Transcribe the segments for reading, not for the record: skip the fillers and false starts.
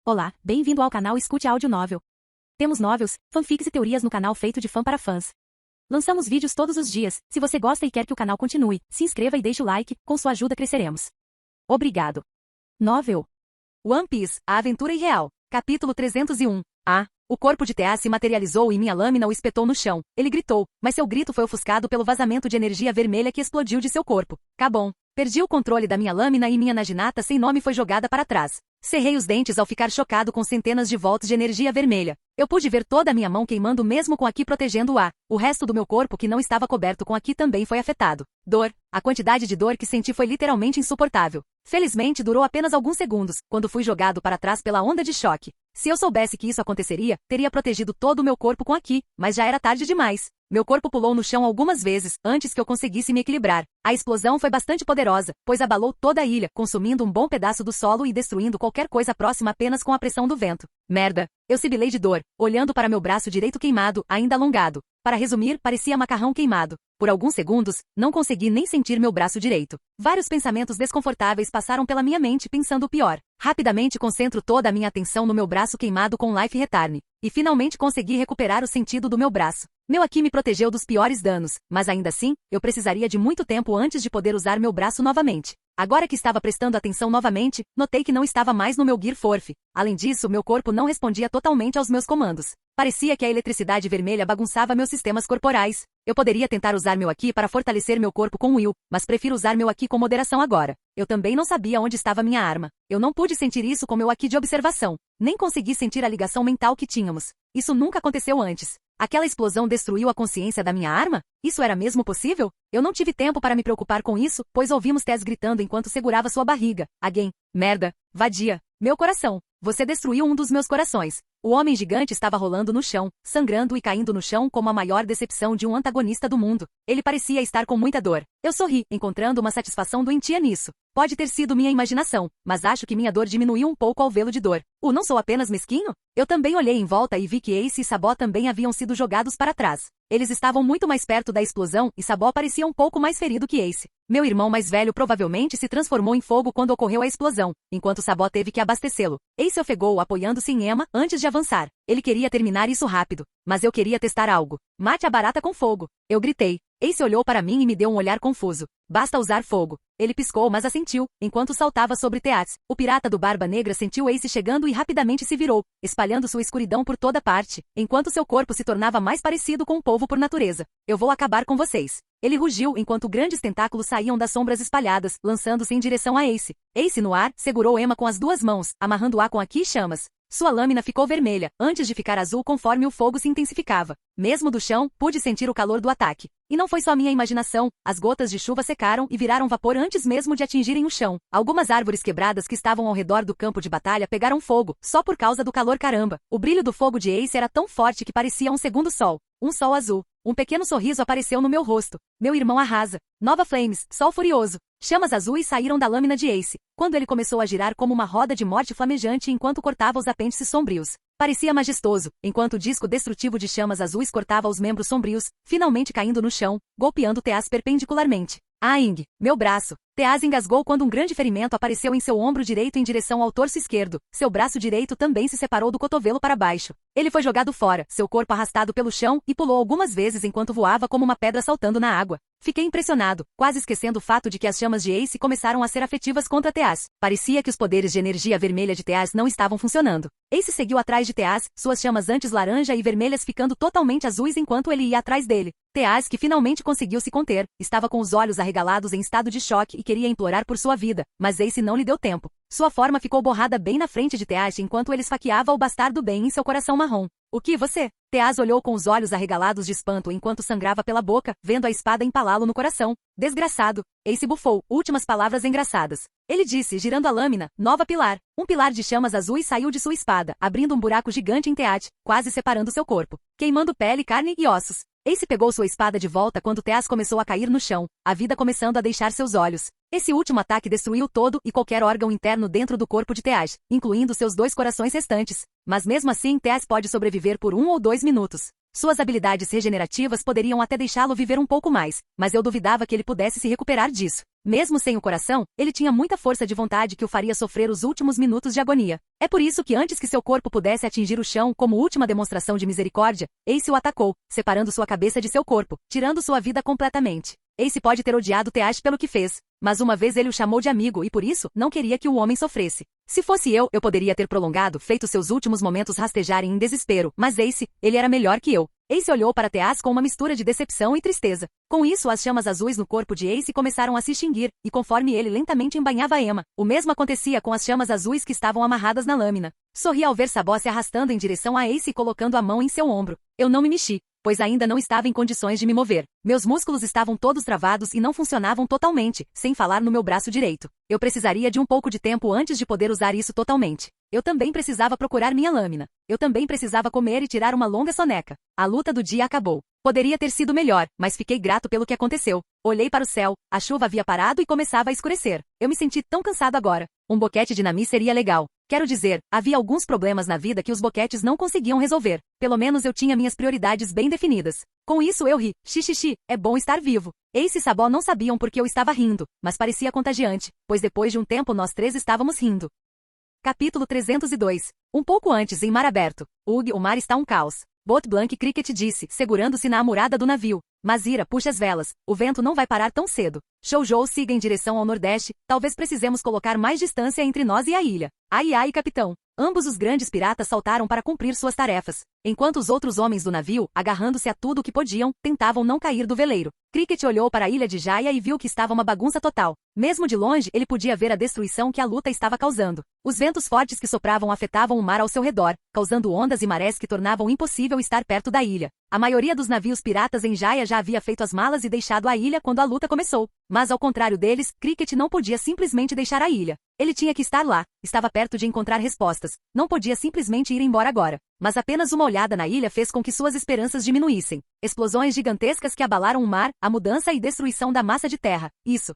Olá, bem-vindo ao canal Escute Áudio Novel. Temos novels, fanfics e teorias no canal feito de fã para fãs. Lançamos vídeos todos os dias. Se você gosta e quer que o canal continue, se inscreva e deixe o like, com sua ajuda cresceremos. Obrigado. Novel. One Piece, a aventura irreal. Capítulo 301. O corpo de Tea se materializou e minha lâmina o espetou no chão. Ele gritou, mas seu grito foi ofuscado pelo vazamento de energia vermelha que explodiu de seu corpo. Cabum. Perdi o controle da minha lâmina e minha Naginata sem nome foi jogada para trás. Cerrei os dentes ao ficar chocado com centenas de volts de energia vermelha. Eu pude ver toda a minha mão queimando mesmo com a Ki protegendo o O resto do meu corpo que não estava coberto com a Ki também foi afetado. Dor. A quantidade de dor que senti foi literalmente insuportável. Felizmente durou apenas alguns segundos, quando fui jogado para trás pela onda de choque. Se eu soubesse que isso aconteceria, teria protegido todo o meu corpo com a Ki, mas já era tarde demais. Meu corpo pulou no chão algumas vezes, antes que eu conseguisse me equilibrar. A explosão foi bastante poderosa, pois abalou toda a ilha, consumindo um bom pedaço do solo e destruindo qualquer coisa próxima apenas com a pressão do vento. Merda! Eu sibilei de dor, olhando para meu braço direito queimado, ainda alongado. Para resumir, parecia macarrão queimado. Por alguns segundos, não consegui nem sentir meu braço direito. Vários pensamentos desconfortáveis passaram pela minha mente pensando o pior. Rapidamente concentro toda a minha atenção no meu braço queimado com Life Return. E finalmente consegui recuperar o sentido do meu braço. Meu Aki me protegeu dos piores danos, mas ainda assim, eu precisaria de muito tempo antes de poder usar meu braço novamente. Agora que estava prestando atenção novamente, notei que não estava mais no meu Gear 4. Além disso, meu corpo não respondia totalmente aos meus comandos. Parecia que a eletricidade vermelha bagunçava meus sistemas corporais. Eu poderia tentar usar meu Aki para fortalecer meu corpo com Will, mas prefiro usar meu Aki com moderação agora. Eu também não sabia onde estava minha arma. Eu não pude sentir isso com meu Aki de observação. Nem consegui sentir a ligação mental que tínhamos. Isso nunca aconteceu antes. Aquela explosão destruiu a consciência da minha arma? Isso era mesmo possível? Eu não tive tempo para me preocupar com isso, pois ouvimos Tess gritando enquanto segurava sua barriga. Again. Merda. Vadia. Meu coração. Você destruiu um dos meus corações. O homem gigante estava rolando no chão, sangrando e caindo no chão como a maior decepção de um antagonista do mundo. Ele parecia estar com muita dor. Eu sorri, encontrando uma satisfação doentia nisso. Pode ter sido minha imaginação, mas acho que minha dor diminuiu um pouco ao vê-lo de dor. Não sou apenas mesquinho? Eu também olhei em volta e vi que Ace e Sabó também haviam sido jogados para trás. Eles estavam muito mais perto da explosão e Sabó parecia um pouco mais ferido que Ace. Meu irmão mais velho provavelmente se transformou em fogo quando ocorreu a explosão, enquanto Sabó teve que abastecê-lo. Ace ofegou apoiando-se em Emma antes de avançar. Ele queria terminar isso rápido, mas eu queria testar algo. Mate a barata com fogo. Eu gritei. Ace olhou para mim e me deu um olhar confuso. Basta usar fogo. Ele piscou mas assentiu, enquanto saltava sobre Teats. O pirata do Barba Negra sentiu Ace chegando e rapidamente se virou, espalhando sua escuridão por toda parte, enquanto seu corpo se tornava mais parecido com um polvo por natureza. Eu vou acabar com vocês. Ele rugiu enquanto grandes tentáculos saíam das sombras espalhadas, lançando-se em direção a Ace. Ace no ar, segurou Emma com as duas mãos, amarrando-a com a Ki chamas. Sua lâmina ficou vermelha, antes de ficar azul conforme o fogo se intensificava. Mesmo do chão, pude sentir o calor do ataque. E não foi só minha imaginação, as gotas de chuva secaram e viraram vapor antes mesmo de atingirem o chão. Algumas árvores quebradas que estavam ao redor do campo de batalha pegaram fogo, só por causa do calor caramba. O brilho do fogo de Ace era tão forte que parecia um segundo sol. Um sol azul. Um pequeno sorriso apareceu no meu rosto. Meu irmão arrasa. Nova Flames, sol furioso. Chamas azuis saíram da lâmina de Ace, quando ele começou a girar como uma roda de morte flamejante enquanto cortava os apêndices sombrios. Parecia majestoso, enquanto o disco destrutivo de chamas azuis cortava os membros sombrios, finalmente caindo no chão, golpeando Teas perpendicularmente. Aang, meu braço. Teas engasgou quando um grande ferimento apareceu em seu ombro direito em direção ao torso esquerdo. Seu braço direito também se separou do cotovelo para baixo. Ele foi jogado fora, seu corpo arrastado pelo chão, e pulou algumas vezes enquanto voava como uma pedra saltando na água. Fiquei impressionado, quase esquecendo o fato de que as chamas de Ace começaram a ser afetivas contra Teas. Parecia que os poderes de energia vermelha de Teas não estavam funcionando. Ace seguiu atrás de Teas, suas chamas antes laranja e vermelhas ficando totalmente azuis enquanto ele ia atrás dele. Teas, que finalmente conseguiu se conter, estava com os olhos arregalados em estado de choque e queria implorar por sua vida, mas Ace não lhe deu tempo. Sua forma ficou borrada bem na frente de Teas enquanto ele esfaqueava o bastardo bem em seu coração marrom. O que você? Teas olhou com os olhos arregalados de espanto enquanto sangrava pela boca, vendo a espada empalá-lo no coração. Desgraçado. Ace bufou, últimas palavras engraçadas. Ele disse, girando a lâmina, nova pilar. Um pilar de chamas azuis saiu de sua espada, abrindo um buraco gigante em Teat, quase separando seu corpo, queimando pele, carne e ossos. Ace pegou sua espada de volta quando Teas começou a cair no chão, a vida começando a deixar seus olhos. Esse último ataque destruiu todo e qualquer órgão interno dentro do corpo de Teas, incluindo seus 2 corações restantes. Mas mesmo assim Teas pode sobreviver por 1 ou 2 minutos. Suas habilidades regenerativas poderiam até deixá-lo viver um pouco mais, mas eu duvidava que ele pudesse se recuperar disso. Mesmo sem o coração, ele tinha muita força de vontade que o faria sofrer os últimos minutos de agonia. É por isso que antes que seu corpo pudesse atingir o chão como última demonstração de misericórdia, Ace o atacou, separando sua cabeça de seu corpo, tirando sua vida completamente. Ace pode ter odiado Teash pelo que fez, mas uma vez ele o chamou de amigo e por isso não queria que o homem sofresse. Se fosse eu poderia ter prolongado, feito seus últimos momentos rastejarem em desespero, mas Ace, ele era melhor que eu. Ace olhou para Teash com uma mistura de decepção e tristeza. Com isso, as chamas azuis no corpo de Ace começaram a se extinguir, e conforme ele lentamente embainhava Emma, o mesmo acontecia com as chamas azuis que estavam amarradas na lâmina. Sorri ao ver Sabó se arrastando em direção a Ace e colocando a mão em seu ombro. Eu não me mexi, pois ainda não estava em condições de me mover. Meus músculos estavam todos travados e não funcionavam totalmente, sem falar no meu braço direito. Eu precisaria de um pouco de tempo antes de poder usar isso totalmente. Eu também precisava procurar minha lâmina. Eu também precisava comer e tirar uma longa soneca. A luta do dia acabou. Poderia ter sido melhor, mas fiquei grato pelo que aconteceu. Olhei para o céu, a chuva havia parado e começava a escurecer. Eu me senti tão cansado agora. Um boquete de Nami seria legal. Quero dizer, havia alguns problemas na vida que os boquetes não conseguiam resolver. Pelo menos eu tinha minhas prioridades bem definidas. Com isso eu ri. Xixixi, é bom estar vivo. Ace e Sabó não sabiam por que eu estava rindo, mas parecia contagiante, pois depois de um tempo nós três estávamos rindo. Capítulo 302. Um pouco antes, em mar aberto. O mar está um caos. Boat Blanc Cricket disse, segurando-se na amurada do navio. Mazira, puxa as velas. O vento não vai parar tão cedo. Shoujo siga em direção ao nordeste. Talvez precisemos colocar mais distância entre nós e a ilha. Ai ai, capitão. Ambos os grandes piratas saltaram para cumprir suas tarefas, enquanto os outros homens do navio, agarrando-se a tudo o que podiam, tentavam não cair do veleiro. Cricket olhou para a ilha de Jaya e viu que estava uma bagunça total. Mesmo de longe, ele podia ver a destruição que a luta estava causando. Os ventos fortes que sopravam afetavam o mar ao seu redor, causando ondas e marés que tornavam impossível estar perto da ilha. A maioria dos navios piratas em Jaya já havia feito as malas e deixado a ilha quando a luta começou. Mas ao contrário deles, Cricket não podia simplesmente deixar a ilha. Ele tinha que estar lá, estava perto de encontrar respostas. Não podia simplesmente ir embora agora. Mas apenas uma olhada na ilha fez com que suas esperanças diminuíssem. Explosões gigantescas que abalaram o mar, a mudança e destruição da massa de terra.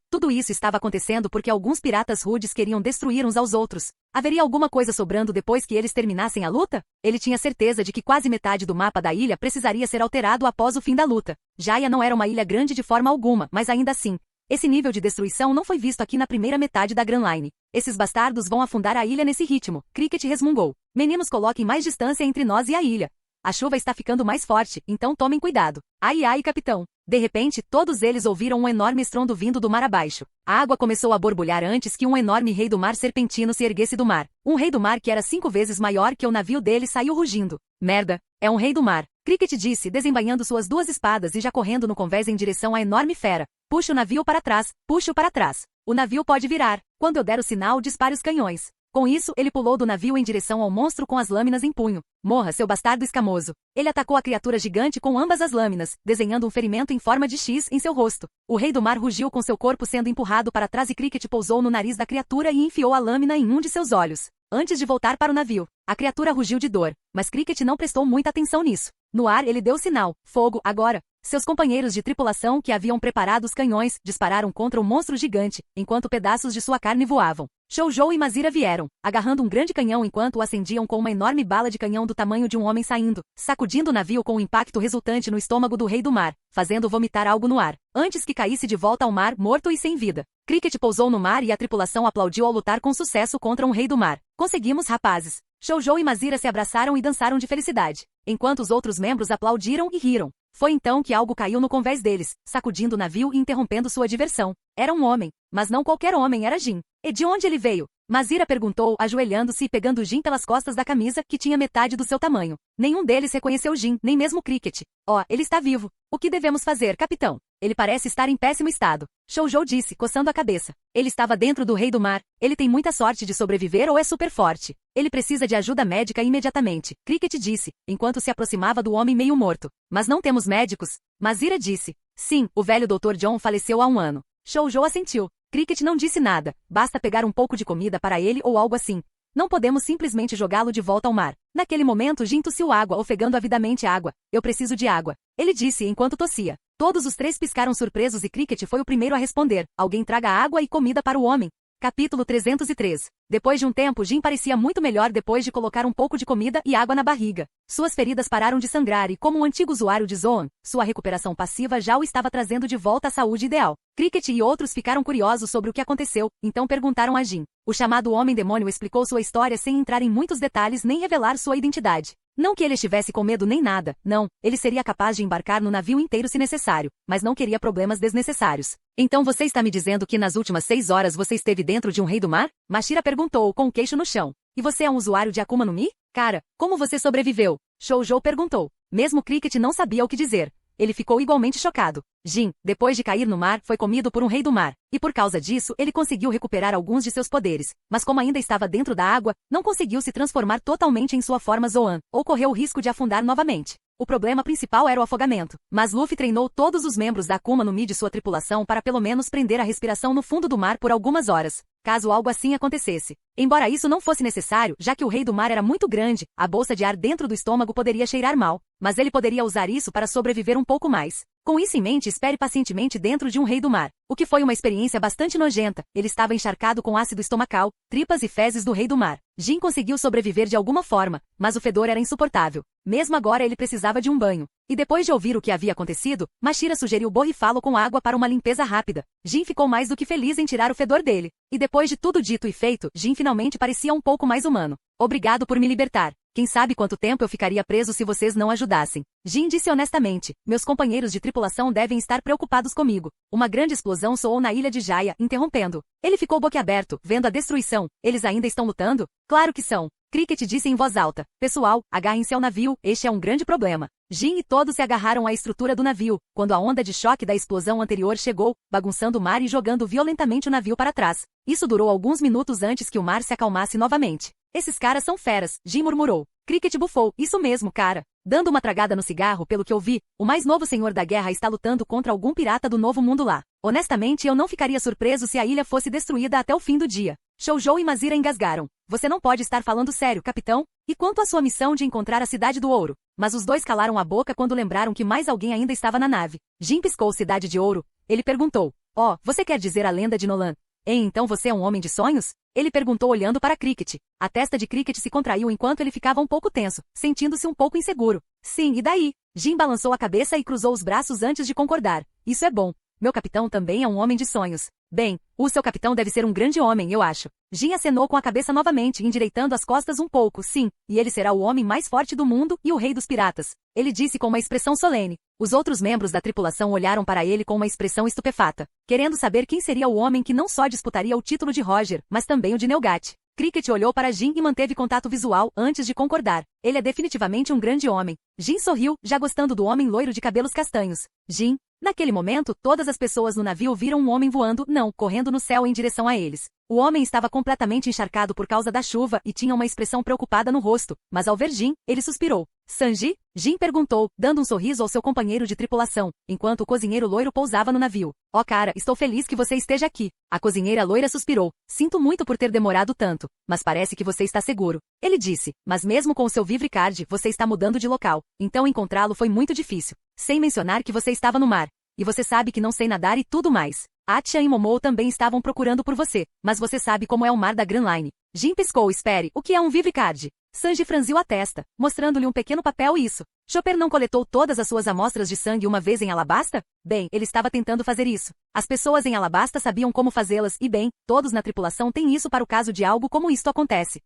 Tudo isso estava acontecendo porque alguns piratas rudes queriam destruir uns aos outros. Haveria alguma coisa sobrando depois que eles terminassem a luta? Ele tinha certeza de que quase metade do mapa da ilha precisaria ser alterado após o fim da luta. Jaya não era uma ilha grande de forma alguma, mas ainda assim, esse nível de destruição não foi visto aqui na primeira metade da Grand Line. Esses bastardos vão afundar a ilha nesse ritmo. Cricket resmungou. Meninos, coloquem mais distância entre nós e a ilha. A chuva está ficando mais forte, então tomem cuidado. Ai ai, capitão. De repente, todos eles ouviram um enorme estrondo vindo do mar abaixo. A água começou a borbulhar antes que um enorme rei do mar serpentino se erguesse do mar. Um rei do mar que era 5 vezes maior que o navio dele saiu rugindo. Merda, é um rei do mar. Cricket disse, desembainhando suas 2 espadas e já correndo no convés em direção à enorme fera. Puxe o navio para trás, puxe-o para trás. O navio pode virar. Quando eu der o sinal, dispare os canhões. Com isso, ele pulou do navio em direção ao monstro com as lâminas em punho. Morra, seu bastardo escamoso. Ele atacou a criatura gigante com ambas as lâminas, desenhando um ferimento em forma de X em seu rosto. O rei do mar rugiu com seu corpo sendo empurrado para trás e Cricket pousou no nariz da criatura e enfiou a lâmina em um de seus olhos. Antes de voltar para o navio, a criatura rugiu de dor, mas Cricket não prestou muita atenção nisso. No ar ele deu o sinal, fogo, agora. Seus companheiros de tripulação que haviam preparado os canhões dispararam contra o monstro gigante, enquanto pedaços de sua carne voavam. Shoujo e Mazira vieram, agarrando um grande canhão enquanto o acendiam com uma enorme bala de canhão do tamanho de um homem saindo, sacudindo o navio com o impacto resultante no estômago do rei do mar, fazendo vomitar algo no ar, antes que caísse de volta ao mar, morto e sem vida. Cricket pousou no mar e a tripulação aplaudiu ao lutar com sucesso contra um rei do mar. Conseguimos, rapazes. Shoujo e Mazira se abraçaram e dançaram de felicidade, enquanto os outros membros aplaudiram e riram. Foi então que algo caiu no convés deles, sacudindo o navio e interrompendo sua diversão. Era um homem, mas não qualquer homem, era Jin. E de onde ele veio? Mazira perguntou, ajoelhando-se e pegando Jin pelas costas da camisa, que tinha metade do seu tamanho. Nenhum deles reconheceu Jin, nem mesmo Cricket. Ele está vivo. O que devemos fazer, capitão? Ele parece estar em péssimo estado. Shoujo disse, coçando a cabeça. Ele estava dentro do rei do mar. Ele tem muita sorte de sobreviver ou é super forte. Ele precisa de ajuda médica imediatamente, Cricket disse, enquanto se aproximava do homem meio morto. Mas não temos médicos? Mazira disse. Sim, o velho Dr. John faleceu há 1 ano. Shoujo assentiu. Cricket não disse nada. Basta pegar um pouco de comida para ele ou algo assim. Não podemos simplesmente jogá-lo de volta ao mar. Naquele momento, Jin tossiu água, ofegando avidamente água. Eu preciso de água. Ele disse enquanto tossia. Todos os 3 piscaram surpresos e Cricket foi o primeiro a responder. Alguém traga água e comida para o homem. Capítulo 303. Depois de um tempo, Jin parecia muito melhor depois de colocar um pouco de comida e água na barriga. Suas feridas pararam de sangrar e, como um antigo usuário de Zoan, sua recuperação passiva já o estava trazendo de volta à saúde ideal. Cricket e outros ficaram curiosos sobre o que aconteceu, então perguntaram a Jin. O chamado Homem-Demônio explicou sua história sem entrar em muitos detalhes nem revelar sua identidade. Não que ele estivesse com medo nem nada, não, ele seria capaz de embarcar no navio inteiro se necessário, mas não queria problemas desnecessários. Então você está me dizendo que nas últimas 6 horas você esteve dentro de um rei do mar? Mashira perguntou com o queixo no chão. E você é um usuário de Akuma no Mi? Cara, como você sobreviveu? Shoujo perguntou. Mesmo Cricket não sabia o que dizer. Ele ficou igualmente chocado. Jin, depois de cair no mar, foi comido por um rei do mar, e por causa disso ele conseguiu recuperar alguns de seus poderes, mas como ainda estava dentro da água, não conseguiu se transformar totalmente em sua forma Zoan, ou correu o risco de afundar novamente. O problema principal era o afogamento, mas Luffy treinou todos os membros da Akuma no Mi de sua tripulação para pelo menos prender a respiração no fundo do mar por algumas horas, caso algo assim acontecesse. Embora isso não fosse necessário, já que o rei do mar era muito grande, a bolsa de ar dentro do estômago poderia cheirar mal, mas ele poderia usar isso para sobreviver um pouco mais. Com isso em mente, espere pacientemente dentro de um rei do mar. O que foi uma experiência bastante nojenta, ele estava encharcado com ácido estomacal, tripas e fezes do rei do mar. Jin conseguiu sobreviver de alguma forma, mas o fedor era insuportável. Mesmo agora ele precisava de um banho. E depois de ouvir o que havia acontecido, Mashira sugeriu borrifá-lo com água para uma limpeza rápida. Jin ficou mais do que feliz em tirar o fedor dele. E depois de tudo dito e feito, Jin finalmente parecia um pouco mais humano. Obrigado por me libertar. Quem sabe quanto tempo eu ficaria preso se vocês não ajudassem. Jin disse honestamente, meus companheiros de tripulação devem estar preocupados comigo. Uma grande explosão soou na ilha de Jaya, interrompendo. Ele ficou boquiaberto, vendo a destruição. Eles ainda estão lutando? Claro que são. Cricket disse em voz alta. Pessoal, agarrem-se ao navio, este é um grande problema. Jin e todos se agarraram à estrutura do navio, quando a onda de choque da explosão anterior chegou, bagunçando o mar e jogando violentamente o navio para trás. Isso durou alguns minutos antes que o mar se acalmasse novamente. Esses caras são feras, Jin murmurou. Cricket bufou, isso mesmo, cara. Dando uma tragada no cigarro pelo que eu vi, o mais novo senhor da guerra está lutando contra algum pirata do novo mundo lá. Honestamente, eu não ficaria surpreso se a ilha fosse destruída até o fim do dia. Shoujo e Mazira engasgaram. Você não pode estar falando sério, capitão? E quanto à sua missão de encontrar a Cidade do Ouro? Mas os dois calaram a boca quando lembraram que mais alguém ainda estava na nave. Jin piscou Cidade de Ouro. Ele perguntou. Você quer dizer a lenda de Nolan? Então você é um homem de sonhos? Ele perguntou olhando para Cricket. A testa de Cricket se contraiu enquanto ele ficava um pouco tenso, sentindo-se um pouco inseguro. Sim, e daí? Jin balançou a cabeça e cruzou os braços antes de concordar. Isso é bom. Meu capitão também é um homem de sonhos. Bem, o seu capitão deve ser um grande homem, eu acho. Jin acenou com a cabeça novamente, endireitando as costas um pouco, sim, e ele será o homem mais forte do mundo e o rei dos piratas. Ele disse com uma expressão solene. Os outros membros da tripulação olharam para ele com uma expressão estupefata, querendo saber quem seria o homem que não só disputaria o título de Roger, mas também o de Neugat. Cricket olhou para Jin e manteve contato visual antes de concordar. Ele é definitivamente um grande homem. Jin sorriu, já gostando do homem loiro de cabelos castanhos. Jin. Naquele momento, todas as pessoas no navio viram um homem voando, não, correndo no céu em direção a eles. O homem estava completamente encharcado por causa da chuva e tinha uma expressão preocupada no rosto, mas ao ver Jin, ele suspirou. Sanji? Jin perguntou, dando um sorriso ao seu companheiro de tripulação, enquanto o cozinheiro loiro pousava no navio. Cara, estou feliz que você esteja aqui. A cozinheira loira suspirou. Sinto muito por ter demorado tanto, mas parece que você está seguro. Ele disse, mas mesmo com o seu Vivre Card, você está mudando de local, então encontrá-lo foi muito difícil. Sem mencionar que você estava no mar. E você sabe que não sei nadar e tudo mais. Atia e Momo também estavam procurando por você, mas você sabe como é o mar da Grand Line. Jin piscou, espere, o que é um Vivre Card? Sanji franziu a testa, mostrando-lhe um pequeno papel e isso. Chopper não coletou todas as suas amostras de sangue uma vez em Alabasta? Bem, ele estava tentando fazer isso. As pessoas em Alabasta sabiam como fazê-las e bem, todos na tripulação têm isso para o caso de algo como isto acontece.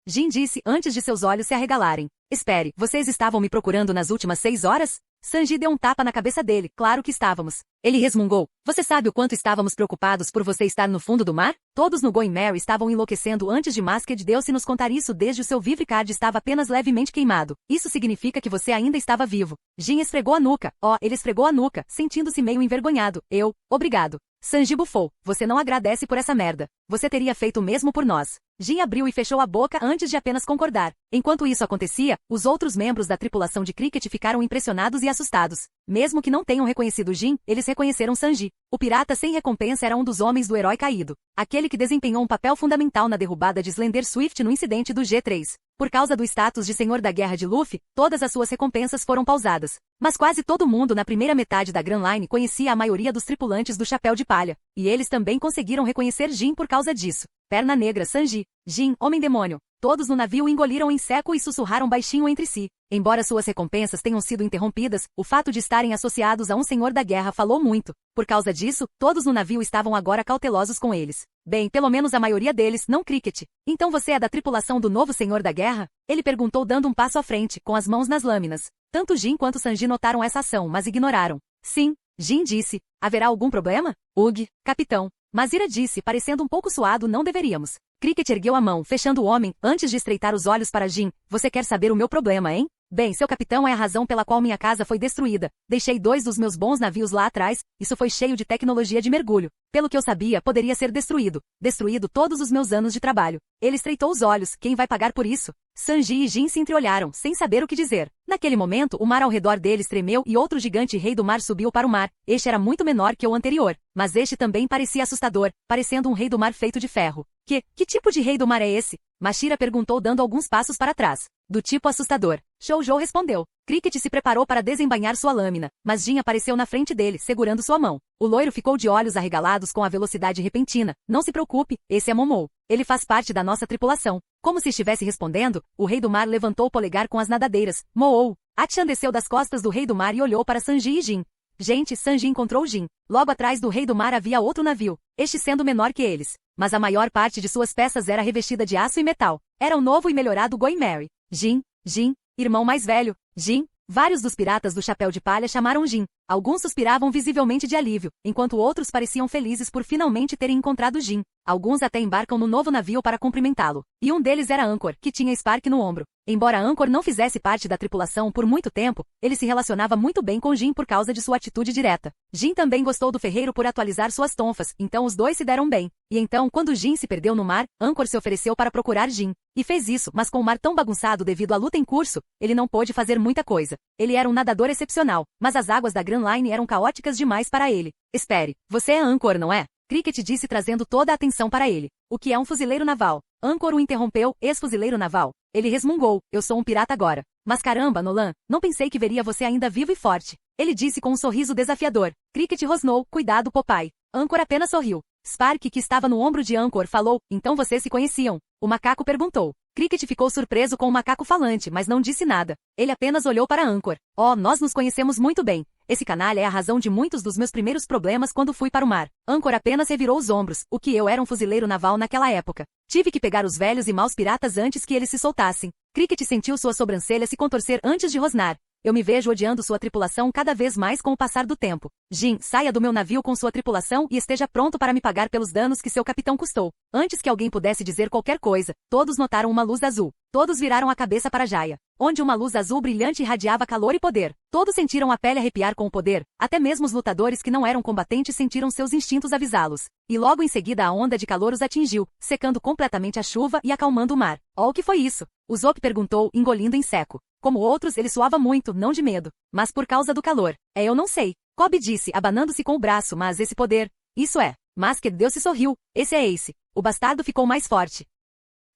Jin disse antes de seus olhos se arregalaram. Espere, vocês estavam me procurando nas últimas 6 horas? Sanji deu um tapa na cabeça dele, claro que estávamos. Ele resmungou. Você sabe o quanto estávamos preocupados por você estar no fundo do mar? Todos no Going Merry estavam enlouquecendo antes de Masked Deus se nos contar isso desde o seu Vivre Card estava apenas levemente queimado. Isso significa que você ainda estava vivo. Jin esfregou a nuca. Ele esfregou a nuca, sentindo-se meio envergonhado. Obrigado. Sanji bufou. Você não agradece por essa merda. Você teria feito o mesmo por nós. Jin abriu e fechou a boca antes de apenas concordar. Enquanto isso acontecia, os outros membros da tripulação de Cricket ficaram impressionados e assustados. Mesmo que não tenham reconhecido Jin, eles reconheceram Sanji. O pirata sem recompensa era um dos homens do herói caído. Aquele que desempenhou um papel fundamental na derrubada de Slender Swift no incidente do G3. Por causa do status de Senhor da Guerra de Luffy, todas as suas recompensas foram pausadas. Mas quase todo mundo na primeira metade da Grand Line conhecia a maioria dos tripulantes do Chapéu de Palha, e eles também conseguiram reconhecer Jin por causa disso. Perna Negra, Sanji, Jin, Homem-Demônio. Todos no navio engoliram em seco e sussurraram baixinho entre si. Embora suas recompensas tenham sido interrompidas, o fato de estarem associados a um Senhor da Guerra falou muito. Por causa disso, todos no navio estavam agora cautelosos com eles. Bem, pelo menos a maioria deles, não Cricket. Então você é da tripulação do novo Senhor da Guerra? Ele perguntou dando um passo à frente, com as mãos nas lâminas. Tanto Jin quanto Sanji notaram essa ação, mas ignoraram. Sim, Jin disse. Haverá algum problema? Ugh, capitão. Mazira disse, parecendo um pouco suado, não deveríamos. Cricket ergueu a mão, fechando o homem, antes de estreitar os olhos para Jin. Você quer saber o meu problema, hein? Bem, seu capitão é a razão pela qual minha casa foi destruída. Deixei 2 dos meus bons navios lá atrás, isso foi cheio de tecnologia de mergulho. Pelo que eu sabia, poderia ser destruído. Destruído todos os meus anos de trabalho. Ele estreitou os olhos, quem vai pagar por isso? Sanji e Jin se entreolharam, sem saber o que dizer. Naquele momento, o mar ao redor deles tremeu e outro gigante rei do mar subiu para o mar. Este era muito menor que o anterior, mas este também parecia assustador, parecendo um rei do mar feito de ferro. Que tipo de rei do mar é esse? Mashira perguntou dando alguns passos para trás. Do tipo assustador. Shoujo respondeu. Cricket se preparou para desembainhar sua lâmina, mas Jin apareceu na frente dele, segurando sua mão. O loiro ficou de olhos arregalados com a velocidade repentina. Não se preocupe, esse é Momou. Ele faz parte da nossa tripulação. Como se estivesse respondendo, o rei do mar levantou o polegar com as nadadeiras. Moou. Achan desceu das costas do rei do mar e olhou para Sanji e Jin. Gente, Sanji encontrou Jin. Logo atrás do rei do mar havia outro navio, este sendo menor que eles. Mas a maior parte de suas peças era revestida de aço e metal. Era o novo e melhorado Going Merry. Jin, irmão mais velho, Jin. Vários dos piratas do Chapéu de Palha chamaram Jin. Alguns suspiravam visivelmente de alívio, enquanto outros pareciam felizes por finalmente terem encontrado Jin. Alguns até embarcam no novo navio para cumprimentá-lo. E um deles era Anchor, que tinha Spark no ombro. Embora Anchor não fizesse parte da tripulação por muito tempo, ele se relacionava muito bem com Jin por causa de sua atitude direta. Jin também gostou do ferreiro por atualizar suas tonfas, então os dois se deram bem. E então, quando Jin se perdeu no mar, Anchor se ofereceu para procurar Jin. E fez isso, mas com o mar tão bagunçado devido à luta em curso, ele não pôde fazer muita coisa. Ele era um nadador excepcional, mas as águas da Grand Line eram caóticas demais para ele. Espere, você é Anchor, não é? Cricket disse trazendo toda a atenção para ele. O que é um fuzileiro naval? Anchor o interrompeu, ex-fuzileiro naval. Ele resmungou, eu sou um pirata agora. Mas caramba, Nolan, não pensei que veria você ainda vivo e forte. Ele disse com um sorriso desafiador. Cricket rosnou, cuidado, Popeye. Anchor apenas sorriu. Spark, que estava no ombro de Anchor, falou, então vocês se conheciam? O macaco perguntou. Cricket ficou surpreso com o macaco falante, mas não disse nada. Ele apenas olhou para Anchor. Oh, nós nos conhecemos muito bem. Esse canalha é a razão de muitos dos meus primeiros problemas quando fui para o mar. Anchor apenas revirou os ombros, o que eu era um fuzileiro naval naquela época. Tive que pegar os velhos e maus piratas antes que eles se soltassem. Cricket sentiu sua sobrancelha se contorcer antes de rosnar. Eu me vejo odiando sua tripulação cada vez mais com o passar do tempo. Jin, saia do meu navio com sua tripulação e esteja pronto para me pagar pelos danos que seu capitão custou. Antes que alguém pudesse dizer qualquer coisa, todos notaram uma luz azul. Todos viraram a cabeça para Jaya, onde uma luz azul brilhante irradiava calor e poder. Todos sentiram a pele arrepiar com o poder, até mesmo os lutadores que não eram combatentes sentiram seus instintos avisá-los. E logo em seguida a onda de calor os atingiu, secando completamente a chuva e acalmando o mar. Oh, o que foi isso? Usopp perguntou, engolindo em seco. Como outros, ele suava muito, não de medo, mas por causa do calor. Eu não sei. Kobe disse, abanando-se com o braço, mas esse poder... Isso é. Masked Deus se sorriu. Esse é Ace. O bastardo ficou mais forte.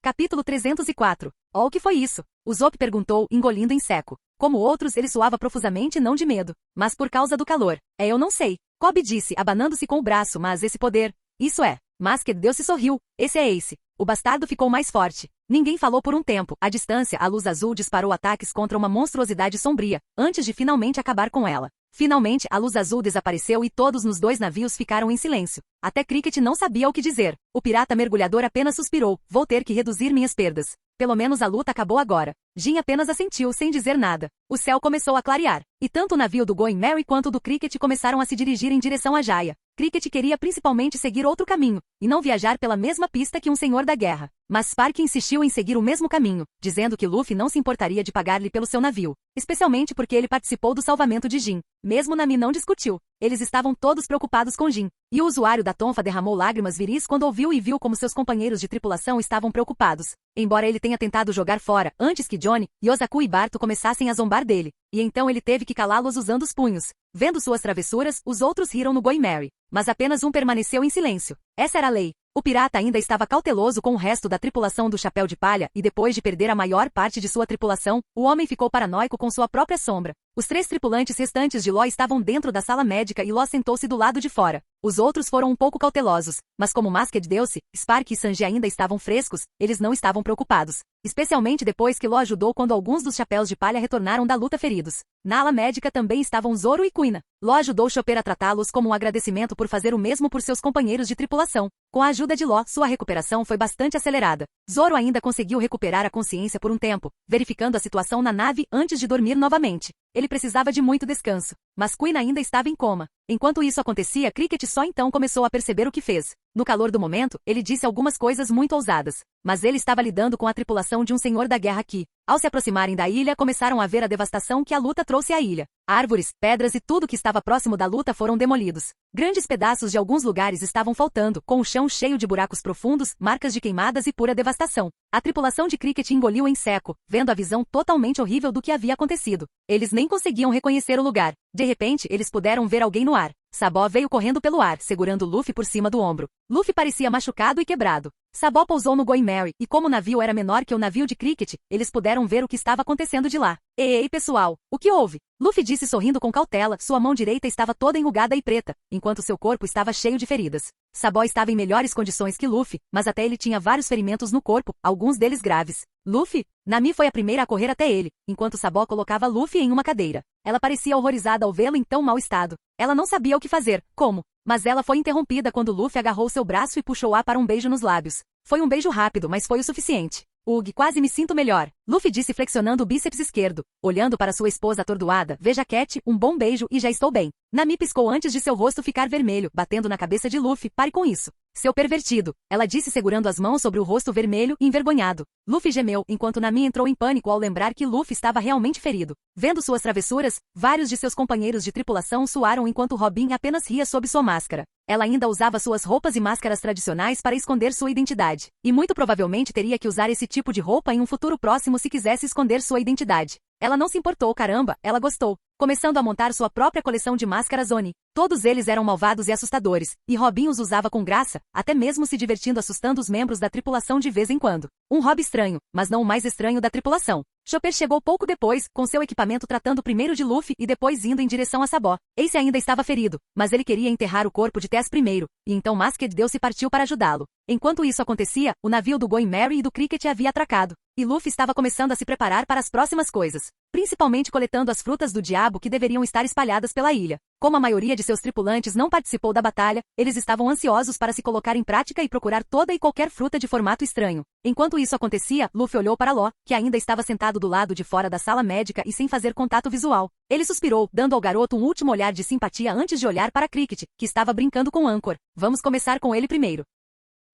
Capítulo 304. Oh, o que foi isso? Usopp perguntou, engolindo em seco. Como outros, ele suava profusamente não de medo, mas por causa do calor. Eu não sei. Kobe disse, abanando-se com o braço, mas esse poder... Isso é. Masked Deus se sorriu. Esse é Ace. O bastardo ficou mais forte. Ninguém falou por um tempo. À distância, a luz azul disparou ataques contra uma monstruosidade sombria, antes de finalmente acabar com ela. Finalmente, a luz azul desapareceu e todos nos dois navios ficaram em silêncio. Até Cricket não sabia o que dizer. O pirata mergulhador apenas suspirou. Vou ter que reduzir minhas perdas. Pelo menos a luta acabou agora. Jin apenas assentiu sem dizer nada. O céu começou a clarear. E tanto o navio do Going Merry quanto o do Cricket começaram a se dirigir em direção a Jaya. Cricket queria principalmente seguir outro caminho, e não viajar pela mesma pista que um senhor da guerra. Mas Spark insistiu em seguir o mesmo caminho, dizendo que Luffy não se importaria de pagar-lhe pelo seu navio, especialmente porque ele participou do salvamento de Jin. Mesmo Nami não discutiu. Eles estavam todos preocupados com Jin, e o usuário da tonfa derramou lágrimas viris quando ouviu e viu como seus companheiros de tripulação estavam preocupados. Embora ele tenha tentado jogar fora antes que Johnny, Yosaku e Barto começassem a zombar dele, e então ele teve que calá-los usando os punhos. Vendo suas travessuras, os outros riram no Going Merry, mas apenas um permaneceu em silêncio. Essa era a lei. O pirata ainda estava cauteloso com o resto da tripulação do Chapéu de Palha e depois de perder a maior parte de sua tripulação, o homem ficou paranoico com sua própria sombra. Os 3 tripulantes restantes de Law estavam dentro da sala médica e Law sentou-se do lado de fora. Os outros foram um pouco cautelosos, mas como Masked deu-se, Spark e Sanji ainda estavam frescos, eles não estavam preocupados. Especialmente depois que Law ajudou quando alguns dos Chapéus de Palha retornaram da luta feridos. Na ala médica também estavam Zoro e Kuina. Law ajudou Chopper a tratá-los como um agradecimento por fazer o mesmo por seus companheiros de tripulação. Com a ajuda de Law, sua recuperação foi bastante acelerada. Zoro ainda conseguiu recuperar a consciência por um tempo, verificando a situação na nave antes de dormir novamente. Ele precisava de muito descanso, mas Kuina ainda estava em coma. Enquanto isso acontecia, Cricket só então começou a perceber o que fez. No calor do momento, ele disse algumas coisas muito ousadas, mas ele estava lidando com a tripulação de um senhor da guerra que, ao se aproximarem da ilha, começaram a ver a devastação que a luta trouxe à ilha. Árvores, pedras e tudo que estava próximo da luta foram demolidos. Grandes pedaços de alguns lugares estavam faltando, com o chão cheio de buracos profundos, marcas de queimadas e pura devastação. A tripulação de Cricket engoliu em seco, vendo a visão totalmente horrível do que havia acontecido. Eles nem conseguiam reconhecer o lugar. De repente, eles puderam ver alguém no ar. Sabó veio correndo pelo ar, segurando Luffy por cima do ombro. Luffy parecia machucado e quebrado. Sabó pousou no Going Merry, e como o navio era menor que o navio de Cricket, eles puderam ver o que estava acontecendo de lá. Ei, pessoal, o que houve? Luffy disse sorrindo com cautela, sua mão direita estava toda enrugada e preta, enquanto seu corpo estava cheio de feridas. Sabó estava em melhores condições que Luffy, mas até ele tinha vários ferimentos no corpo, alguns deles graves. Luffy? Nami foi a primeira a correr até ele, enquanto Sabó colocava Luffy em uma cadeira. Ela parecia horrorizada ao vê-lo em tão mau estado. Ela não sabia o que fazer, como, mas ela foi interrompida quando Luffy agarrou seu braço e puxou-a para um beijo nos lábios. Foi um beijo rápido, mas foi o suficiente. Ugh, quase me sinto melhor. Luffy disse flexionando o bíceps esquerdo. Olhando para sua esposa atordoada, veja Cat, um bom beijo e já estou bem. Nami piscou antes de seu rosto ficar vermelho, batendo na cabeça de Luffy, pare com isso. Seu pervertido, ela disse segurando as mãos sobre o rosto vermelho e envergonhado. Luffy gemeu, enquanto Nami entrou em pânico ao lembrar que Luffy estava realmente ferido. Vendo suas travessuras, vários de seus companheiros de tripulação suaram enquanto Robin apenas ria sob sua máscara. Ela ainda usava suas roupas e máscaras tradicionais para esconder sua identidade. E muito provavelmente teria que usar esse tipo de roupa em um futuro próximo se quisesse esconder sua identidade. Ela não se importou, caramba, ela gostou. Começando a montar sua própria coleção de máscaras Oni. Todos eles eram malvados e assustadores, e Robin os usava com graça, até mesmo se divertindo assustando os membros da tripulação de vez em quando. Um hobby estranho, mas não o mais estranho da tripulação. Chopper chegou pouco depois, com seu equipamento tratando primeiro de Luffy e depois indo em direção a Sabó. Ace ainda estava ferido, mas ele queria enterrar o corpo de Tess primeiro, e então Masked deu-se e partiu para ajudá-lo. Enquanto isso acontecia, o navio do Going Merry e do Cricket havia atracado, e Luffy estava começando a se preparar para as próximas coisas, principalmente coletando as frutas do diabo que deveriam estar espalhadas pela ilha. Como a maioria de seus tripulantes não participou da batalha, eles estavam ansiosos para se colocar em prática e procurar toda e qualquer fruta de formato estranho. Enquanto isso acontecia, Luffy olhou para Law, que ainda estava sentado do lado de fora da sala médica e sem fazer contato visual. Ele suspirou, dando ao garoto um último olhar de simpatia antes de olhar para Cricket, que estava brincando com Anchor. Vamos começar com ele primeiro.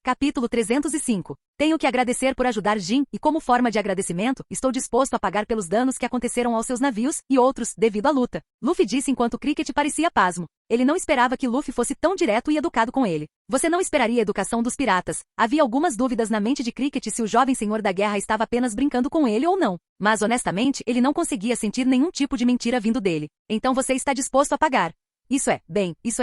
Capítulo 305. Tenho que agradecer por ajudar Jin, e como forma de agradecimento, estou disposto a pagar pelos danos que aconteceram aos seus navios, e outros, devido à luta. Luffy disse enquanto Cricket parecia pasmo. Ele não esperava que Luffy fosse tão direto e educado com ele. Você não esperaria a educação dos piratas. Havia algumas dúvidas na mente de Cricket se o jovem senhor da guerra estava apenas brincando com ele ou não. Mas honestamente, ele não conseguia sentir nenhum tipo de mentira vindo dele. Então você está disposto a pagar. Isso é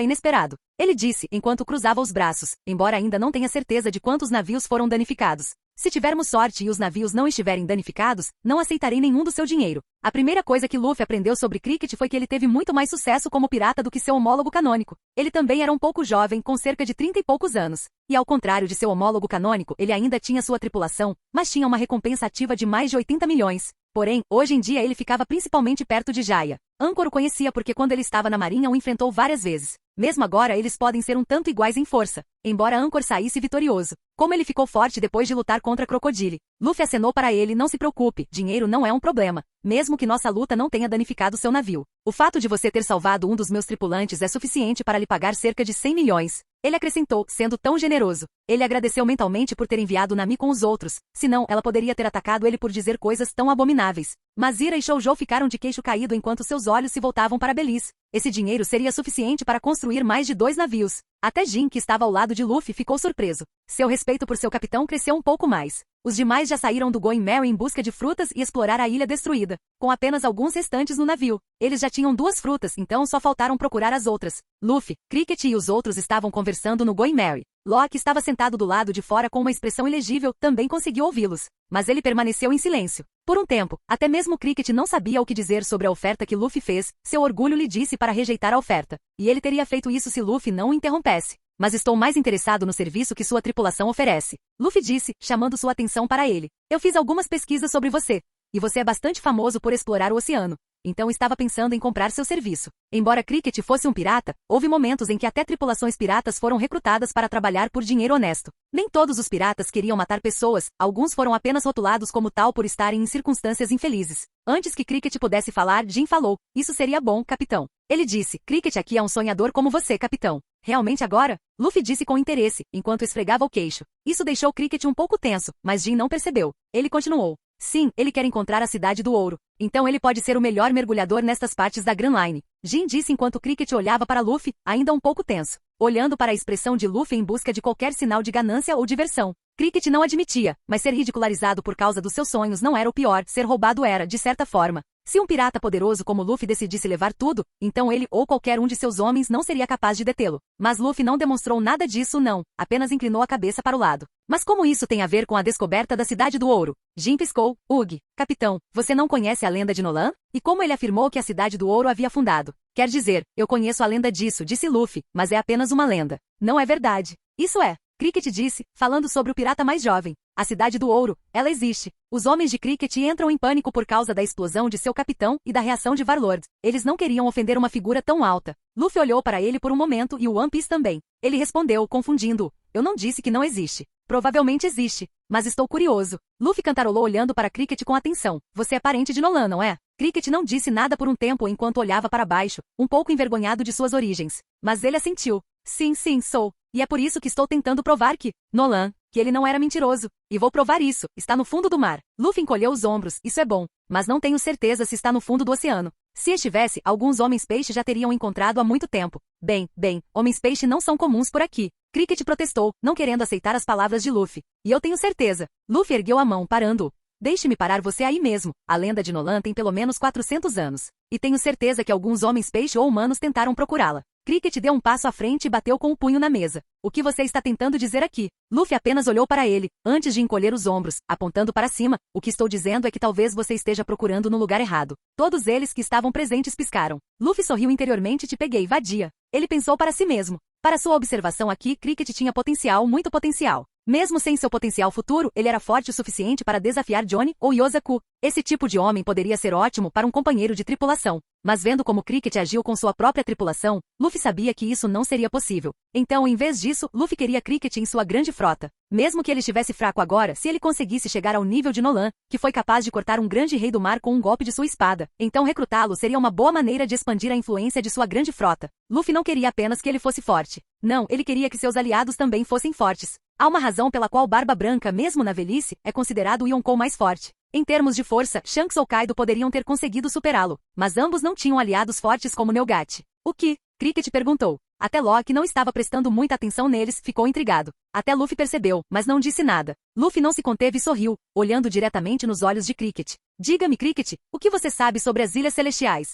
inesperado. Ele disse, enquanto cruzava os braços, embora ainda não tenha certeza de quantos navios foram danificados. Se tivermos sorte e os navios não estiverem danificados, não aceitarei nenhum do seu dinheiro. A primeira coisa que Luffy aprendeu sobre Cricket foi que ele teve muito mais sucesso como pirata do que seu homólogo canônico. Ele também era um pouco jovem, com cerca de 30 e poucos anos. E ao contrário de seu homólogo canônico, ele ainda tinha sua tripulação, mas tinha uma recompensa ativa de mais de 80 milhões. Porém, hoje em dia ele ficava principalmente perto de Jaya. Anchor o conhecia porque quando ele estava na marinha o enfrentou várias vezes. Mesmo agora eles podem ser um tanto iguais em força, embora Anchor saísse vitorioso. Como ele ficou forte depois de lutar contra Crocodile. Luffy acenou para ele: não se preocupe, dinheiro não é um problema, mesmo que nossa luta não tenha danificado seu navio. O fato de você ter salvado um dos meus tripulantes é suficiente para lhe pagar cerca de 100 milhões. Ele acrescentou, sendo tão generoso. Ele agradeceu mentalmente por ter enviado Nami com os outros, senão ela poderia ter atacado ele por dizer coisas tão abomináveis. Mas Ira e Shoujo ficaram de queixo caído enquanto seus olhos se voltavam para Belize. Esse dinheiro seria suficiente para construir mais de 2 navios. Até Jin, que estava ao lado de Luffy, ficou surpreso. Seu respeito por seu capitão cresceu um pouco mais. Os demais já saíram do Going Merry em busca de frutas e explorar a ilha destruída, com apenas alguns restantes no navio. Eles já tinham 2 frutas, então só faltaram procurar as outras. Luffy, Cricket e os outros estavam conversando no Going Merry. Locke estava sentado do lado de fora com uma expressão ilegível, também conseguiu ouvi-los. Mas ele permaneceu em silêncio. Por um tempo, até mesmo Cricket não sabia o que dizer sobre a oferta que Luffy fez, seu orgulho lhe disse para rejeitar a oferta. E ele teria feito isso se Luffy não o interrompesse. Mas estou mais interessado no serviço que sua tripulação oferece. Luffy disse, chamando sua atenção para ele. Eu fiz algumas pesquisas sobre você. E você é bastante famoso por explorar o oceano. Então estava pensando em comprar seu serviço. Embora Cricket fosse um pirata, houve momentos em que até tripulações piratas foram recrutadas para trabalhar por dinheiro honesto. Nem todos os piratas queriam matar pessoas, alguns foram apenas rotulados como tal por estarem em circunstâncias infelizes. Antes que Cricket pudesse falar, Jin falou, isso seria bom, capitão. Ele disse, Cricket aqui é um sonhador como você, capitão. Realmente agora? Luffy disse com interesse, enquanto esfregava o queixo. Isso deixou Cricket um pouco tenso, mas Jin não percebeu. Ele continuou. Sim, ele quer encontrar a Cidade do Ouro. Então ele pode ser o melhor mergulhador nestas partes da Grand Line. Jin disse enquanto Cricket olhava para Luffy, ainda um pouco tenso, olhando para a expressão de Luffy em busca de qualquer sinal de ganância ou diversão. Cricket não admitia, mas ser ridicularizado por causa dos seus sonhos não era o pior, ser roubado era, de certa forma. Se um pirata poderoso como Luffy decidisse levar tudo, então ele ou qualquer um de seus homens não seria capaz de detê-lo. Mas Luffy não demonstrou nada disso não, apenas inclinou a cabeça para o lado. Mas como isso tem a ver com a descoberta da Cidade do Ouro? Jin piscou. Ugh, capitão, você não conhece a lenda de Nolan? E como ele afirmou que a Cidade do Ouro havia fundado? Quer dizer, eu conheço a lenda disso, disse Luffy, mas é apenas uma lenda. Não é verdade. Isso é. Cricket disse, falando sobre o pirata mais jovem. A Cidade do Ouro, ela existe. Os homens de Cricket entram em pânico por causa da explosão de seu capitão e da reação de Warlord. Eles não queriam ofender uma figura tão alta. Luffy olhou para ele por um momento e o One Piece também. Ele respondeu, confundindo-o. Eu não disse que não existe. Provavelmente existe, mas estou curioso. Luffy cantarolou olhando para Cricket com atenção. Você é parente de Nolan, não é? Cricket não disse nada por um tempo enquanto olhava para baixo, um pouco envergonhado de suas origens. Mas ele assentiu. Sim, sou. E é por isso que estou tentando provar que Nolan, que ele não era mentiroso. E vou provar isso, está no fundo do mar. Luffy encolheu os ombros, isso é bom. Mas não tenho certeza se está no fundo do oceano. Se estivesse, alguns homens-peixe já teriam encontrado há muito tempo. Bem, homens-peixe não são comuns por aqui. Cricket protestou, não querendo aceitar as palavras de Luffy. E eu tenho certeza. Luffy ergueu a mão, parando-o. Deixe-me parar você aí mesmo. A lenda de Nolan tem pelo menos 400 anos. E tenho certeza que alguns homens-peixe ou humanos tentaram procurá-la. Cricket deu um passo à frente e bateu com o punho na mesa. O que você está tentando dizer aqui? Luffy apenas olhou para ele, antes de encolher os ombros, apontando para cima. O que estou dizendo é que talvez você esteja procurando no lugar errado. Todos eles que estavam presentes piscaram. Luffy sorriu interiormente. Te peguei, vadia. Ele pensou para si mesmo. Para sua observação aqui, Cricket tinha potencial, muito potencial. Mesmo sem seu potencial futuro, ele era forte o suficiente para desafiar Johnny ou Yosaku. Esse tipo de homem poderia ser ótimo para um companheiro de tripulação. Mas vendo como Cricket agiu com sua própria tripulação, Luffy sabia que isso não seria possível. Então, em vez disso, Luffy queria Cricket em sua grande frota. Mesmo que ele estivesse fraco agora, se ele conseguisse chegar ao nível de Nolan, que foi capaz de cortar um grande rei do mar com um golpe de sua espada, então recrutá-lo seria uma boa maneira de expandir a influência de sua grande frota. Luffy não queria apenas que ele fosse forte. Não, ele queria que seus aliados também fossem fortes. Há uma razão pela qual Barba Branca, mesmo na velhice, é considerado o Yonkou mais forte. Em termos de força, Shanks ou Kaido poderiam ter conseguido superá-lo, mas ambos não tinham aliados fortes como Nelgat. O que? Cricket perguntou. Até Locke não estava prestando muita atenção neles, ficou intrigado. Até Luffy percebeu, mas não disse nada. Luffy não se conteve e sorriu, olhando diretamente nos olhos de Cricket. Diga-me, Cricket, o que você sabe sobre as Ilhas Celestiais?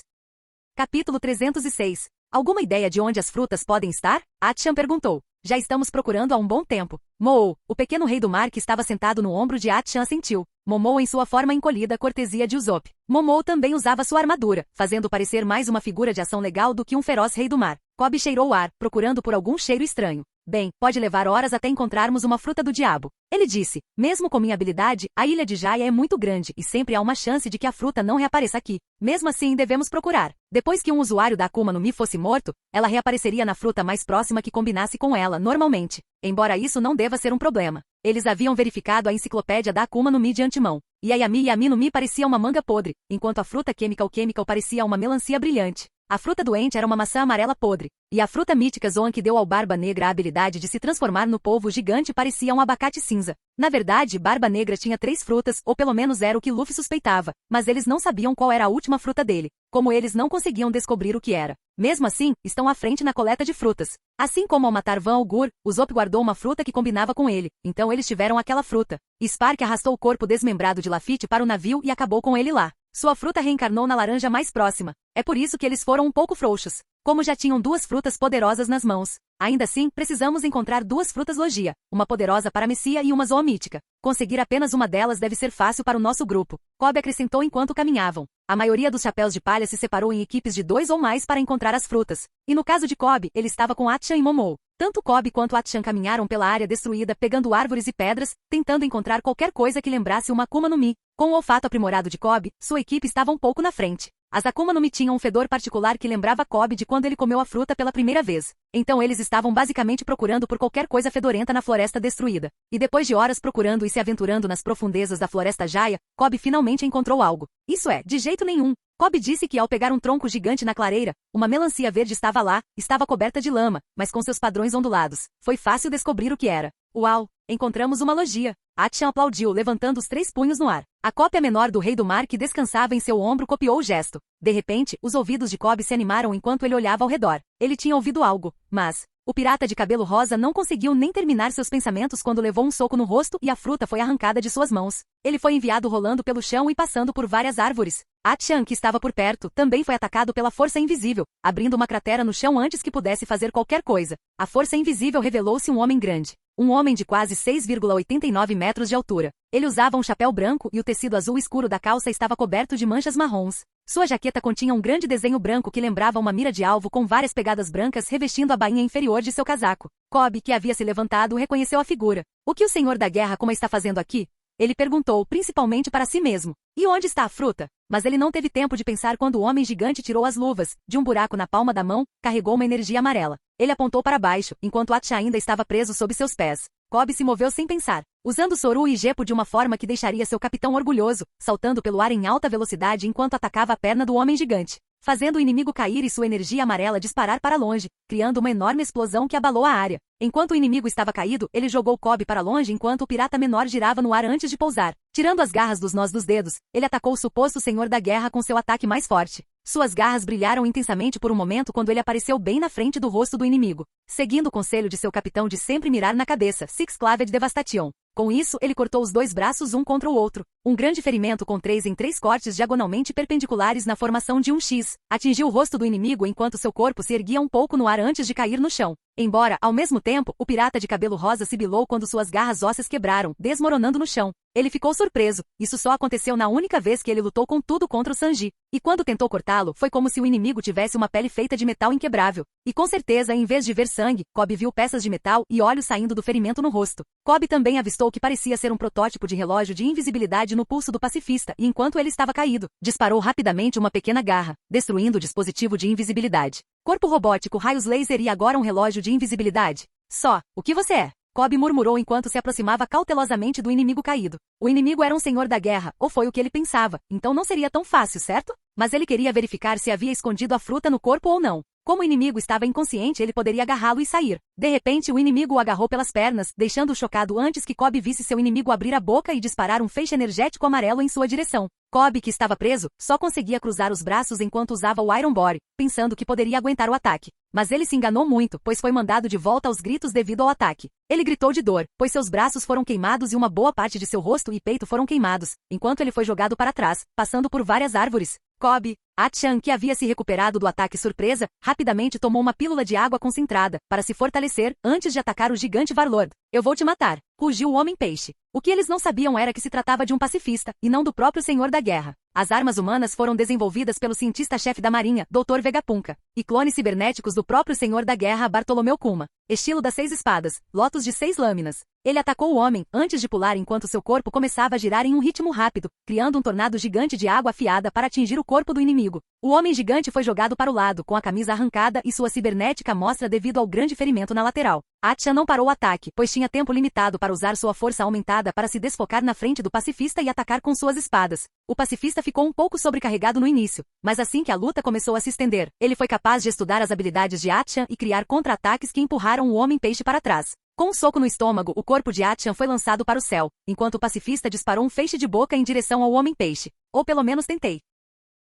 Capítulo 306. Alguma ideia de onde as frutas podem estar? Atchan perguntou. Já estamos procurando há um bom tempo. Moou, o pequeno rei do mar que estava sentado no ombro de Atchan assentiu. Momou em sua forma encolhida cortesia de Usopp. Momou também usava sua armadura, fazendo parecer mais uma figura de ação legal do que um feroz rei do mar. Kobe cheirou o ar, procurando por algum cheiro estranho. Bem, pode levar horas até encontrarmos uma fruta do diabo. Ele disse, mesmo com minha habilidade, a ilha de Jaya é muito grande e sempre há uma chance de que a fruta não reapareça aqui. Mesmo assim, devemos procurar. Depois que um usuário da Akuma no Mi fosse morto, ela reapareceria na fruta mais próxima que combinasse com ela, normalmente. Embora isso não deva ser um problema. Eles haviam verificado a enciclopédia da Akuma no Mi de antemão. E a Yami no Mi parecia uma manga podre, enquanto a fruta Chemical parecia uma melancia brilhante. A fruta doente era uma maçã amarela podre, e a fruta mítica Zoan que deu ao Barba Negra a habilidade de se transformar no polvo gigante parecia um abacate cinza. Na verdade, Barba Negra tinha 3 frutas, ou pelo menos era o que Luffy suspeitava, mas eles não sabiam qual era a última fruta dele, como eles não conseguiam descobrir o que era. Mesmo assim, estão à frente na coleta de frutas. Assim como ao matar Van Augur, Usopp guardou uma fruta que combinava com ele, então eles tiveram aquela fruta. Spark arrastou o corpo desmembrado de Lafitte para o navio e acabou com ele lá. Sua fruta reencarnou na laranja mais próxima. É por isso que eles foram um pouco frouxos. Como já tinham 2 frutas poderosas nas mãos. Ainda assim, precisamos encontrar 2 frutas Logia, uma poderosa paramecia e uma zoomítica. Conseguir apenas uma delas deve ser fácil para o nosso grupo. Kobe acrescentou enquanto caminhavam. A maioria dos chapéus de palha se separou em equipes de 2 ou mais para encontrar as frutas. E no caso de Kobe, ele estava com Atchan e Momou. Tanto Kobe quanto Atchan caminharam pela área destruída pegando árvores e pedras, tentando encontrar qualquer coisa que lembrasse uma Akuma no Mi. Com o olfato aprimorado de Kobe, sua equipe estava um pouco na frente. As Akuma no Mi tinham um fedor particular que lembrava Kobe de quando ele comeu a fruta pela primeira vez. Então eles estavam basicamente procurando por qualquer coisa fedorenta na floresta destruída. E depois de horas procurando e se aventurando nas profundezas da floresta Jaya, Kobe finalmente encontrou algo. Isso é, de jeito nenhum. Kobe disse que ao pegar um tronco gigante na clareira, uma melancia verde estava lá, estava coberta de lama, mas com seus padrões ondulados. Foi fácil descobrir o que era. Uau! Encontramos uma logia. Atchan aplaudiu, levantando os 3 punhos no ar. A cópia menor do Rei do Mar que descansava em seu ombro copiou o gesto. De repente, os ouvidos de Kobe se animaram enquanto ele olhava ao redor. Ele tinha ouvido algo, mas... O pirata de cabelo rosa não conseguiu nem terminar seus pensamentos quando levou um soco no rosto e a fruta foi arrancada de suas mãos. Ele foi enviado rolando pelo chão e passando por várias árvores. Atchan, que estava por perto, também foi atacado pela força invisível, abrindo uma cratera no chão antes que pudesse fazer qualquer coisa. A força invisível revelou-se um homem grande. Um homem de quase 6,89 metros de altura. Ele usava um chapéu branco e o tecido azul escuro da calça estava coberto de manchas marrons. Sua jaqueta continha um grande desenho branco que lembrava uma mira de alvo com várias pegadas brancas revestindo a bainha inferior de seu casaco. Kobe, que havia se levantado, reconheceu a figura. O que o Senhor da Guerra como está fazendo aqui? Ele perguntou, principalmente para si mesmo. E onde está a fruta? Mas ele não teve tempo de pensar quando o homem gigante tirou as luvas, de um buraco na palma da mão, carregou uma energia amarela. Ele apontou para baixo, enquanto Atchan ainda estava preso sob seus pés. Kobe se moveu sem pensar, usando Soru e Gepo de uma forma que deixaria seu capitão orgulhoso, saltando pelo ar em alta velocidade enquanto atacava a perna do homem gigante, fazendo o inimigo cair e sua energia amarela disparar para longe, criando uma enorme explosão que abalou a área. Enquanto o inimigo estava caído, ele jogou Kobe para longe enquanto o pirata menor girava no ar antes de pousar. Tirando as garras dos nós dos dedos, ele atacou o suposto Senhor da Guerra com seu ataque mais forte. Suas garras brilharam intensamente por um momento quando ele apareceu bem na frente do rosto do inimigo, seguindo o conselho de seu capitão de sempre mirar na cabeça, Six-Claved Devastation. Com isso, ele cortou os 2 braços um contra o outro. Um grande ferimento com 3 em 3 cortes diagonalmente perpendiculares na formação de um X. Atingiu o rosto do inimigo enquanto seu corpo se erguia um pouco no ar antes de cair no chão. Embora, ao mesmo tempo, o pirata de cabelo rosa sibilou quando suas garras ósseas quebraram, desmoronando no chão. Ele ficou surpreso. Isso só aconteceu na única vez que ele lutou com tudo contra o Sanji. E quando tentou cortá-lo, foi como se o inimigo tivesse uma pele feita de metal inquebrável. E com certeza, em vez de ver sangue, Kobe viu peças de metal e óleo saindo do ferimento no rosto. Kobe também avistou o que parecia ser um protótipo de relógio de invisibilidade no pulso do pacifista, e enquanto ele estava caído, disparou rapidamente uma pequena garra, destruindo o dispositivo de invisibilidade. Corpo robótico, raios laser e agora um relógio de invisibilidade. Só, o que você é? Kobe murmurou enquanto se aproximava cautelosamente do inimigo caído. O inimigo era um senhor da guerra, ou foi o que ele pensava, então não seria tão fácil, certo? Mas ele queria verificar se havia escondido a fruta no corpo ou não. Como o inimigo estava inconsciente, ele poderia agarrá-lo e sair. De repente, o inimigo o agarrou pelas pernas, deixando-o chocado antes que Kobe visse seu inimigo abrir a boca e disparar um feixe energético amarelo em sua direção. Kobe, que estava preso, só conseguia cruzar os braços enquanto usava o Iron Body, pensando que poderia aguentar o ataque. Mas ele se enganou muito, pois foi mandado de volta aos gritos devido ao ataque. Ele gritou de dor, pois seus braços foram queimados e uma boa parte de seu rosto e peito foram queimados, enquanto ele foi jogado para trás, passando por várias árvores. Kobe, Atchan, que havia se recuperado do ataque surpresa, rapidamente tomou uma pílula de água concentrada, para se fortalecer, antes de atacar o gigante Warlord. Eu vou te matar, rugiu o Homem-Peixe. O que eles não sabiam era que se tratava de um pacifista, e não do próprio Senhor da Guerra. As armas humanas foram desenvolvidas pelo cientista-chefe da Marinha, Dr. Vegapunk, e clones cibernéticos do próprio Senhor da Guerra, Bartolomeu Kuma. Estilo das 6 espadas, lotus de 6 lâminas. Ele atacou o homem, antes de pular enquanto seu corpo começava a girar em um ritmo rápido, criando um tornado gigante de água afiada para atingir o corpo do inimigo. O homem gigante foi jogado para o lado, com a camisa arrancada e sua cibernética mostra devido ao grande ferimento na lateral. Atcha não parou o ataque, pois tinha tempo limitado para usar sua força aumentada para se desfocar na frente do pacifista e atacar com suas espadas. O pacifista ficou um pouco sobrecarregado no início, mas assim que a luta começou a se estender, ele foi capaz de estudar as habilidades de Atcha e criar contra-ataques que empurraram o homem-peixe para trás. Com um soco no estômago, o corpo de Atchan foi lançado para o céu, enquanto o pacifista disparou um feixe de boca em direção ao homem-peixe. Ou pelo menos tentei.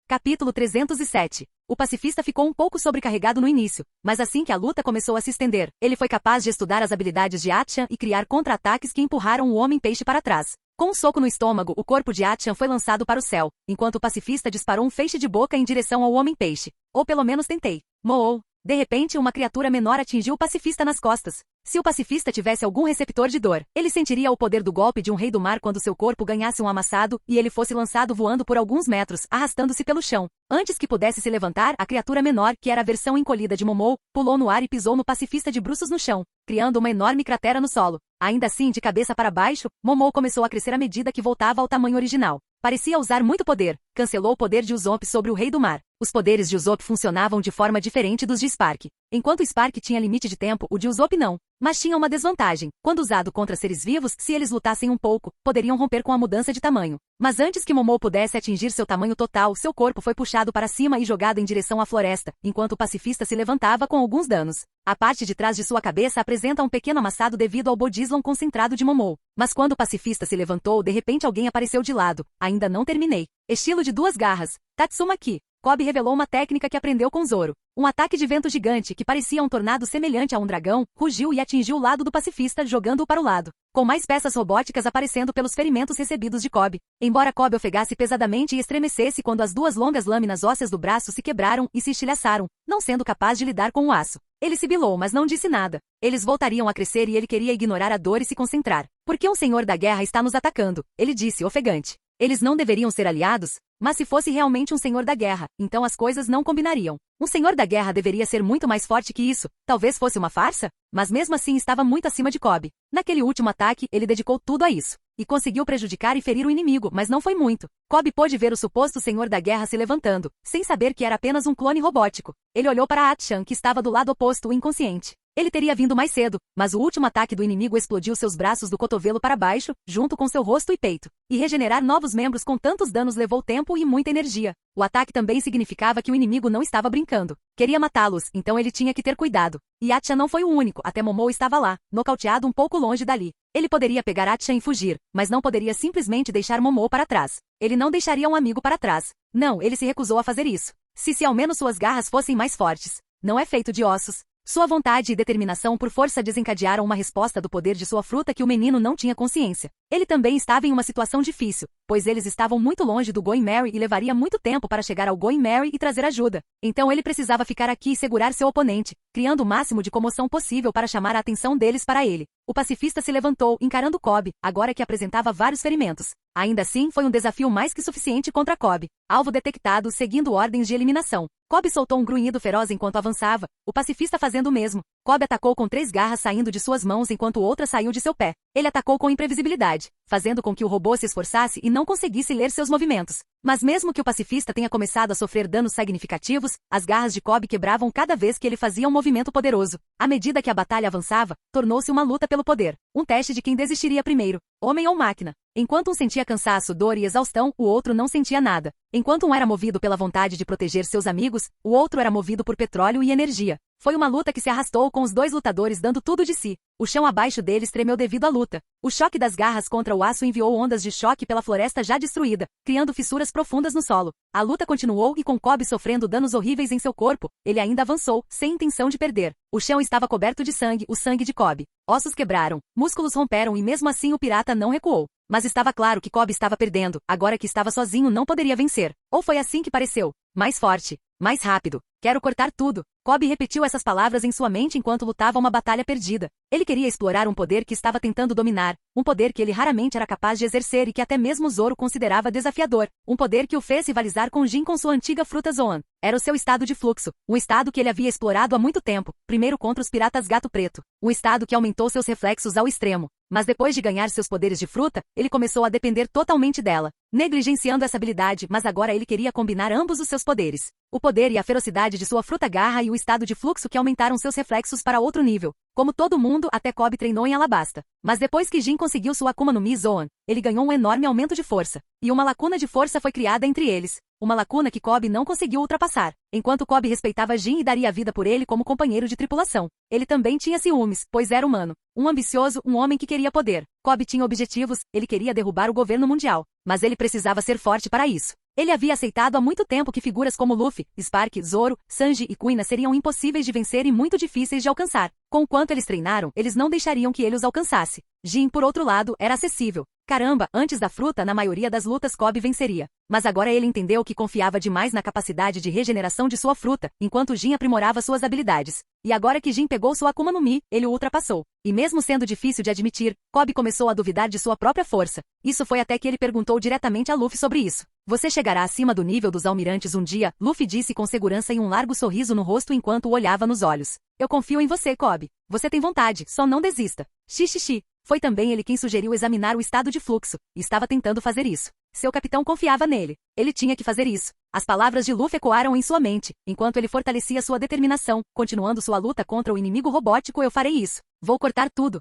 Capítulo 307. O pacifista ficou um pouco sobrecarregado no início, mas assim que a luta começou a se estender, ele foi capaz de estudar as habilidades de Atchan e criar contra-ataques que empurraram o homem-peixe para trás. Com um soco no estômago, o corpo de Atchan foi lançado para o céu, enquanto o pacifista disparou um feixe de boca em direção ao homem-peixe. Ou pelo menos tentei. Moou. De repente, uma criatura menor atingiu o pacifista nas costas. Se o pacifista tivesse algum receptor de dor, ele sentiria o poder do golpe de um rei do mar quando seu corpo ganhasse um amassado e ele fosse lançado voando por alguns metros, arrastando-se pelo chão. Antes que pudesse se levantar, a criatura menor, que era a versão encolhida de Momou, pulou no ar e pisou no pacifista de bruços no chão, criando uma enorme cratera no solo. Ainda assim, de cabeça para baixo, Momou começou a crescer à medida que voltava ao tamanho original. Parecia usar muito poder. Cancelou o poder de Usopp sobre o Rei do Mar. Os poderes de Usopp funcionavam de forma diferente dos de Spark. Enquanto Spark tinha limite de tempo, o de Usopp não. Mas tinha uma desvantagem. Quando usado contra seres vivos, se eles lutassem um pouco, poderiam romper com a mudança de tamanho. Mas antes que Momou pudesse atingir seu tamanho total, seu corpo foi puxado para cima e jogado em direção à floresta, enquanto o pacifista se levantava com alguns danos. A parte de trás de sua cabeça apresenta um pequeno amassado devido ao Bodhislon concentrado de Momou. Mas quando o pacifista se levantou, de repente alguém apareceu de lado. Ainda não terminei. Estilo de 2 garras. Tatsumaki. Kobe revelou uma técnica que aprendeu com Zoro. Um ataque de vento gigante que parecia um tornado semelhante a um dragão, rugiu e atingiu o lado do pacifista, jogando-o para o lado, com mais peças robóticas aparecendo pelos ferimentos recebidos de Kobe. Embora Kobe ofegasse pesadamente e estremecesse quando as 2 longas lâminas ósseas do braço se quebraram e se estilhaçaram, não sendo capaz de lidar com o aço. Ele sibilou, mas não disse nada. Eles voltariam a crescer e ele queria ignorar a dor e se concentrar. Porque um senhor da guerra está nos atacando, ele disse ofegante. Eles não deveriam ser aliados? Mas se fosse realmente um senhor da guerra, então as coisas não combinariam. Um senhor da guerra deveria ser muito mais forte que isso. Talvez fosse uma farsa? Mas mesmo assim estava muito acima de Kobe. Naquele último ataque, ele dedicou tudo a isso. E conseguiu prejudicar e ferir o inimigo, mas não foi muito. Kobe pôde ver o suposto senhor da guerra se levantando, sem saber que era apenas um clone robótico. Ele olhou para Atchan, que estava do lado oposto, inconsciente. Ele teria vindo mais cedo, mas o último ataque do inimigo explodiu seus braços do cotovelo para baixo, junto com seu rosto e peito. E regenerar novos membros com tantos danos levou tempo e muita energia. O ataque também significava que o inimigo não estava brincando. Queria matá-los, então ele tinha que ter cuidado. E Atchan não foi o único, até Momou estava lá, nocauteado um pouco longe dali. Ele poderia pegar Atchan e fugir, mas não poderia simplesmente deixar Momou para trás. Ele não deixaria um amigo para trás. Não, ele se recusou a fazer isso. Se ao menos suas garras fossem mais fortes. Não é feito de ossos. Sua vontade e determinação por força desencadearam uma resposta do poder de sua fruta que o menino não tinha consciência. Ele também estava em uma situação difícil, pois eles estavam muito longe do Going Merry e levaria muito tempo para chegar ao Going Merry e trazer ajuda. Então ele precisava ficar aqui e segurar seu oponente, criando o máximo de comoção possível para chamar a atenção deles para ele. O pacifista se levantou, encarando Kobe, agora que apresentava vários ferimentos. Ainda assim, foi um desafio mais que suficiente contra Kobe. Alvo detectado, seguindo ordens de eliminação. Kobe soltou um grunhido feroz enquanto avançava, o pacifista fazendo o mesmo. Kobe atacou com 3 garras saindo de suas mãos enquanto outra saiu de seu pé. Ele atacou com imprevisibilidade, fazendo com que o robô se esforçasse e não conseguisse ler seus movimentos. Mas mesmo que o pacifista tenha começado a sofrer danos significativos, as garras de Kobe quebravam cada vez que ele fazia um movimento poderoso. À medida que a batalha avançava, tornou-se uma luta pelo poder. Um teste de quem desistiria primeiro, homem ou máquina. Enquanto um sentia cansaço, dor e exaustão, o outro não sentia nada. Enquanto um era movido pela vontade de proteger seus amigos, o outro era movido por petróleo e energia. Foi uma luta que se arrastou com os 2 lutadores dando tudo de si. O chão abaixo deles tremeu devido à luta. O choque das garras contra o aço enviou ondas de choque pela floresta já destruída, criando fissuras profundas no solo. A luta continuou e com Kobe sofrendo danos horríveis em seu corpo, ele ainda avançou, sem intenção de perder. O chão estava coberto de sangue, o sangue de Kobe. Ossos quebraram, músculos romperam e mesmo assim o pirata não recuou. Mas estava claro que Kobe estava perdendo, agora que estava sozinho não poderia vencer. Ou foi assim que pareceu. Mais forte, mais rápido. Quero cortar tudo. Kobe repetiu essas palavras em sua mente enquanto lutava uma batalha perdida. Ele queria explorar um poder que estava tentando dominar, um poder que ele raramente era capaz de exercer e que até mesmo Zoro considerava desafiador, um poder que o fez rivalizar com Jin com sua antiga fruta Zoan. Era o seu estado de fluxo, um estado que ele havia explorado há muito tempo, primeiro contra os piratas Gato Preto, um estado que aumentou seus reflexos ao extremo. Mas depois de ganhar seus poderes de fruta, ele começou a depender totalmente dela, negligenciando essa habilidade, mas agora ele queria combinar ambos os seus poderes. O poder e a ferocidade de sua fruta garra e o estado de fluxo que aumentaram seus reflexos para outro nível. Como todo mundo, até Kobe treinou em Alabasta. Mas depois que Jin conseguiu sua Akuma no Mi Zoan, ele ganhou um enorme aumento de força. E uma lacuna de força foi criada entre eles. Uma lacuna que Kobe não conseguiu ultrapassar. Enquanto Kobe respeitava Jin e daria a vida por ele como companheiro de tripulação. Ele também tinha ciúmes, pois era humano. Um ambicioso, um homem que queria poder. Kobe tinha objetivos, ele queria derrubar o governo mundial. Mas ele precisava ser forte para isso. Ele havia aceitado há muito tempo que figuras como Luffy, Spark, Zoro, Sanji e Kuina seriam impossíveis de vencer e muito difíceis de alcançar. Com o quanto eles treinaram, eles não deixariam que ele os alcançasse. Jin, por outro lado, era acessível. Caramba, antes da fruta, na maioria das lutas Kobe venceria. Mas agora ele entendeu que confiava demais na capacidade de regeneração de sua fruta, enquanto Jin aprimorava suas habilidades. E agora que Jin pegou sua Akuma no Mi, ele o ultrapassou. E mesmo sendo difícil de admitir, Kobe começou a duvidar de sua própria força. Isso foi até que ele perguntou diretamente a Luffy sobre isso. Você chegará acima do nível dos almirantes um dia, Luffy disse com segurança e um largo sorriso no rosto enquanto o olhava nos olhos. Eu confio em você, Kobe. Você tem vontade, só não desista. Xixi. Foi também ele quem sugeriu examinar o estado de fluxo, e estava tentando fazer isso. Seu capitão confiava nele. Ele tinha que fazer isso. As palavras de Luffy ecoaram em sua mente, enquanto ele fortalecia sua determinação, continuando sua luta contra o inimigo robótico. Eu farei isso. Vou cortar tudo.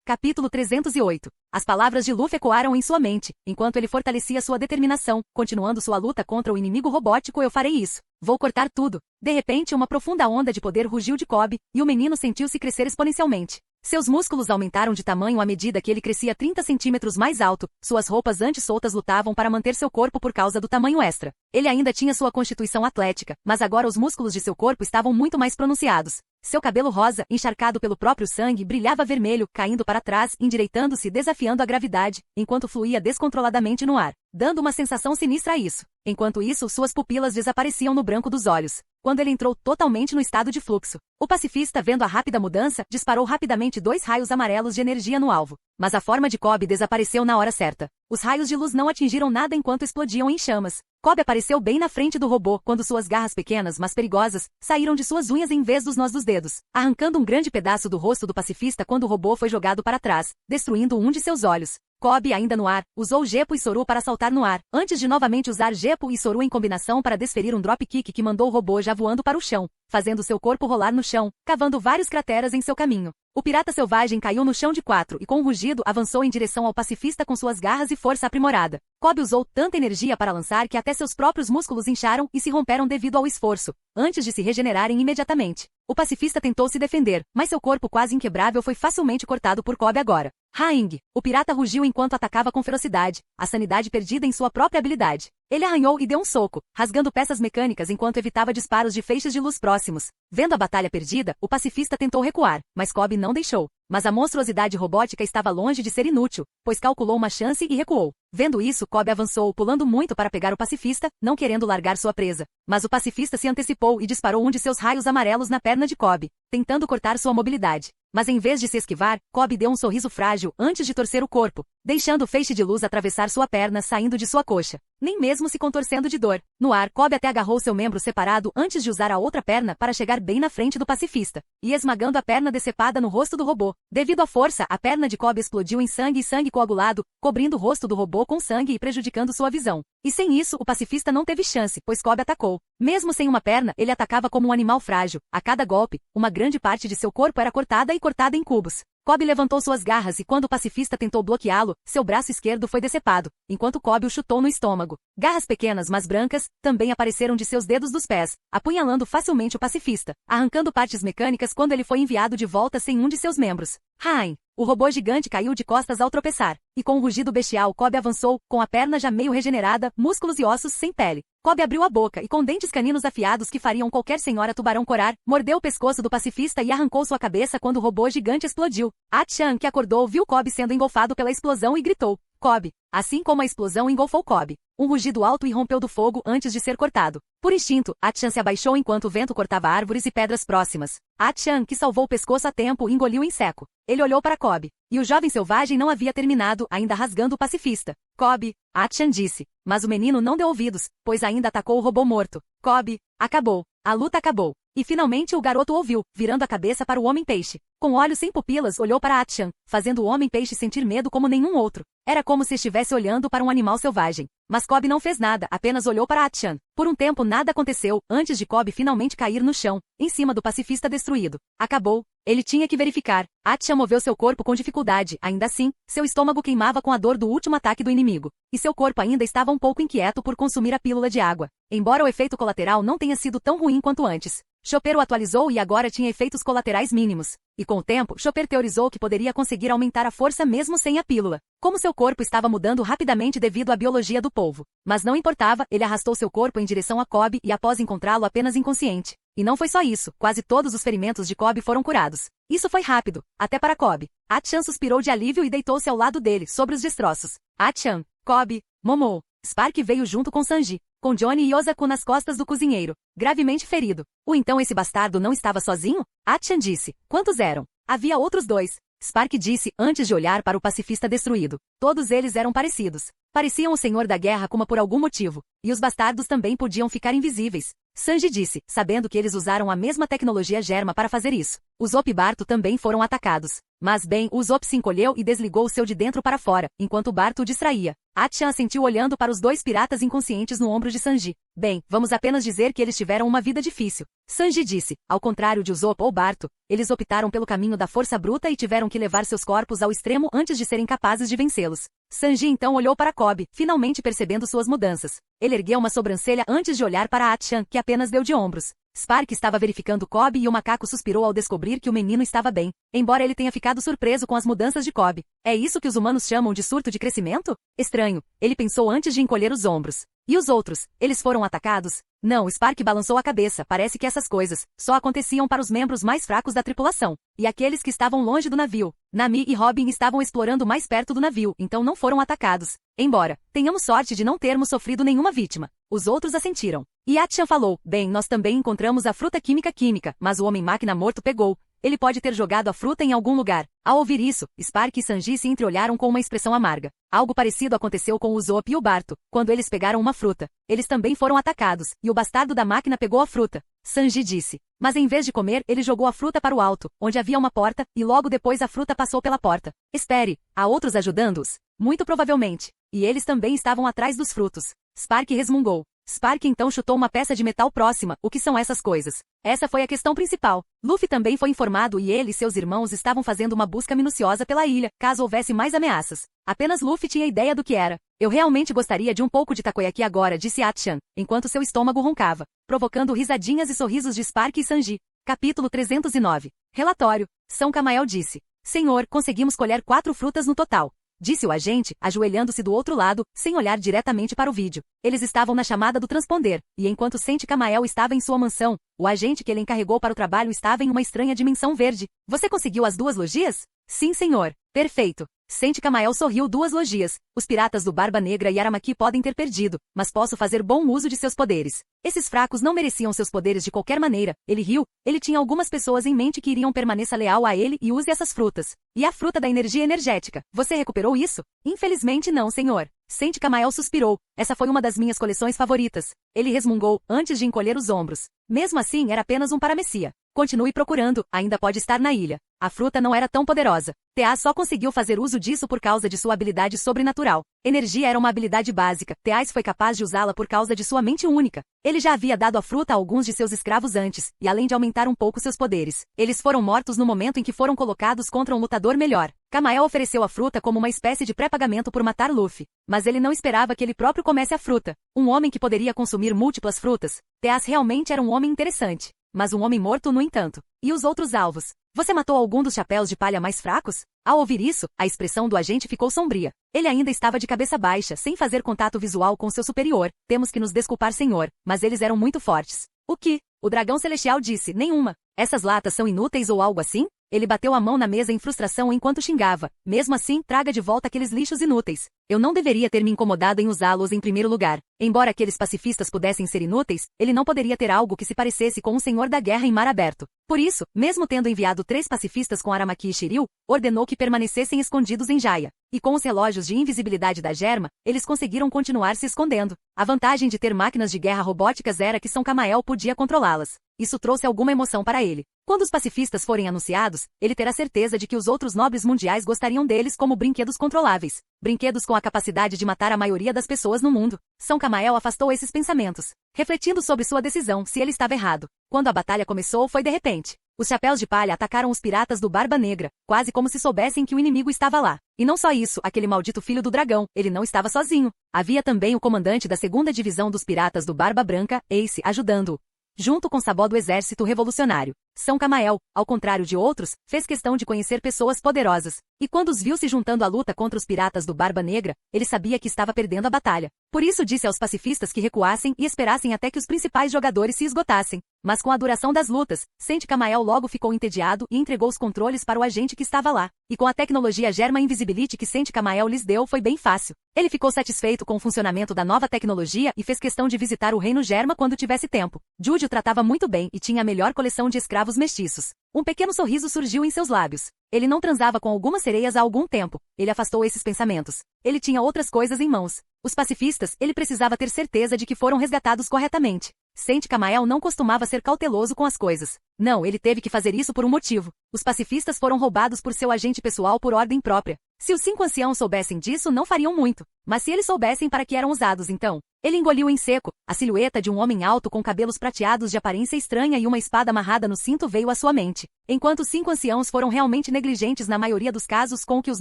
Capítulo 308. As palavras de Luffy ecoaram em sua mente, enquanto ele fortalecia sua determinação, continuando sua luta contra o inimigo robótico. Eu farei isso. Vou cortar tudo. De repente, uma profunda onda de poder rugiu de Kobe, e o menino sentiu-se crescer exponencialmente. Seus músculos aumentaram de tamanho à medida que ele crescia 30 centímetros mais alto, suas roupas antes soltas lutavam para manter seu corpo por causa do tamanho extra. Ele ainda tinha sua constituição atlética, mas agora os músculos de seu corpo estavam muito mais pronunciados. Seu cabelo rosa, encharcado pelo próprio sangue, brilhava vermelho, caindo para trás, endireitando-se e desafiando a gravidade, enquanto fluía descontroladamente no ar, dando uma sensação sinistra a isso. Enquanto isso, suas pupilas desapareciam no branco dos olhos. Quando ele entrou totalmente no estado de fluxo, o pacifista, vendo a rápida mudança, disparou rapidamente 2 raios amarelos de energia no alvo. Mas a forma de Kobe desapareceu na hora certa. Os raios de luz não atingiram nada enquanto explodiam em chamas. Kobe apareceu bem na frente do robô quando suas garras pequenas, mas perigosas, saíram de suas unhas em vez dos nós dos dedos, arrancando um grande pedaço do rosto do pacifista quando o robô foi jogado para trás, destruindo um de seus olhos. Kobe, ainda no ar, usou Geppo e Soru para saltar no ar, antes de novamente usar Geppo e Soru em combinação para desferir um drop kick que mandou o robô já voando para o chão, fazendo seu corpo rolar no chão, cavando vários crateras em seu caminho. O pirata selvagem caiu no chão de 4 e com um rugido avançou em direção ao pacifista com suas garras e força aprimorada. Kobe usou tanta energia para lançar que até seus próprios músculos incharam e se romperam devido ao esforço, antes de se regenerarem imediatamente. O pacifista tentou se defender, mas seu corpo quase inquebrável foi facilmente cortado por Kobe agora. Haing! O pirata rugiu enquanto atacava com ferocidade, a sanidade perdida em sua própria habilidade. Ele arranhou e deu um soco, rasgando peças mecânicas enquanto evitava disparos de feixes de luz próximos. Vendo a batalha perdida, o pacifista tentou recuar, mas Kobe não deixou. Mas a monstruosidade robótica estava longe de ser inútil, pois calculou uma chance e recuou. Vendo isso, Kobe avançou, pulando muito para pegar o pacifista, não querendo largar sua presa. Mas o pacifista se antecipou e disparou um de seus raios amarelos na perna de Kobe, tentando cortar sua mobilidade. Mas em vez de se esquivar, Kobe deu um sorriso frágil antes de torcer o corpo, deixando o feixe de luz atravessar sua perna saindo de sua coxa, nem mesmo se contorcendo de dor. No ar, Kobe até agarrou seu membro separado antes de usar a outra perna para chegar bem na frente do pacifista, e esmagando a perna decepada no rosto do robô. Devido à força, a perna de Kobe explodiu em sangue e sangue coagulado, cobrindo o rosto do robô com sangue e prejudicando sua visão. E sem isso, o pacifista não teve chance, pois Kobe atacou. Mesmo sem uma perna, ele atacava como um animal frágil. A cada golpe, uma grande parte de seu corpo era cortada e cortada em cubos. Kobe levantou suas garras e quando o pacifista tentou bloqueá-lo, seu braço esquerdo foi decepado, enquanto Kobe o chutou no estômago. Garras pequenas mas brancas também apareceram de seus dedos dos pés, apunhalando facilmente o pacifista, arrancando partes mecânicas quando ele foi enviado de volta sem um de seus membros. Hain! O robô gigante caiu de costas ao tropeçar, e com um rugido bestial Kobe avançou, com a perna já meio regenerada, músculos e ossos sem pele. Kobe abriu a boca e com dentes caninos afiados que fariam qualquer senhora tubarão corar, mordeu o pescoço do pacifista e arrancou sua cabeça quando o robô gigante explodiu. A Chan, que acordou, viu Kobe sendo engolfado pela explosão e gritou. Cobb. Assim como a explosão engolfou Cobb. Um rugido alto irrompeu do fogo antes de ser cortado. Por instinto, Achan se abaixou enquanto o vento cortava árvores e pedras próximas. Achan, que salvou o pescoço a tempo, engoliu em seco. Ele olhou para Cobb. E o jovem selvagem não havia terminado, ainda rasgando o pacifista. Cobb, Achan disse. Mas o menino não deu ouvidos, pois ainda atacou o robô morto. Cobb, acabou. A luta acabou. E finalmente o garoto ouviu, virando a cabeça para o homem-peixe. Com olhos sem pupilas, olhou para Achan, fazendo o homem-peixe sentir medo como nenhum outro. Era como se estivesse olhando para um animal selvagem. Mas Cobb não fez nada, apenas olhou para Achan. Por um tempo nada aconteceu, antes de Cobb finalmente cair no chão, em cima do pacifista destruído. Acabou. Ele tinha que verificar. Achan moveu seu corpo com dificuldade, ainda assim, seu estômago queimava com a dor do último ataque do inimigo. E seu corpo ainda estava um pouco inquieto por consumir a pílula de água. Embora o efeito colateral não tenha sido tão ruim quanto antes. Chopper o atualizou e agora tinha efeitos colaterais mínimos. E com o tempo, Chopper teorizou que poderia conseguir aumentar a força mesmo sem a pílula. Como seu corpo estava mudando rapidamente devido à biologia do polvo. Mas não importava, ele arrastou seu corpo em direção a Cobb e após encontrá-lo apenas inconsciente. E não foi só isso, quase todos os ferimentos de Cobb foram curados. Isso foi rápido, até para Cobb. Achan suspirou de alívio e deitou-se ao lado dele, sobre os destroços. Achan, Cobb, Momo. Spark veio junto com Sanji, com Johnny e Osaku nas costas do cozinheiro, gravemente ferido. Então esse bastardo não estava sozinho? Achan disse. Quantos eram? Havia outros 2. Spark disse, antes de olhar para o pacifista destruído. Todos eles eram parecidos. Pareciam o senhor da guerra Kuma por algum motivo. E os bastardos também podiam ficar invisíveis. Sanji disse, sabendo que eles usaram a mesma tecnologia Germa para fazer isso. Usopp e Barto também foram atacados. Mas bem, Usopp se encolheu e desligou o seu de dentro para fora, enquanto Barto o distraía. Achan assentiu olhando para os 2 piratas inconscientes no ombro de Sanji. Bem, vamos apenas dizer que eles tiveram uma vida difícil. Sanji disse, ao contrário de Usopp ou Barto, eles optaram pelo caminho da força bruta e tiveram que levar seus corpos ao extremo antes de serem capazes de vencê-los. Sanji então olhou para Cobb, finalmente percebendo suas mudanças. Ele ergueu uma sobrancelha antes de olhar para Achan, que apenas deu de ombros. Spark estava verificando Cobb e o macaco suspirou ao descobrir que o menino estava bem, embora ele tenha ficado surpreso com as mudanças de Cobb. É isso que os humanos chamam de surto de crescimento? Estranho, ele pensou antes de encolher os ombros. E os outros? Eles foram atacados? Não, Spark balançou a cabeça, parece que essas coisas só aconteciam para os membros mais fracos da tripulação, e aqueles que estavam longe do navio. Nami e Robin estavam explorando mais perto do navio, então não foram atacados. Embora tenhamos sorte de não termos sofrido nenhuma vítima. Os outros assentiram. E Achan falou, bem, nós também encontramos a fruta química, mas o homem-máquina morto pegou. Ele pode ter jogado a fruta em algum lugar. Ao ouvir isso, Spark e Sanji se entreolharam com uma expressão amarga. Algo parecido aconteceu com o Usopp e o Barto, quando eles pegaram uma fruta. Eles também foram atacados, e o bastardo da máquina pegou a fruta. Sanji disse. Mas em vez de comer, ele jogou a fruta para o alto, onde havia uma porta, e logo depois a fruta passou pela porta. Espere, há outros ajudando-os? Muito provavelmente. E eles também estavam atrás dos frutos. Spark resmungou. Spark então chutou uma peça de metal próxima. O que são essas coisas? Essa foi a questão principal. Luffy também foi informado e ele e seus irmãos estavam fazendo uma busca minuciosa pela ilha, caso houvesse mais ameaças. Apenas Luffy tinha ideia do que era. Eu realmente gostaria de um pouco de takoyaki agora, disse Achan, enquanto seu estômago roncava, provocando risadinhas e sorrisos de Spark e Sanji. Capítulo 309. Relatório. São Camael disse. Senhor, conseguimos colher 4 frutas no total. Disse o agente, ajoelhando-se do outro lado, sem olhar diretamente para o vídeo. Eles estavam na chamada do transponder, e enquanto Sente Camael estava em sua mansão, o agente que ele encarregou para o trabalho estava em uma estranha dimensão verde. Você conseguiu as 2 logias? Sim, senhor. Perfeito. Sente Camael sorriu 2 logias. Os piratas do Barba Negra e Aramaki podem ter perdido, mas posso fazer bom uso de seus poderes. Esses fracos não mereciam seus poderes de qualquer maneira. Ele riu. Ele tinha algumas pessoas em mente que iriam permanecer leal a ele e use essas frutas. E a fruta da energia energética. Você recuperou isso? Infelizmente não, senhor. Sente Camael suspirou. Essa foi uma das minhas coleções favoritas. Ele resmungou, antes de encolher os ombros. Mesmo assim, era apenas um paramecia. Continue procurando, ainda pode estar na ilha. A fruta não era tão poderosa. Tea só conseguiu fazer uso disso por causa de sua habilidade sobrenatural. Energia era uma habilidade básica. Teais foi capaz de usá-la por causa de sua mente única. Ele já havia dado a fruta a alguns de seus escravos antes, e além de aumentar um pouco seus poderes, eles foram mortos no momento em que foram colocados contra um lutador melhor. Camael ofereceu a fruta como uma espécie de pré-pagamento por matar Luffy. Mas ele não esperava que ele próprio comesse a fruta. Um homem que poderia consumir múltiplas frutas. Teas realmente era um homem interessante. Mas um homem morto, no entanto. E os outros alvos? Você matou algum dos chapéus de palha mais fracos? Ao ouvir isso, a expressão do agente ficou sombria. Ele ainda estava de cabeça baixa, sem fazer contato visual com seu superior. Temos que nos desculpar, senhor, mas eles eram muito fortes. O que? O dragão celestial disse, nenhuma. Essas latas são inúteis ou algo assim? Ele bateu a mão na mesa em frustração enquanto xingava. Mesmo assim, traga de volta aqueles lixos inúteis. Eu não deveria ter me incomodado em usá-los em primeiro lugar. Embora aqueles pacifistas pudessem ser inúteis, ele não poderia ter algo que se parecesse com um senhor da guerra em mar aberto. Por isso, mesmo tendo enviado 3 pacifistas com Aramaki e Shiryu, ordenou que permanecessem escondidos em Jaya. E com os relógios de invisibilidade da Germa, eles conseguiram continuar se escondendo. A vantagem de ter máquinas de guerra robóticas era que São Camael podia controlá-las. Isso trouxe alguma emoção para ele. Quando os pacifistas forem anunciados, ele terá certeza de que os outros nobres mundiais gostariam deles como brinquedos controláveis. Brinquedos com a capacidade de matar a maioria das pessoas no mundo. São Camael afastou esses pensamentos, refletindo sobre sua decisão se ele estava errado. Quando a batalha começou foi de repente. Os chapéus de palha atacaram os piratas do Barba Negra, quase como se soubessem que o inimigo estava lá. E não só isso, aquele maldito filho do dragão, ele não estava sozinho. Havia também o comandante da 2ª divisão dos piratas do Barba Branca, Ace, ajudando-o. Junto com Sabó do Exército Revolucionário. São Camael, ao contrário de outros, fez questão de conhecer pessoas poderosas. E quando os viu se juntando à luta contra os piratas do Barba Negra, ele sabia que estava perdendo a batalha. Por isso disse aos pacifistas que recuassem e esperassem até que os principais jogadores se esgotassem. Mas com a duração das lutas, Sente Camael logo ficou entediado e entregou os controles para o agente que estava lá. E com a tecnologia Germa Invisibility que Sente Camael lhes deu foi bem fácil. Ele ficou satisfeito com o funcionamento da nova tecnologia e fez questão de visitar o reino Germa quando tivesse tempo. Jude o tratava muito bem e tinha a melhor coleção de escravos mestiços. Um pequeno sorriso surgiu em seus lábios. Ele não transava com algumas sereias há algum tempo. Ele afastou esses pensamentos. Ele tinha outras coisas em mãos. Os pacifistas, ele precisava ter certeza de que foram resgatados corretamente. Sente Camael não costumava ser cauteloso com as coisas. Não, ele teve que fazer isso por um motivo. Os pacifistas foram roubados por seu agente pessoal por ordem própria. Se os 5 anciãos soubessem disso, não fariam muito. Mas se eles soubessem para que eram usados, então... Ele engoliu em seco. A silhueta de um homem alto com cabelos prateados de aparência estranha e uma espada amarrada no cinto veio à sua mente. Enquanto os 5 anciãos foram realmente negligentes na maioria dos casos com o que os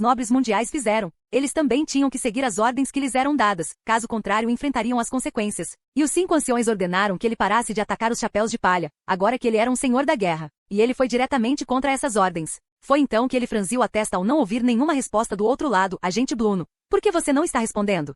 nobres mundiais fizeram, eles também tinham que seguir as ordens que lhes eram dadas, caso contrário enfrentariam as consequências. E os 5 anciões ordenaram que ele parasse de atacar os chapéus de palha, agora que ele era um senhor da guerra. E ele foi diretamente contra essas ordens. Foi então que ele franziu a testa ao não ouvir nenhuma resposta do outro lado, agente Bluno. Por que você não está respondendo?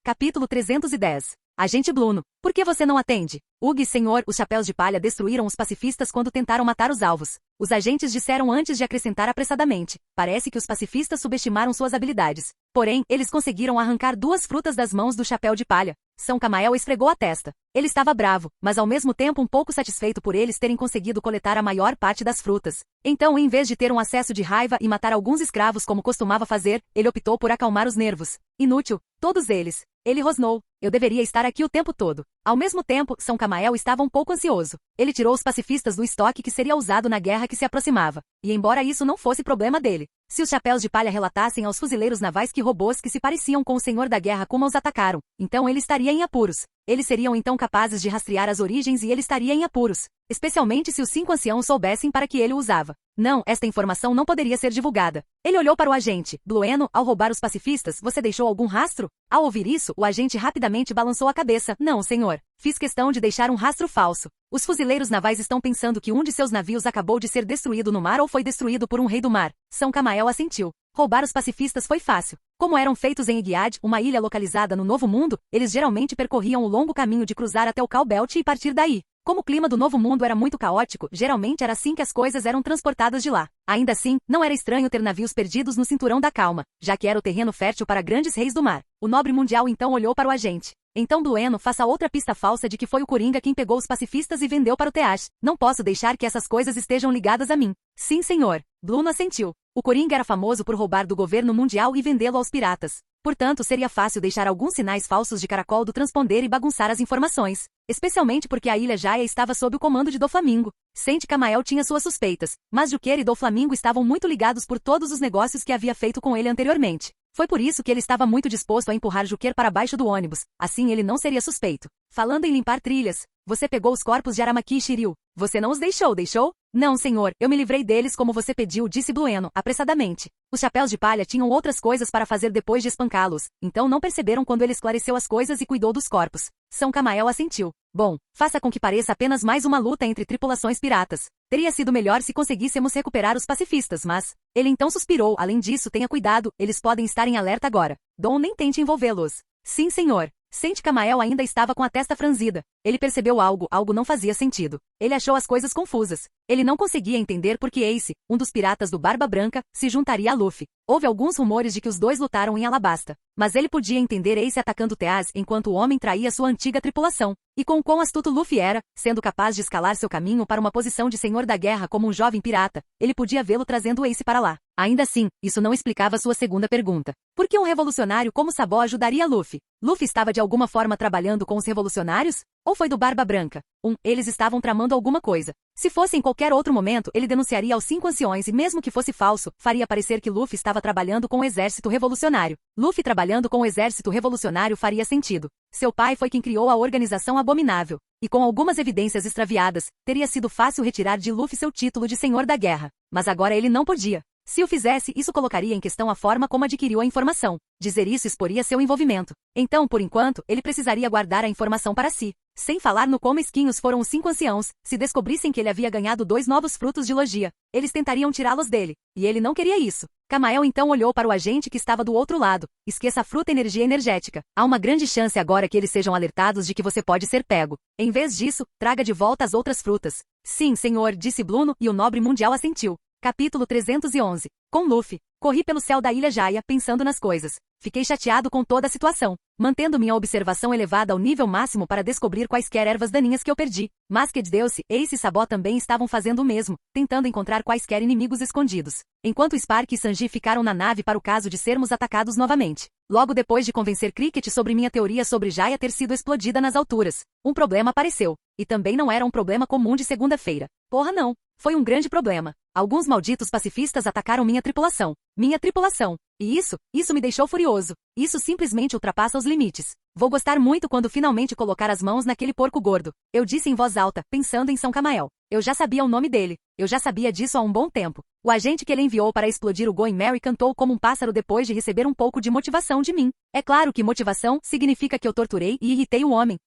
Capítulo 310. Agente Bluno, por que você não atende? Ugh, senhor, os chapéus de palha destruíram os pacifistas quando tentaram matar os alvos. Os agentes disseram antes de acrescentar apressadamente. Parece que os pacifistas subestimaram suas habilidades. Porém, eles conseguiram arrancar 2 frutas das mãos do chapéu de palha. São Camael esfregou a testa. Ele estava bravo, mas ao mesmo tempo um pouco satisfeito por eles terem conseguido coletar a maior parte das frutas. Então, em vez de ter um acesso de raiva e matar alguns escravos como costumava fazer, ele optou por acalmar os nervos. Inútil, todos eles. Ele rosnou. Eu deveria estar aqui o tempo todo. Ao mesmo tempo, São Camael estava um pouco ansioso. Ele tirou os pacifistas do estoque que seria usado na guerra que se aproximava. E embora isso não fosse problema dele, se os chapéus de palha relatassem aos fuzileiros navais que robôs que se pareciam com o senhor da guerra Kuma os atacaram, então ele estaria em apuros. Eles seriam então capazes de rastrear as origens e ele estaria em apuros. Especialmente se os 5 anciãos soubessem para que ele o usava. Não, esta informação não poderia ser divulgada. Ele olhou para o agente. Blueno, ao roubar os pacifistas, você deixou algum rastro? Ao ouvir isso, o agente rapidamente balançou a cabeça. Não, senhor. Fiz questão de deixar um rastro falso. Os fuzileiros navais estão pensando que um de seus navios acabou de ser destruído no mar ou foi destruído por um rei do mar. São Camael assentiu. Roubar os pacifistas foi fácil. Como eram feitos em Iguiad, uma ilha localizada no Novo Mundo, eles geralmente percorriam o longo caminho de cruzar até o Cal Belt e partir daí. Como o clima do Novo Mundo era muito caótico, geralmente era assim que as coisas eram transportadas de lá. Ainda assim, não era estranho ter navios perdidos no Cinturão da Calma, já que era o terreno fértil para grandes reis do mar. O nobre mundial então olhou para o agente. Então Blueno, faça outra pista falsa de que foi o Coringa quem pegou os pacifistas e vendeu para o Teach. Não posso deixar que essas coisas estejam ligadas a mim. Sim, senhor. Bluno assentiu. O Coringa era famoso por roubar do governo mundial e vendê-lo aos piratas. Portanto, seria fácil deixar alguns sinais falsos de caracol do transponder e bagunçar as informações. Especialmente porque a ilha Jaya estava sob o comando de Doflamingo. Sente Camael tinha suas suspeitas, mas Juqueira e Doflamingo estavam muito ligados por todos os negócios que havia feito com ele anteriormente. Foi por isso que ele estava muito disposto a empurrar Juqueira para baixo do ônibus, assim ele não seria suspeito. Falando em limpar trilhas, você pegou os corpos de Aramaki e Shiryu. Você não os deixou? Não, senhor, eu me livrei deles como você pediu, disse Blueno, apressadamente. Os chapéus de palha tinham outras coisas para fazer depois de espancá-los, então não perceberam quando ele esclareceu as coisas e cuidou dos corpos. São Camael assentiu. Bom, faça com que pareça apenas mais uma luta entre tripulações piratas. Teria sido melhor se conseguíssemos recuperar os pacifistas, mas... Ele então suspirou. Além disso, tenha cuidado, eles podem estar em alerta agora. Dom nem tente envolvê-los. Sim, senhor. Sente Camael ainda estava com a testa franzida. Ele percebeu algo não fazia sentido. Ele achou as coisas confusas. Ele não conseguia entender por que Ace, um dos piratas do Barba Branca, se juntaria a Luffy. Houve alguns rumores de que os dois lutaram em Alabasta, mas ele podia entender Ace atacando Teaz enquanto o homem traía sua antiga tripulação. E com o quão astuto Luffy era, sendo capaz de escalar seu caminho para uma posição de senhor da guerra como um jovem pirata, ele podia vê-lo trazendo Ace para lá. Ainda assim, isso não explicava sua segunda pergunta. Por que um revolucionário como Sabo ajudaria Luffy? Luffy estava de alguma forma trabalhando com os revolucionários? Ou foi do Barba Branca? Eles estavam tramando alguma coisa. Se fosse em qualquer outro momento, ele denunciaria aos 5 anciões e mesmo que fosse falso, faria parecer que Luffy estava trabalhando com o exército revolucionário. Luffy trabalhando com o exército revolucionário faria sentido. Seu pai foi quem criou a organização abominável. E com algumas evidências extraviadas, teria sido fácil retirar de Luffy seu título de Senhor da Guerra. Mas agora ele não podia. Se o fizesse, isso colocaria em questão a forma como adquiriu a informação. Dizer isso exporia seu envolvimento. Então, por enquanto, ele precisaria guardar a informação para si. Sem falar no quão mesquinhos foram os 5 anciãos, se descobrissem que ele havia ganhado 2 novos frutos de logia. Eles tentariam tirá-los dele. E ele não queria isso. Camael então olhou para o agente que estava do outro lado. Esqueça a fruta energia energética. Há uma grande chance agora que eles sejam alertados de que você pode ser pego. Em vez disso, traga de volta as outras frutas. Sim, senhor, disse Bluno, e o nobre mundial assentiu. Capítulo 311. Com Luffy. Corri pelo céu da Ilha Jaya, pensando nas coisas. Fiquei chateado com toda a situação, mantendo minha observação elevada ao nível máximo para descobrir quaisquer ervas daninhas que eu perdi. Masked Deus, Ace e Sabo também estavam fazendo o mesmo, tentando encontrar quaisquer inimigos escondidos. Enquanto Spark e Sanji ficaram na nave para o caso de sermos atacados novamente. Logo depois de convencer Cricket sobre minha teoria sobre Jaya ter sido explodida nas alturas, um problema apareceu. E também não era um problema comum de segunda-feira. Porra não. Foi um grande problema. Alguns malditos pacifistas atacaram minha tripulação. Minha tripulação. E isso me deixou furioso. Isso simplesmente ultrapassa os limites. Vou gostar muito quando finalmente colocar as mãos naquele porco gordo. Eu disse em voz alta, pensando em São Camael. Eu já sabia o nome dele. Eu já sabia disso há um bom tempo. O agente que ele enviou para explodir o Going Merry cantou como um pássaro depois de receber um pouco de motivação de mim. É claro que motivação significa que eu torturei e irritei o homem.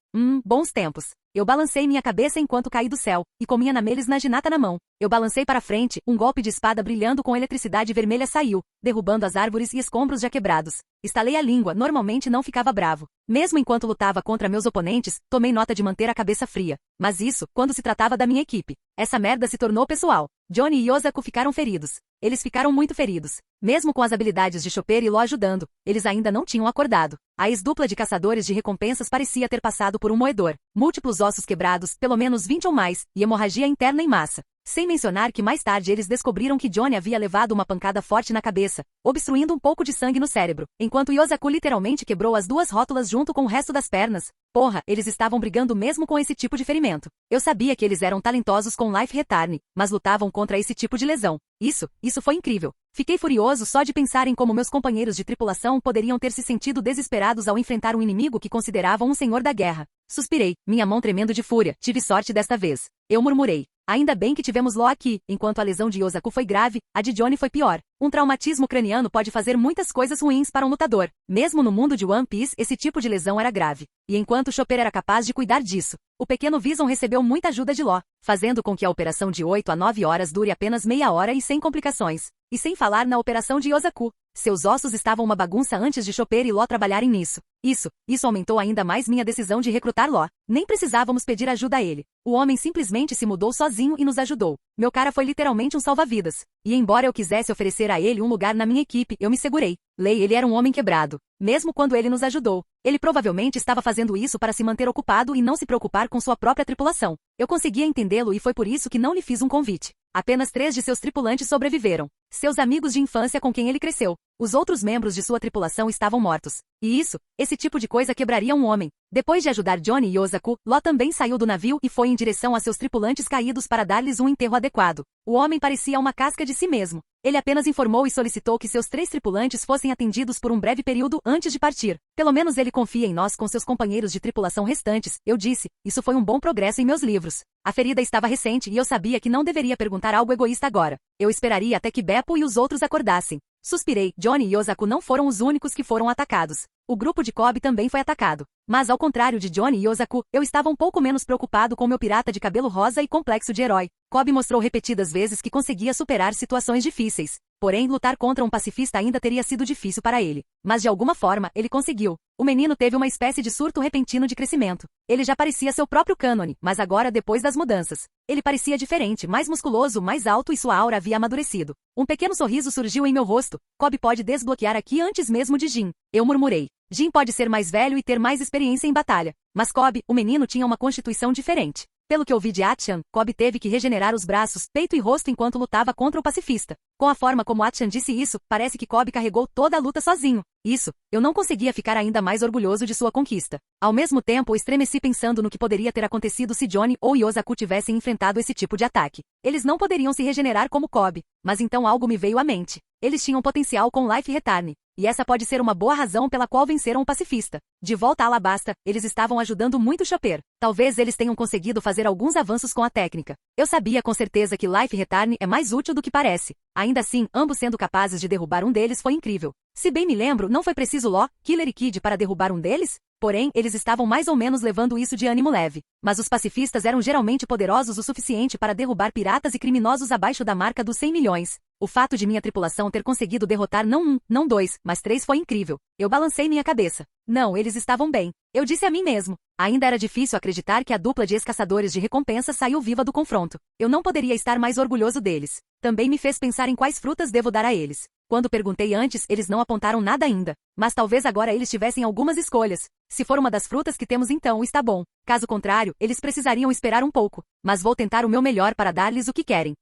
Bons tempos. Eu balancei minha cabeça enquanto caí do céu, e com minha Namelis Naginata na mão. Eu balancei para frente, um golpe de espada brilhando com eletricidade vermelha saiu, derrubando as árvores e escombros já quebrados. Estalei a língua, normalmente não ficava bravo. Mesmo enquanto lutava contra meus oponentes, tomei nota de manter a cabeça fria. Mas isso, quando se tratava da minha equipe. Essa merda se tornou pessoal. Johnny e Yosaku ficaram feridos. Eles ficaram muito feridos. Mesmo com as habilidades de Chopper e Law ajudando, eles ainda não tinham acordado. A ex-dupla de caçadores de recompensas parecia ter passado por um moedor. Múltiplos ossos quebrados, pelo menos 20 ou mais, e hemorragia interna em massa. Sem mencionar que mais tarde eles descobriram que Johnny havia levado uma pancada forte na cabeça, obstruindo um pouco de sangue no cérebro, enquanto Yosaku literalmente quebrou as 2 rótulas junto com o resto das pernas. Porra, eles estavam brigando mesmo com esse tipo de ferimento. Eu sabia que eles eram talentosos com Life Return, mas lutavam contra esse tipo de lesão. Isso foi incrível. Fiquei furioso só de pensar em como meus companheiros de tripulação poderiam ter se sentido desesperados ao enfrentar um inimigo que consideravam um senhor da guerra. Suspirei, minha mão tremendo de fúria. Tive sorte desta vez. Eu murmurei. Ainda bem que tivemos Law aqui. Enquanto a lesão de Yosaku foi grave, a de Johnny foi pior. Um traumatismo craniano pode fazer muitas coisas ruins para um lutador. Mesmo no mundo de One Piece, esse tipo de lesão era grave. E enquanto Chopper era capaz de cuidar disso, o pequeno Bison recebeu muita ajuda de Law, fazendo com que a operação de 8 a 9 horas dure apenas meia hora e sem complicações. E sem falar na operação de Yosaku. Seus ossos estavam uma bagunça antes de Chopper e Law trabalharem nisso. Isso aumentou ainda mais minha decisão de recrutar Law. Nem precisávamos pedir ajuda a ele. O homem simplesmente se mudou sozinho e nos ajudou. Meu cara foi literalmente um salva-vidas. E embora eu quisesse oferecer a ele um lugar na minha equipe, eu me segurei. Ele era um homem quebrado. Mesmo quando ele nos ajudou. Ele provavelmente estava fazendo isso para se manter ocupado e não se preocupar com sua própria tripulação. Eu conseguia entendê-lo e foi por isso que não lhe fiz um convite. Apenas 3 de seus tripulantes sobreviveram. Seus amigos de infância com quem ele cresceu. Os outros membros de sua tripulação estavam mortos. E esse tipo de coisa quebraria um homem. Depois de ajudar Johnny e Yosaku, Law também saiu do navio e foi em direção a seus tripulantes caídos para dar-lhes um enterro adequado. O homem parecia uma casca de si mesmo. Ele apenas informou e solicitou que seus 3 tripulantes fossem atendidos por um breve período antes de partir. Pelo menos ele confia em nós com seus companheiros de tripulação restantes, eu disse. Isso foi um bom progresso em meus livros. A ferida estava recente e eu sabia que não deveria perguntar algo egoísta agora. Eu esperaria até que Beppo e os outros acordassem. Suspirei, Johnny e Yosaku não foram os únicos que foram atacados. O grupo de Kobe também foi atacado. Mas ao contrário de Johnny e Yosaku, eu estava um pouco menos preocupado com meu pirata de cabelo rosa e complexo de herói. Kobe mostrou repetidas vezes que conseguia superar situações difíceis. Porém, lutar contra um pacifista ainda teria sido difícil para ele. Mas de alguma forma, ele conseguiu. O menino teve uma espécie de surto repentino de crescimento. Ele já parecia seu próprio cânone, mas agora depois das mudanças. Ele parecia diferente, mais musculoso, mais alto e sua aura havia amadurecido. Um pequeno sorriso surgiu em meu rosto. Cobb pode desbloquear aqui antes mesmo de Jin. Eu murmurei. Jin pode ser mais velho e ter mais experiência em batalha. Mas Cobb, o menino tinha uma constituição diferente. Pelo que ouvi de Atchan, Cobb teve que regenerar os braços, peito e rosto enquanto lutava contra o pacifista. Com a forma como Atchan disse isso, parece que Cobb carregou toda a luta sozinho. Isso, eu não conseguia ficar ainda mais orgulhoso de sua conquista. Ao mesmo tempo, estremeci pensando no que poderia ter acontecido se Johnny ou Yosaku tivessem enfrentado esse tipo de ataque. Eles não poderiam se regenerar como Cobb, mas então algo me veio à mente. Eles tinham potencial com Life Return. E essa pode ser uma boa razão pela qual venceram o pacifista. De volta a Alabasta, eles estavam ajudando muito Chopper. Talvez eles tenham conseguido fazer alguns avanços com a técnica. Eu sabia com certeza que Life Return é mais útil do que parece. Ainda assim, ambos sendo capazes de derrubar um deles foi incrível. Se bem me lembro, não foi preciso Law, Killer e Kid para derrubar um deles? Porém, eles estavam mais ou menos levando isso de ânimo leve. Mas os pacifistas eram geralmente poderosos o suficiente para derrubar piratas e criminosos abaixo da marca dos 100 milhões. O fato de minha tripulação ter conseguido derrotar não um, não dois, mas 3 foi incrível. Eu balancei minha cabeça. Não, eles estavam bem. Eu disse a mim mesmo. Ainda era difícil acreditar que a dupla de ex-caçadores de recompensa saiu viva do confronto. Eu não poderia estar mais orgulhoso deles. Também me fez pensar em quais frutas devo dar a eles. Quando perguntei antes, eles não apontaram nada ainda. Mas talvez agora eles tivessem algumas escolhas. Se for uma das frutas que temos então, está bom. Caso contrário, eles precisariam esperar um pouco. Mas vou tentar o meu melhor para dar-lhes o que querem.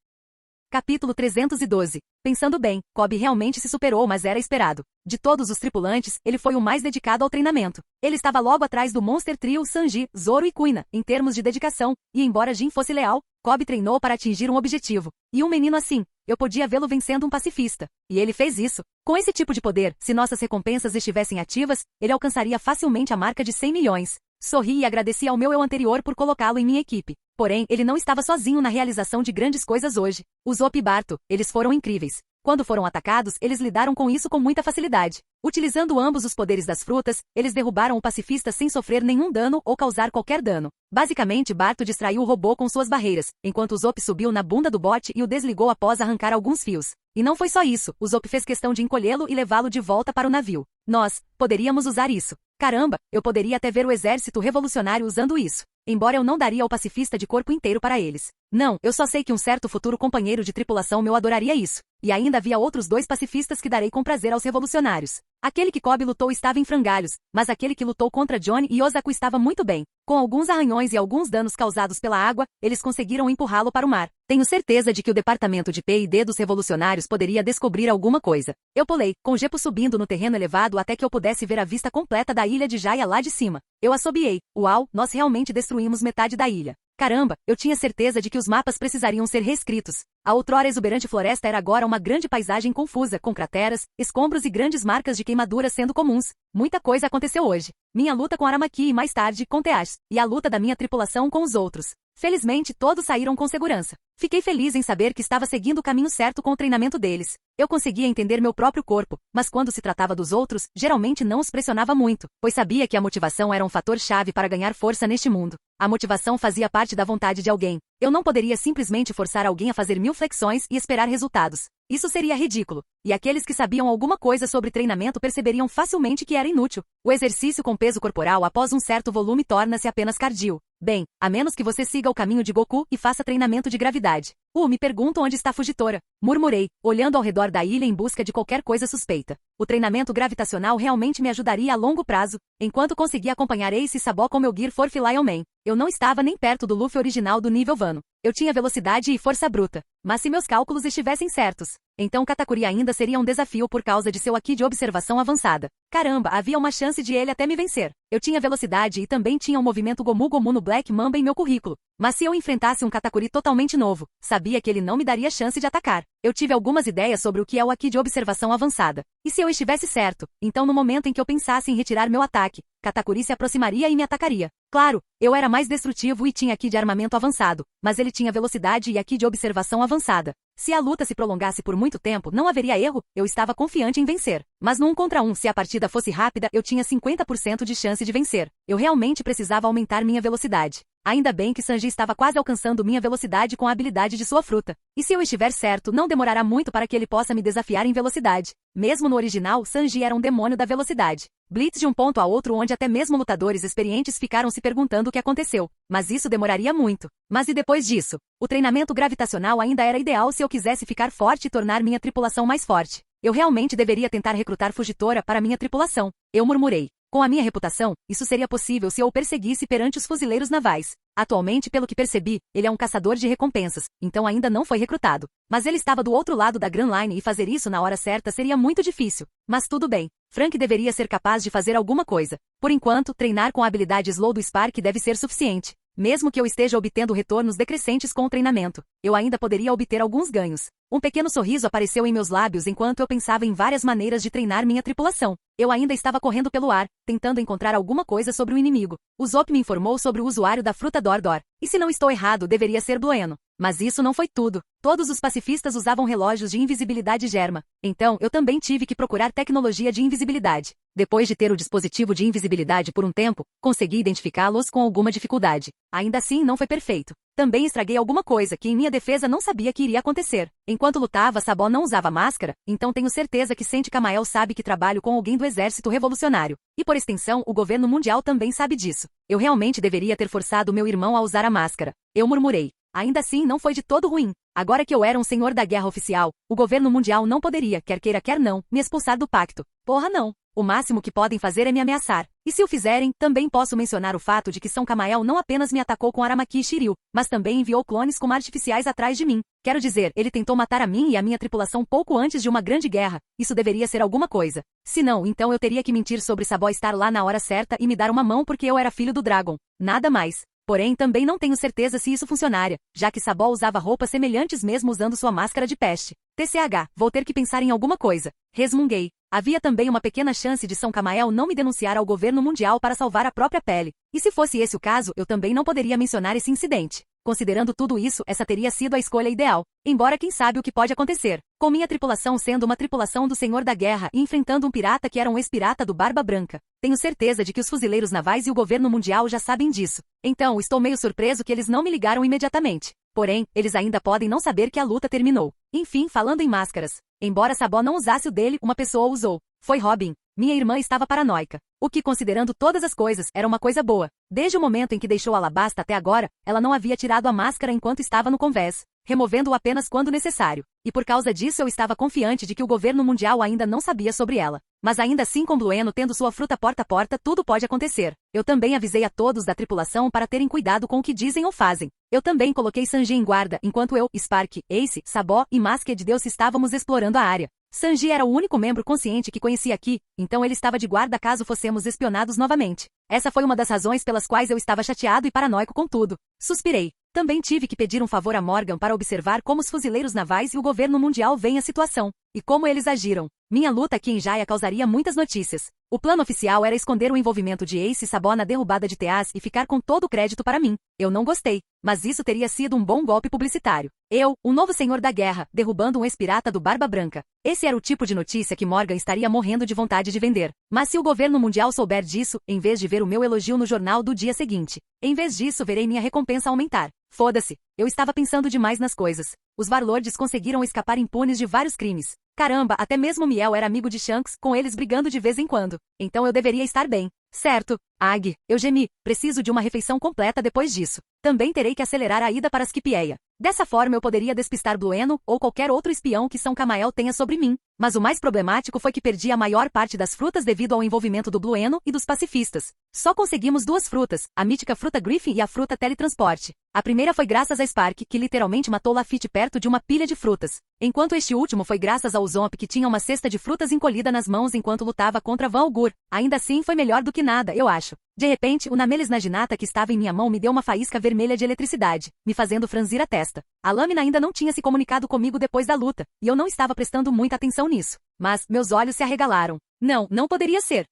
Capítulo 312. Pensando bem, Cobb realmente se superou, mas era esperado. De todos os tripulantes, ele foi o mais dedicado ao treinamento. Ele estava logo atrás do Monster Trio Sanji, Zoro e Kuina, em termos de dedicação, e embora Jin fosse leal, Cobb treinou para atingir um objetivo. E um menino assim, eu podia vê-lo vencendo um pacifista. E ele fez isso. Com esse tipo de poder, se nossas recompensas estivessem ativas, ele alcançaria facilmente a marca de 100 milhões. Sorri e agradeci ao meu eu anterior por colocá-lo em minha equipe. Porém, ele não estava sozinho na realização de grandes coisas hoje. Usopp e Barto, eles foram incríveis. Quando foram atacados, eles lidaram com isso com muita facilidade. Utilizando ambos os poderes das frutas, eles derrubaram o pacifista sem sofrer nenhum dano ou causar qualquer dano. Basicamente, Barto distraiu o robô com suas barreiras, enquanto Usopp subiu na bunda do bote e o desligou após arrancar alguns fios. E não foi só isso, Usopp fez questão de encolhê-lo e levá-lo de volta para o navio. Nós poderíamos usar isso. Caramba, eu poderia até ver o exército revolucionário usando isso. Embora eu não daria ao pacifista de corpo inteiro para eles. Não, eu só sei que um certo futuro companheiro de tripulação meu adoraria isso. E ainda havia outros 2 pacifistas que darei com prazer aos revolucionários. Aquele que Cobb lutou estava em frangalhos, mas aquele que lutou contra Johnny e Yosaku estava muito bem. Com alguns arranhões e alguns danos causados pela água, eles conseguiram empurrá-lo para o mar. Tenho certeza de que o departamento de P&D dos revolucionários poderia descobrir alguma coisa. Eu pulei, com Gepo subindo no terreno elevado até que eu pudesse ver a vista completa da ilha de Jaya lá de cima. Eu assobiei. Uau, nós realmente destruímos metade da ilha. Caramba, eu tinha certeza de que os mapas precisariam ser reescritos. A outrora exuberante floresta era agora uma grande paisagem confusa, com crateras, escombros e grandes marcas de queimaduras sendo comuns. Muita coisa aconteceu hoje. Minha luta com Aramaki e mais tarde com Teash, e a luta da minha tripulação com os outros. Felizmente, todos saíram com segurança. Fiquei feliz em saber que estava seguindo o caminho certo com o treinamento deles. Eu conseguia entender meu próprio corpo, mas quando se tratava dos outros, geralmente não os pressionava muito, pois sabia que a motivação era um fator-chave para ganhar força neste mundo. A motivação fazia parte da vontade de alguém. Eu não poderia simplesmente forçar alguém a fazer 1000 flexões e esperar resultados. Isso seria ridículo. E aqueles que sabiam alguma coisa sobre treinamento perceberiam facilmente que era inútil. O exercício com peso corporal após um certo volume torna-se apenas cardio. Bem, a menos que você siga o caminho de Goku e faça treinamento de gravidade. Me pergunto onde está Fujitora. Murmurei, olhando ao redor da ilha em busca de qualquer coisa suspeita. O treinamento gravitacional realmente me ajudaria a longo prazo, enquanto conseguia acompanhar Ace e Sabó com meu Gear 4 Lion Man. Eu não estava nem perto do Luffy original do nível Wano. Eu tinha velocidade e força bruta. Mas se meus cálculos estivessem certos, então Katakuri ainda seria um desafio por causa de seu Haki de observação avançada. Caramba, havia uma chance de ele até me vencer. Eu tinha velocidade e também tinha um movimento Gomu Gomu no Black Mamba em meu currículo. Mas se eu enfrentasse um Katakuri totalmente novo, sabia que ele não me daria chance de atacar. Eu tive algumas ideias sobre o que é o Haki de observação avançada. E se eu estivesse certo, então no momento em que eu pensasse em retirar meu ataque, Katakuri se aproximaria e me atacaria. Claro, eu era mais destrutivo e tinha Haki de armamento avançado, mas ele tinha velocidade e Haki de observação avançada. Se a luta se prolongasse por muito tempo, não haveria erro, eu estava confiante em vencer. Mas no 1 contra 1, se a partida fosse rápida, eu tinha 50% de chance de vencer. Eu realmente precisava aumentar minha velocidade. Ainda bem que Sanji estava quase alcançando minha velocidade com a habilidade de sua fruta. E se eu estiver certo, não demorará muito para que ele possa me desafiar em velocidade. Mesmo no original, Sanji era um demônio da velocidade. Blitz de um ponto a outro onde até mesmo lutadores experientes ficaram se perguntando o que aconteceu. Mas isso demoraria muito. Mas e depois disso? O treinamento gravitacional ainda era ideal se eu quisesse ficar forte e tornar minha tripulação mais forte. Eu realmente deveria tentar recrutar Fugitora para minha tripulação. Eu murmurei. Com a minha reputação, isso seria possível se eu o perseguisse perante os fuzileiros navais. Atualmente, pelo que percebi, ele é um caçador de recompensas, então ainda não foi recrutado. Mas ele estava do outro lado da Grand Line e fazer isso na hora certa seria muito difícil. Mas tudo bem. Frank deveria ser capaz de fazer alguma coisa. Por enquanto, treinar com a habilidade Slow do Spark deve ser suficiente. Mesmo que eu esteja obtendo retornos decrescentes com o treinamento, eu ainda poderia obter alguns ganhos. Um pequeno sorriso apareceu em meus lábios enquanto eu pensava em várias maneiras de treinar minha tripulação. Eu ainda estava correndo pelo ar, tentando encontrar alguma coisa sobre o inimigo. O Zop me informou sobre o usuário da fruta Dordor. E se não estou errado, deveria ser Blueno. Mas isso não foi tudo. Todos os pacifistas usavam relógios de invisibilidade Germa. Então, eu também tive que procurar tecnologia de invisibilidade. Depois de ter o dispositivo de invisibilidade por um tempo, consegui identificá-los com alguma dificuldade. Ainda assim, não foi perfeito. Também estraguei alguma coisa que em minha defesa não sabia que iria acontecer. Enquanto lutava, Sabó não usava máscara, então tenho certeza que Sente Camael sabe que trabalho com alguém do exército revolucionário. E por extensão, o governo mundial também sabe disso. Eu realmente deveria ter forçado meu irmão a usar a máscara. Eu murmurei. Ainda assim, não foi de todo ruim. Agora que eu era um senhor da guerra oficial, o governo mundial não poderia, quer queira quer não, me expulsar do pacto. Porra não. O máximo que podem fazer é me ameaçar. E se o fizerem, também posso mencionar o fato de que São Camael não apenas me atacou com Aramaki e Shiryu, mas também enviou clones como artificiais atrás de mim. Quero dizer, ele tentou matar a mim e a minha tripulação pouco antes de uma grande guerra. Isso deveria ser alguma coisa. Se não, então eu teria que mentir sobre Sabó estar lá na hora certa e me dar uma mão porque eu era filho do Dragon. Nada mais. Porém, também não tenho certeza se isso funcionaria, já que Sabó usava roupas semelhantes mesmo usando sua máscara de peste. TCH, vou ter que pensar em alguma coisa. Resmunguei. Havia também uma pequena chance de São Camael não me denunciar ao governo mundial para salvar a própria pele. E se fosse esse o caso, eu também não poderia mencionar esse incidente. Considerando tudo isso, essa teria sido a escolha ideal. Embora quem sabe o que pode acontecer. Com minha tripulação sendo uma tripulação do Senhor da Guerra e enfrentando um pirata que era um ex-pirata do Barba Branca. Tenho certeza de que os fuzileiros navais e o governo mundial já sabem disso. Então, estou meio surpreso que eles não me ligaram imediatamente. Porém, eles ainda podem não saber que a luta terminou. Enfim, falando em máscaras. Embora Sabó não usasse o dele, uma pessoa usou. Foi Robin. Minha irmã estava paranoica. O que, considerando todas as coisas, era uma coisa boa. Desde o momento em que deixou Alabasta até agora, ela não havia tirado a máscara enquanto estava no convés, removendo-o apenas quando necessário. E por causa disso eu estava confiante de que o governo mundial ainda não sabia sobre ela. Mas ainda assim, com Blueno tendo sua fruta porta a porta, tudo pode acontecer. Eu também avisei a todos da tripulação para terem cuidado com o que dizem ou fazem. Eu também coloquei Sanji em guarda, enquanto eu, Spark, Ace, Sabó e Masked Deus estávamos explorando a área. Sanji era o único membro consciente que conhecia aqui, então ele estava de guarda caso fossemos espionados novamente. Essa foi uma das razões pelas quais eu estava chateado e paranoico com tudo. Suspirei. Também tive que pedir um favor a Morgan para observar como os fuzileiros navais e o governo mundial veem a situação, e como eles agiram. Minha luta aqui em Jaya causaria muitas notícias. O plano oficial era esconder o envolvimento de Ace e Sabó na derrubada de Teaz e ficar com todo o crédito para mim. Eu não gostei, mas isso teria sido um bom golpe publicitário. Eu, o novo senhor da guerra, derrubando um ex-pirata do Barba Branca. Esse era o tipo de notícia que Morgan estaria morrendo de vontade de vender. Mas se o governo mundial souber disso, em vez de ver o meu elogio no jornal do dia seguinte, em vez disso verei minha recompensa aumentar. Foda-se, eu estava pensando demais nas coisas. Os Warlords conseguiram escapar impunes de vários crimes. Caramba, até mesmo Miel era amigo de Shanks, com eles brigando de vez em quando. Então eu deveria estar bem. Certo. Ag, eu gemi. Preciso de uma refeição completa depois disso. Também terei que acelerar a ida para Skipieia. Dessa forma eu poderia despistar Blueno ou qualquer outro espião que São Camael tenha sobre mim. Mas o mais problemático foi que perdi a maior parte das frutas devido ao envolvimento do Blueno e dos pacifistas. Só conseguimos 2 frutas, a mítica fruta Griffin e a fruta Teletransporte. A primeira foi graças a Spark, que literalmente matou Lafitte perto de uma pilha de frutas. Enquanto este último foi graças ao Zomp, que tinha uma cesta de frutas encolhida nas mãos enquanto lutava contra Van Algur. Ainda assim foi melhor do que nada, eu acho. De repente, o Nameles Naginata que estava em minha mão me deu uma faísca vermelha de eletricidade, me fazendo franzir a testa. A lâmina ainda não tinha se comunicado comigo depois da luta, e eu não estava prestando muita atenção nisso. Mas, meus olhos se arregalaram. Não, não poderia ser.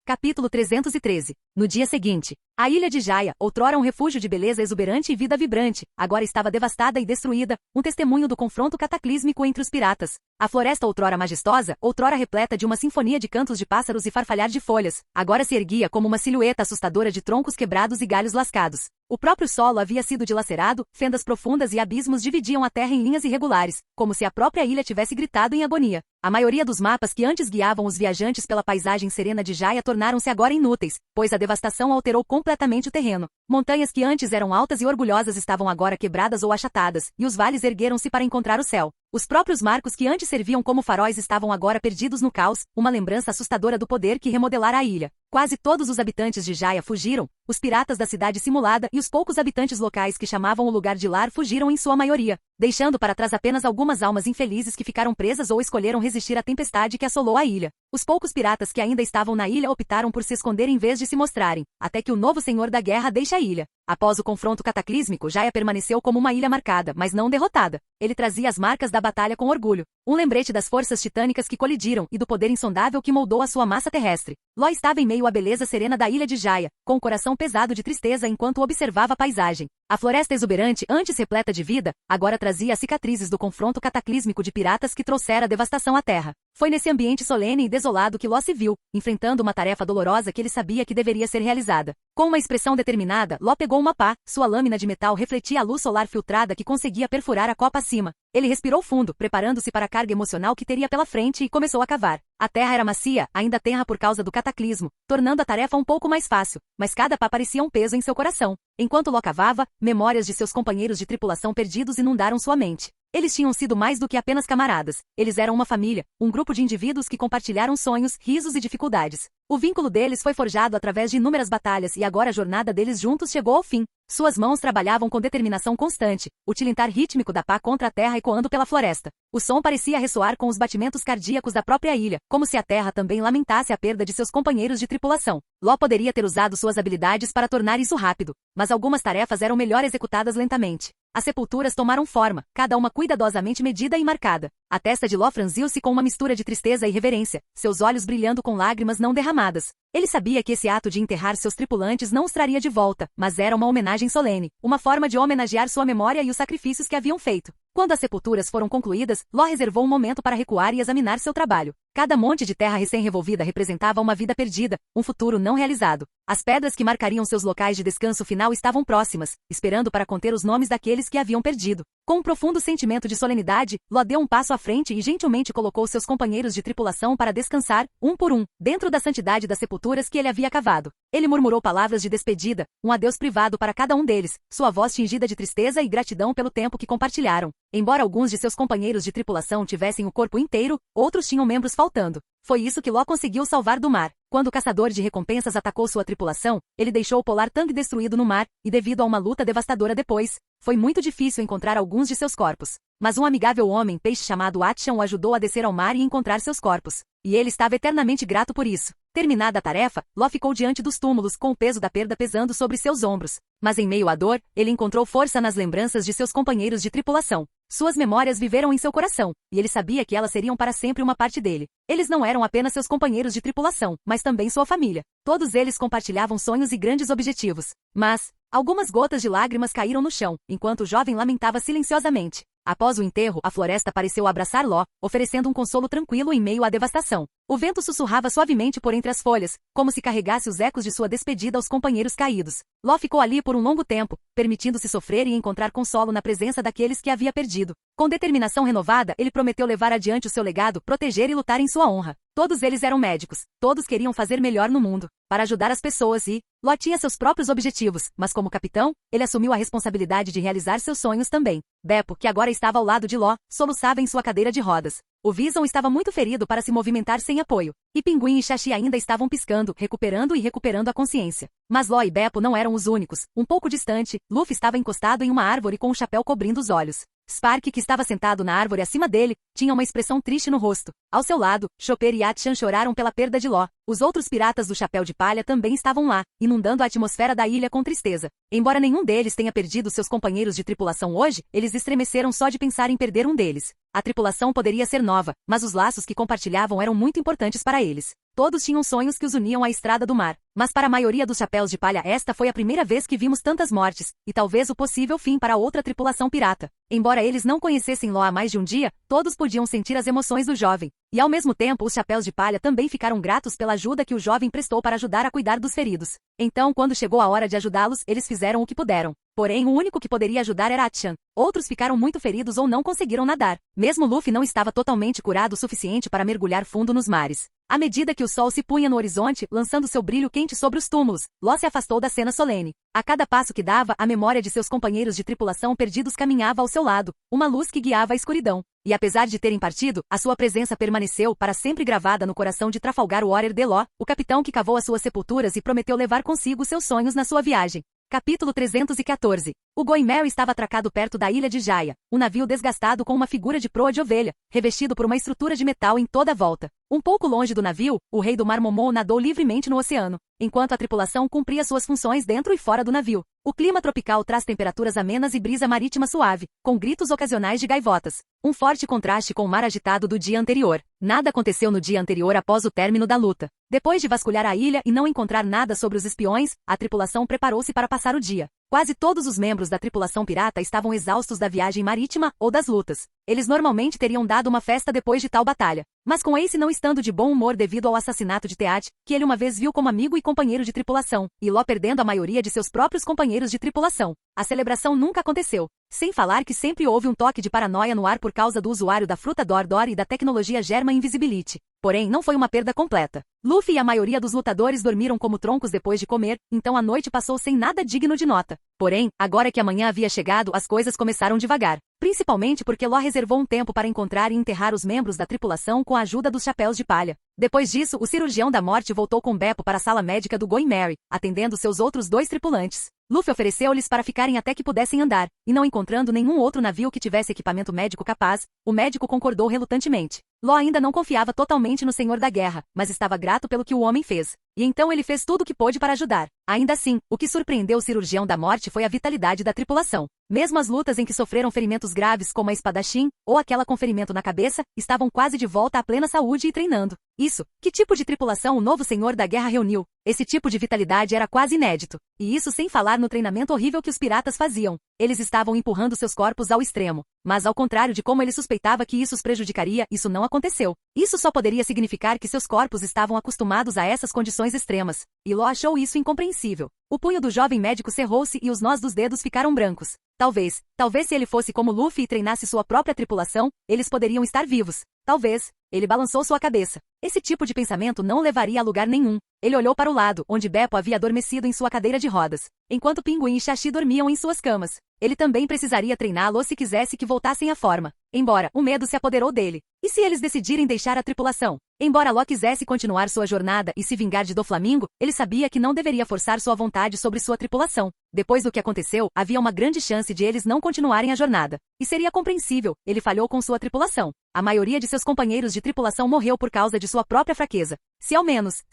Capítulo 313. No dia seguinte, a ilha de Jaya, outrora um refúgio de beleza exuberante e vida vibrante, agora estava devastada e destruída, um testemunho do confronto cataclísmico entre os piratas. A floresta outrora majestosa, outrora repleta de uma sinfonia de cantos de pássaros e farfalhar de folhas, agora se erguia como uma silhueta assustadora de troncos quebrados e galhos lascados. O próprio solo havia sido dilacerado, fendas profundas e abismos dividiam a terra em linhas irregulares, como se a própria ilha tivesse gritado em agonia. A maioria dos mapas que antes guiavam os viajantes pela paisagem serena de Jaya tornaram-se agora inúteis, pois a devastação alterou completamente o terreno. Montanhas que antes eram altas e orgulhosas estavam agora quebradas ou achatadas, e os vales ergueram-se para encontrar o céu. Os próprios marcos que antes serviam como faróis estavam agora perdidos no caos, uma lembrança assustadora do poder que remodelara a ilha. Quase todos os habitantes de Jaya fugiram, os piratas da cidade simulada e os poucos habitantes locais que chamavam o lugar de lar fugiram em sua maioria, deixando para trás apenas algumas almas infelizes que ficaram presas ou escolheram resistir à tempestade que assolou a ilha. Os poucos piratas que ainda estavam na ilha optaram por se esconder em vez de se mostrarem, até que o novo senhor da guerra deixe a ilha. Após o confronto cataclísmico, Jaya permaneceu como uma ilha marcada, mas não derrotada. Ele trazia as marcas da batalha com orgulho, um lembrete das forças titânicas que colidiram e do poder insondável que moldou a sua massa terrestre. Ló estava em meio à beleza serena da ilha de Jaya, com o coração pesado de tristeza enquanto observava a paisagem. A floresta exuberante, antes repleta de vida, agora trazia as cicatrizes do confronto cataclísmico de piratas que trouxera devastação à terra. Foi nesse ambiente solene e desolado que Ló se viu, enfrentando uma tarefa dolorosa que ele sabia que deveria ser realizada. Com uma expressão determinada, Ló pegou uma pá, sua lâmina de metal refletia a luz solar filtrada que conseguia perfurar a copa acima. Ele respirou fundo, preparando-se para a carga emocional que teria pela frente e começou a cavar. A terra era macia, ainda tenra por causa do cataclismo, tornando a tarefa um pouco mais fácil, mas cada pá parecia um peso em seu coração. Enquanto Ló cavava, memórias de seus companheiros de tripulação perdidos inundaram sua mente. Eles tinham sido mais do que apenas camaradas. Eles eram uma família, um grupo de indivíduos que compartilharam sonhos, risos e dificuldades. O vínculo deles foi forjado através de inúmeras batalhas e agora a jornada deles juntos chegou ao fim. Suas mãos trabalhavam com determinação constante, o tilintar rítmico da pá contra a terra ecoando pela floresta. O som parecia ressoar com os batimentos cardíacos da própria ilha, como se a terra também lamentasse a perda de seus companheiros de tripulação. Ló poderia ter usado suas habilidades para tornar isso rápido, mas algumas tarefas eram melhor executadas lentamente. As sepulturas tomaram forma, cada uma cuidadosamente medida e marcada. A testa de Ló franziu-se com uma mistura de tristeza e reverência, seus olhos brilhando com lágrimas não derramadas. Ele sabia que esse ato de enterrar seus tripulantes não os traria de volta, mas era uma homenagem solene, uma forma de homenagear sua memória e os sacrifícios que haviam feito. Quando as sepulturas foram concluídas, Ló reservou um momento para recuar e examinar seu trabalho. Cada monte de terra recém-revolvida representava uma vida perdida, um futuro não realizado. As pedras que marcariam seus locais de descanso final estavam próximas, esperando para conter os nomes daqueles que haviam perdido. Com um profundo sentimento de solenidade, Ló deu um passo à frente e gentilmente colocou seus companheiros de tripulação para descansar, um por um, dentro da santidade das sepulturas que ele havia cavado. Ele murmurou palavras de despedida, um adeus privado para cada um deles, sua voz tingida de tristeza e gratidão pelo tempo que compartilharam. Embora alguns de seus companheiros de tripulação tivessem o corpo inteiro, outros tinham membros faltando. Foi isso que Ló conseguiu salvar do mar. Quando o caçador de recompensas atacou sua tripulação, ele deixou o Polar Tang destruído no mar, e devido a uma luta devastadora depois, foi muito difícil encontrar alguns de seus corpos. Mas um amigável homem-peixe chamado Atishan o ajudou a descer ao mar e encontrar seus corpos. E ele estava eternamente grato por isso. Terminada a tarefa, Ló ficou diante dos túmulos com o peso da perda pesando sobre seus ombros. Mas em meio à dor, ele encontrou força nas lembranças de seus companheiros de tripulação. Suas memórias viveram em seu coração, e ele sabia que elas seriam para sempre uma parte dele. Eles não eram apenas seus companheiros de tripulação, mas também sua família. Todos eles compartilhavam sonhos e grandes objetivos. Mas, algumas gotas de lágrimas caíram no chão, enquanto o jovem lamentava silenciosamente. Após o enterro, a floresta pareceu abraçar Ló, oferecendo um consolo tranquilo em meio à devastação. O vento sussurrava suavemente por entre as folhas, como se carregasse os ecos de sua despedida aos companheiros caídos. Ló ficou ali por um longo tempo, permitindo-se sofrer e encontrar consolo na presença daqueles que havia perdido. Com determinação renovada, ele prometeu levar adiante o seu legado, proteger e lutar em sua honra. Todos eles eram médicos, todos queriam fazer melhor no mundo, para ajudar as pessoas e, Ló tinha seus próprios objetivos, mas como capitão, ele assumiu a responsabilidade de realizar seus sonhos também. Beppo, que agora estava ao lado de Ló, soluçava em sua cadeira de rodas. O Vison estava muito ferido para se movimentar sem apoio, e Pinguim e Xaxi ainda estavam piscando, recuperando a consciência. Mas Ló e Beppo não eram os únicos. Um pouco distante, Luffy estava encostado em uma árvore com um chapéu cobrindo os olhos. Spark, que estava sentado na árvore acima dele, tinha uma expressão triste no rosto. Ao seu lado, Chopper e Atishan choraram pela perda de Ló. Os outros piratas do chapéu de palha também estavam lá, inundando a atmosfera da ilha com tristeza. Embora nenhum deles tenha perdido seus companheiros de tripulação hoje, eles estremeceram só de pensar em perder um deles. A tripulação poderia ser nova, mas os laços que compartilhavam eram muito importantes para eles. Todos tinham sonhos que os uniam à estrada do mar. Mas para a maioria dos chapéus de palha esta foi a primeira vez que vimos tantas mortes, e talvez o possível fim para outra tripulação pirata. Embora eles não conhecessem Law há mais de um dia, todos podiam sentir as emoções do jovem. E ao mesmo tempo os chapéus de palha também ficaram gratos pela ajuda que o jovem prestou para ajudar a cuidar dos feridos. Então quando chegou a hora de ajudá-los, eles fizeram o que puderam. Porém, o único que poderia ajudar era Atchan. Outros ficaram muito feridos ou não conseguiram nadar. Mesmo Luffy não estava totalmente curado o suficiente para mergulhar fundo nos mares. À medida que o sol se punha no horizonte, lançando seu brilho quente sobre os túmulos, Law se afastou da cena solene. A cada passo que dava, a memória de seus companheiros de tripulação perdidos caminhava ao seu lado, uma luz que guiava a escuridão. E apesar de terem partido, a sua presença permaneceu para sempre gravada no coração de Trafalgar Water de Law, o capitão que cavou as suas sepulturas e prometeu levar consigo seus sonhos na sua viagem. Capítulo 314. O Going Merry estava atracado perto da ilha de Jaya, um navio desgastado com uma figura de proa de ovelha, revestido por uma estrutura de metal em toda a volta. Um pouco longe do navio, o rei do Mar Momou nadou livremente no oceano, enquanto a tripulação cumpria suas funções dentro e fora do navio. O clima tropical traz temperaturas amenas e brisa marítima suave, com gritos ocasionais de gaivotas. Um forte contraste com o mar agitado do dia anterior. Nada aconteceu no dia anterior após o término da luta. Depois de vasculhar a ilha e não encontrar nada sobre os espiões, a tripulação preparou-se para passar o dia. Quase todos os membros da tripulação pirata estavam exaustos da viagem marítima ou das lutas. Eles normalmente teriam dado uma festa depois de tal batalha. Mas com Ace não estando de bom humor devido ao assassinato de Teat, que ele uma vez viu como amigo e companheiro de tripulação, e Law perdendo a maioria de seus próprios companheiros de tripulação, a celebração nunca aconteceu. Sem falar que sempre houve um toque de paranoia no ar por causa do usuário da fruta Dor Dor e da tecnologia Germa Invisibility. Porém, não foi uma perda completa. Luffy e a maioria dos lutadores dormiram como troncos depois de comer, então a noite passou sem nada digno de nota. Porém, agora que a manhã havia chegado, as coisas começaram devagar. Principalmente porque Law reservou um tempo para encontrar e enterrar os membros da tripulação com a ajuda dos chapéus de palha. Depois disso, o cirurgião da morte voltou com Beppo para a sala médica do Going Merry, atendendo seus outros 2 tripulantes. Luffy ofereceu-lhes para ficarem até que pudessem andar, e não encontrando nenhum outro navio que tivesse equipamento médico capaz, o médico concordou relutantemente. Law ainda não confiava totalmente no Senhor da Guerra, mas estava grato pelo que o homem fez. E então ele fez tudo o que pôde para ajudar. Ainda assim, o que surpreendeu o cirurgião da morte foi a vitalidade da tripulação. Mesmo as lutas em que sofreram ferimentos graves como a espadachim, ou aquela com ferimento na cabeça, estavam quase de volta à plena saúde e treinando. Isso, que tipo de tripulação o novo Senhor da Guerra reuniu? Esse tipo de vitalidade era quase inédito. E isso sem falar no treinamento horrível que os piratas faziam. Eles estavam empurrando seus corpos ao extremo. Mas ao contrário de como ele suspeitava que isso os prejudicaria, isso não aconteceu. Isso só poderia significar que seus corpos estavam acostumados a essas condições extremas. E Law achou isso incompreensível. O punho do jovem médico cerrou-se e os nós dos dedos ficaram brancos. Talvez se ele fosse como Luffy e treinasse sua própria tripulação, eles poderiam estar vivos. Talvez. Ele balançou sua cabeça. Esse tipo de pensamento não o levaria a lugar nenhum. Ele olhou para o lado, onde Beppo havia adormecido em sua cadeira de rodas, enquanto Pinguim e Shashi dormiam em suas camas. Ele também precisaria treiná-lo se quisesse que voltassem à forma. Embora, o medo se apoderou dele. E se eles decidirem deixar a tripulação? Embora Law quisesse continuar sua jornada e se vingar de Doflamingo, ele sabia que não deveria forçar sua vontade sobre sua tripulação. Depois do que aconteceu, havia uma grande chance de eles não continuarem a jornada. E seria compreensível, ele falhou com sua tripulação. A maioria de seus companheiros de tripulação morreu por causa de sua própria fraqueza. Se ao menos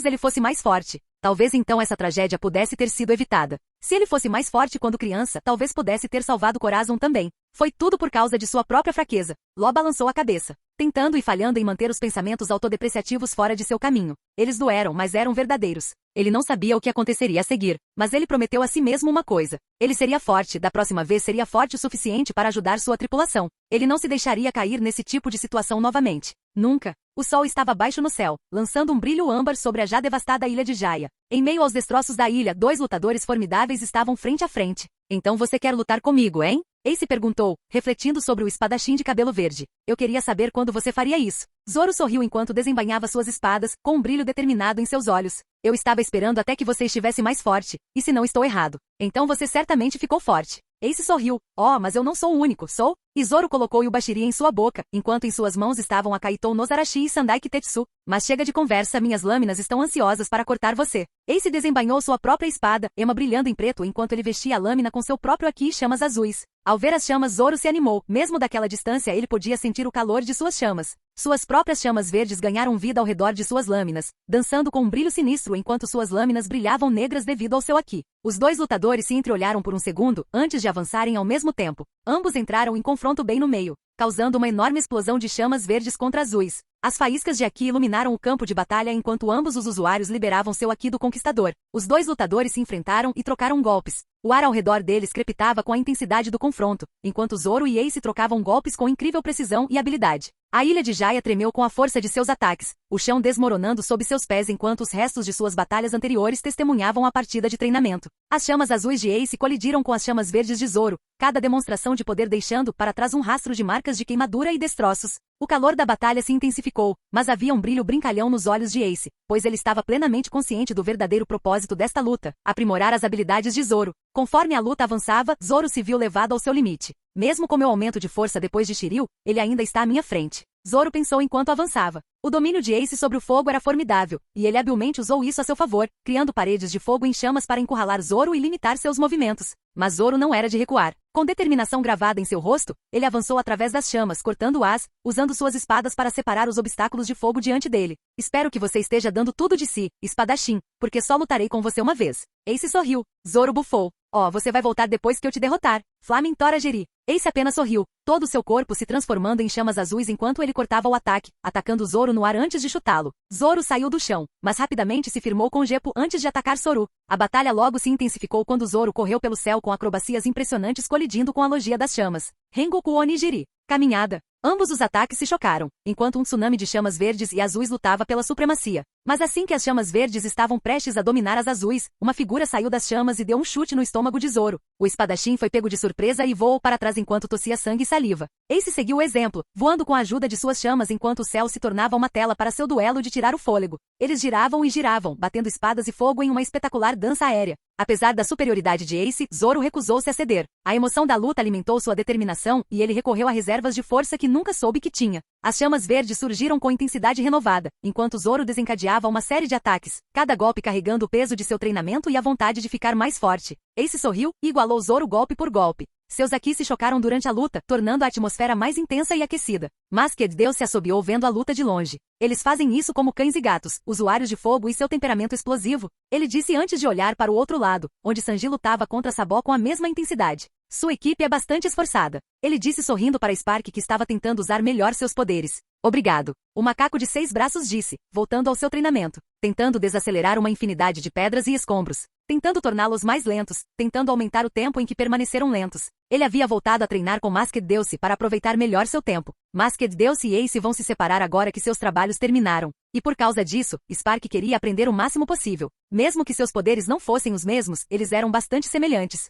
ele fosse mais forte. Talvez então essa tragédia pudesse ter sido evitada. Se ele fosse mais forte quando criança, talvez pudesse ter salvado Corazon também. Foi tudo por causa de sua própria fraqueza. Law balançou a cabeça, tentando e falhando em manter os pensamentos autodepreciativos fora de seu caminho. Eles doeram, mas eram verdadeiros. Ele não sabia o que aconteceria a seguir, mas ele prometeu a si mesmo uma coisa. Ele seria forte, da próxima vez seria forte o suficiente para ajudar sua tripulação. Ele não se deixaria cair nesse tipo de situação novamente. Nunca. O sol estava baixo no céu, lançando um brilho âmbar sobre a já devastada ilha de Jaya. Em meio aos destroços da ilha, 2 lutadores formidáveis estavam frente a frente. Então você quer lutar comigo, hein? Ace perguntou, refletindo sobre o espadachim de cabelo verde. Eu queria saber quando você faria isso. Zoro sorriu enquanto desembainhava suas espadas, com um brilho determinado em seus olhos. Eu estava esperando até que você estivesse mais forte, e se não estou errado. Então você certamente ficou forte. Ace sorriu. Oh, mas eu não sou o único, sou? E Zoro colocou o Yubashiri em sua boca, enquanto em suas mãos estavam a Kaito Nozarashi e Sandai Kitetsu. Mas chega de conversa, minhas lâminas estão ansiosas para cortar você. Ace desembainhou sua própria espada, ema brilhando em preto enquanto ele vestia a lâmina com seu próprio Aki e chamas azuis. Ao ver as chamas, Zoro se animou. Mesmo daquela distância ele podia sentir o calor de suas chamas. Suas próprias chamas verdes ganharam vida ao redor de suas lâminas, dançando com um brilho sinistro enquanto suas lâminas brilhavam negras devido ao seu Aki. Os 2 lutadores se entreolharam por um segundo, antes de avançarem ao mesmo tempo. Ambos entraram em confronto bem no meio, causando uma enorme explosão de chamas verdes contra azuis. As faíscas de Haki iluminaram o campo de batalha enquanto ambos os usuários liberavam seu Haki do Conquistador. Os dois lutadores se enfrentaram e trocaram golpes. O ar ao redor deles crepitava com a intensidade do confronto, enquanto Zoro e Ace trocavam golpes com incrível precisão e habilidade. A ilha de Jaya tremeu com a força de seus ataques, o chão desmoronando sob seus pés enquanto os restos de suas batalhas anteriores testemunhavam a partida de treinamento. As chamas azuis de Ace colidiram com as chamas verdes de Zoro, cada demonstração de poder deixando para trás um rastro de marcas de queimadura e destroços. O calor da batalha se intensificou, mas havia um brilho brincalhão nos olhos de Ace, pois ele estava plenamente consciente do verdadeiro propósito desta luta, aprimorar as habilidades de Zoro. Conforme a luta avançava, Zoro se viu levado ao seu limite. Mesmo com meu aumento de força depois de Shiryu, ele ainda está à minha frente. Zoro pensou enquanto avançava. O domínio de Ace sobre o fogo era formidável, e ele habilmente usou isso a seu favor, criando paredes de fogo em chamas para encurralar Zoro e limitar seus movimentos. Mas Zoro não era de recuar. Com determinação gravada em seu rosto, ele avançou através das chamas, cortando-as, usando suas espadas para separar os obstáculos de fogo diante dele. Espero que você esteja dando tudo de si, espadachim, porque só lutarei com você uma vez. Ace sorriu. Zoro bufou. Você vai voltar depois que eu te derrotar. Flamen Tora Geri. Ace apenas sorriu, todo o seu corpo se transformando em chamas azuis enquanto ele cortava o ataque, atacando Zoro no ar antes de chutá-lo. Zoro saiu do chão, mas rapidamente se firmou com Gepo antes de atacar Soru. A batalha logo se intensificou quando Zoro correu pelo céu com acrobacias impressionantes colidindo com a logia das chamas. Rengoku Onigiri. Caminhada. Ambos os ataques se chocaram, enquanto um tsunami de chamas verdes e azuis lutava pela supremacia. Mas assim que as chamas verdes estavam prestes a dominar as azuis, uma figura saiu das chamas e deu um chute no estômago de Zoro. O espadachim foi pego de surpresa e voou para trás enquanto tossia sangue e saliva. Ace seguiu o exemplo, voando com a ajuda de suas chamas enquanto o céu se tornava uma tela para seu duelo de tirar o fôlego. Eles giravam e giravam, batendo espadas e fogo em uma espetacular dança aérea. Apesar da superioridade de Ace, Zoro recusou-se a ceder. A emoção da luta alimentou sua determinação e ele recorreu a reservas de força que nunca soube que tinha. As chamas verdes surgiram com intensidade renovada, enquanto Zoro desencadeava uma série de ataques, cada golpe carregando o peso de seu treinamento e a vontade de ficar mais forte. Ace sorriu e igualou Zoro golpe por golpe. Seus Haki se chocaram durante a luta, tornando a atmosfera mais intensa e aquecida. Masked Deus se assobiou vendo a luta de longe. Eles fazem isso como cães e gatos, usuários de fogo e seu temperamento explosivo, ele disse antes de olhar para o outro lado, onde Sanji lutava contra Sabo com a mesma intensidade. Sua equipe é bastante esforçada. Ele disse sorrindo para Spark que estava tentando usar melhor seus poderes. Obrigado. O macaco de 6 braços disse, voltando ao seu treinamento, tentando desacelerar uma infinidade de pedras e escombros, tentando torná-los mais lentos, tentando aumentar o tempo em que permaneceram lentos. Ele havia voltado a treinar com Masked Deus para aproveitar melhor seu tempo. Masked Deus e Ace vão se separar agora que seus trabalhos terminaram. E por causa disso, Spark queria aprender o máximo possível. Mesmo que seus poderes não fossem os mesmos, eles eram bastante semelhantes.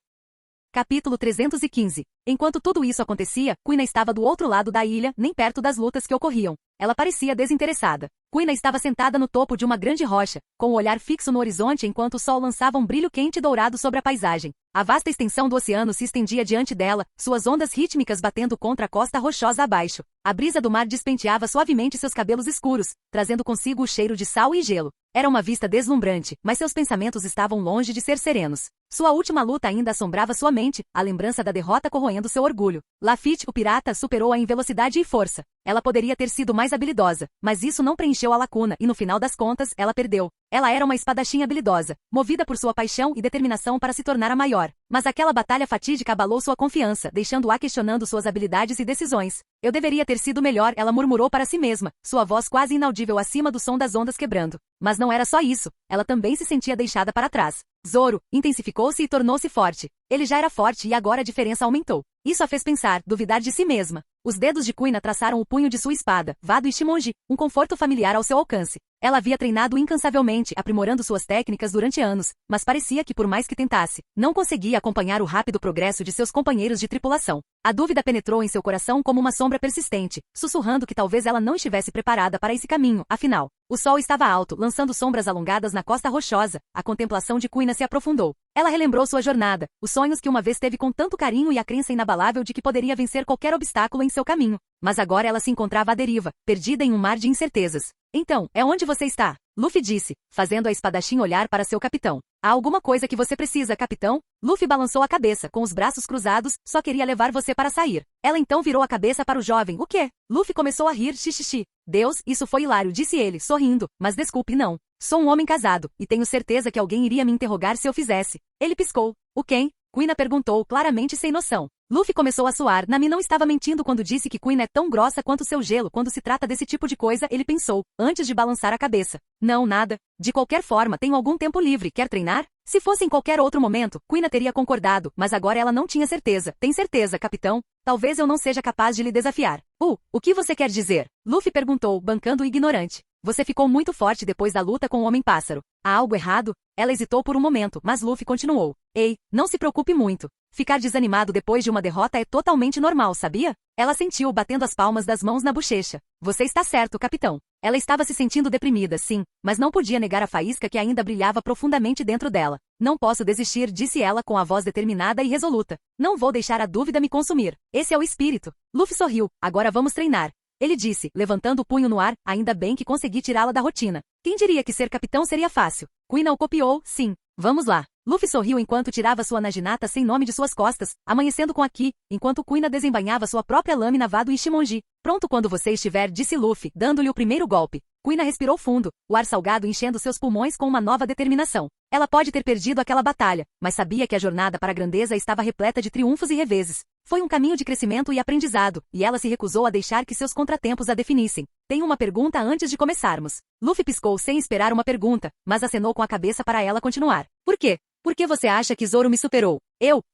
Capítulo 315. Enquanto tudo isso acontecia, Kuina estava do outro lado da ilha, nem perto das lutas que ocorriam. Ela parecia desinteressada. Kuina estava sentada no topo de uma grande rocha, com o olhar fixo no horizonte enquanto o sol lançava um brilho quente e dourado sobre a paisagem. A vasta extensão do oceano se estendia diante dela, suas ondas rítmicas batendo contra a costa rochosa abaixo. A brisa do mar despenteava suavemente seus cabelos escuros, trazendo consigo o cheiro de sal e gelo. Era uma vista deslumbrante, mas seus pensamentos estavam longe de ser serenos. Sua última luta ainda assombrava sua mente, a lembrança da derrota corroendo seu orgulho. Lafitte, o pirata, superou-a em velocidade e força. Ela poderia ter sido mais habilidosa, mas isso não preencheu a lacuna e no final das contas, ela perdeu. Ela era uma espadachim habilidosa, movida por sua paixão e determinação para se tornar a maior. Mas aquela batalha fatídica abalou sua confiança, deixando-a questionando suas habilidades e decisões. Eu deveria ter sido melhor, ela murmurou para si mesma, sua voz quase inaudível acima do som das ondas quebrando. Mas não era só isso, ela também se sentia deixada para trás. Zoro intensificou-se e tornou-se forte. Ele já era forte e agora a diferença aumentou. Isso a fez pensar, duvidar de si mesma. Os dedos de Kuina traçaram o punho de sua espada, Vado e Shimonji, um conforto familiar ao seu alcance. Ela havia treinado incansavelmente, aprimorando suas técnicas durante anos, mas parecia que por mais que tentasse, não conseguia acompanhar o rápido progresso de seus companheiros de tripulação. A dúvida penetrou em seu coração como uma sombra persistente, sussurrando que talvez ela não estivesse preparada para esse caminho, afinal. O sol estava alto, lançando sombras alongadas na costa rochosa. A contemplação de Kuina se aprofundou. Ela relembrou sua jornada, os sonhos que uma vez teve com tanto carinho e a crença inabalável de que poderia vencer qualquer obstáculo em seu caminho. Mas agora ela se encontrava à deriva, perdida em um mar de incertezas. Então, é onde você está? Luffy disse, fazendo a espadachim olhar para seu capitão. Há alguma coisa que você precisa, capitão? Luffy balançou a cabeça, com os braços cruzados, só queria levar você para sair. Ela então virou a cabeça para o jovem. O quê? Luffy começou a rir, xixi. Deus, isso foi hilário, disse ele, sorrindo, mas desculpe, não. Sou um homem casado, e tenho certeza que alguém iria me interrogar se eu fizesse. Ele piscou. O quem? Kuina perguntou, claramente sem noção. Luffy começou a suar. Nami não estava mentindo quando disse que Kuina é tão grossa quanto seu gelo. Quando se trata desse tipo de coisa, ele pensou, antes de balançar a cabeça. Não, nada. De qualquer forma, tenho algum tempo livre. Quer treinar? Se fosse em qualquer outro momento, Kuina teria concordado, mas agora ela não tinha certeza. Tem certeza, capitão? Talvez eu não seja capaz de lhe desafiar. O que você quer dizer? Luffy perguntou, bancando o ignorante. Você ficou muito forte depois da luta com o Homem-Pássaro. Há algo errado? Ela hesitou por um momento, mas Luffy continuou. Ei, não se preocupe muito. Ficar desanimado depois de uma derrota é totalmente normal, sabia? Ela sentiu batendo as palmas das mãos na bochecha. Você está certo, capitão. Ela estava se sentindo deprimida, sim, mas não podia negar a faísca que ainda brilhava profundamente dentro dela. Não posso desistir, disse ela com a voz determinada e resoluta. Não vou deixar a dúvida me consumir. Esse é o espírito. Luffy sorriu. Agora vamos treinar. Ele disse, levantando o punho no ar, ainda bem que consegui tirá-la da rotina. Quem diria que ser capitão seria fácil? Kuina o copiou, sim. Vamos lá. Luffy sorriu enquanto tirava sua naginata sem nome de suas costas, amanhecendo com Aki, enquanto Kuina desembainhava sua própria lâmina Vado Ichimonji. Pronto quando você estiver, disse Luffy, dando-lhe o primeiro golpe. Kuina respirou fundo, o ar salgado enchendo seus pulmões com uma nova determinação. Ela pode ter perdido aquela batalha, mas sabia que a jornada para a grandeza estava repleta de triunfos e reveses. Foi um caminho de crescimento e aprendizado, e ela se recusou a deixar que seus contratempos a definissem. Tenho uma pergunta antes de começarmos. Luffy piscou sem esperar uma pergunta, mas acenou com a cabeça para ela continuar. Por quê? Por que você acha que Zoro me superou?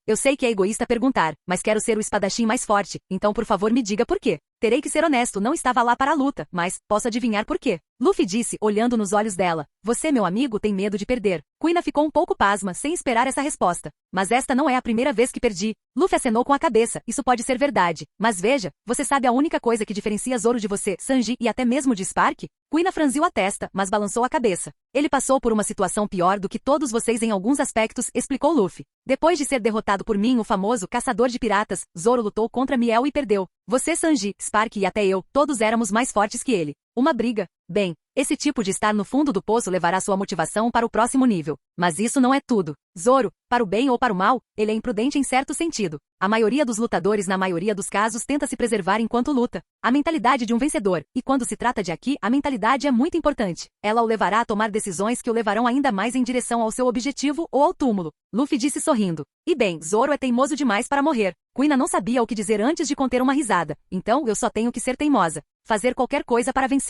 Eu sei que é egoísta perguntar, mas quero ser o espadachim mais forte, então por favor me diga por quê. Terei que ser honesto, não estava lá para a luta, mas posso adivinhar por quê. Luffy disse, olhando nos olhos dela. Você, meu amigo, tem medo de perder. Kuina ficou um pouco pasma, sem esperar essa resposta. Mas esta não é a primeira vez que perdi. Luffy acenou com a cabeça, isso pode ser verdade. Mas veja, você sabe a única coisa que diferencia Zoro de você, Sanji e até mesmo de Spark? Kuina franziu a testa, mas balançou a cabeça. Ele passou por uma situação pior do que todos vocês em alguns aspectos, explicou Luffy. Depois de ser derrotado por mim, o famoso caçador de piratas, Zoro lutou contra Miel e perdeu. Você, Sanji, Spark e até eu, todos éramos mais fortes que ele. Uma briga. Bem, esse tipo de estar no fundo do poço levará sua motivação para o próximo nível. Mas isso não é tudo. Zoro, para o bem ou para o mal, ele é imprudente em certo sentido. A maioria dos lutadores na maioria dos casos tenta se preservar enquanto luta. A mentalidade de um vencedor. E quando se trata de Aki, a mentalidade é muito importante. Ela o levará a tomar decisões que o levarão ainda mais em direção ao seu objetivo ou ao túmulo. Luffy disse sorrindo. E bem, Zoro é teimoso demais para morrer. Kuina não sabia o que dizer antes de conter uma risada. Então eu só tenho que ser teimosa. Fazer qualquer coisa para vencer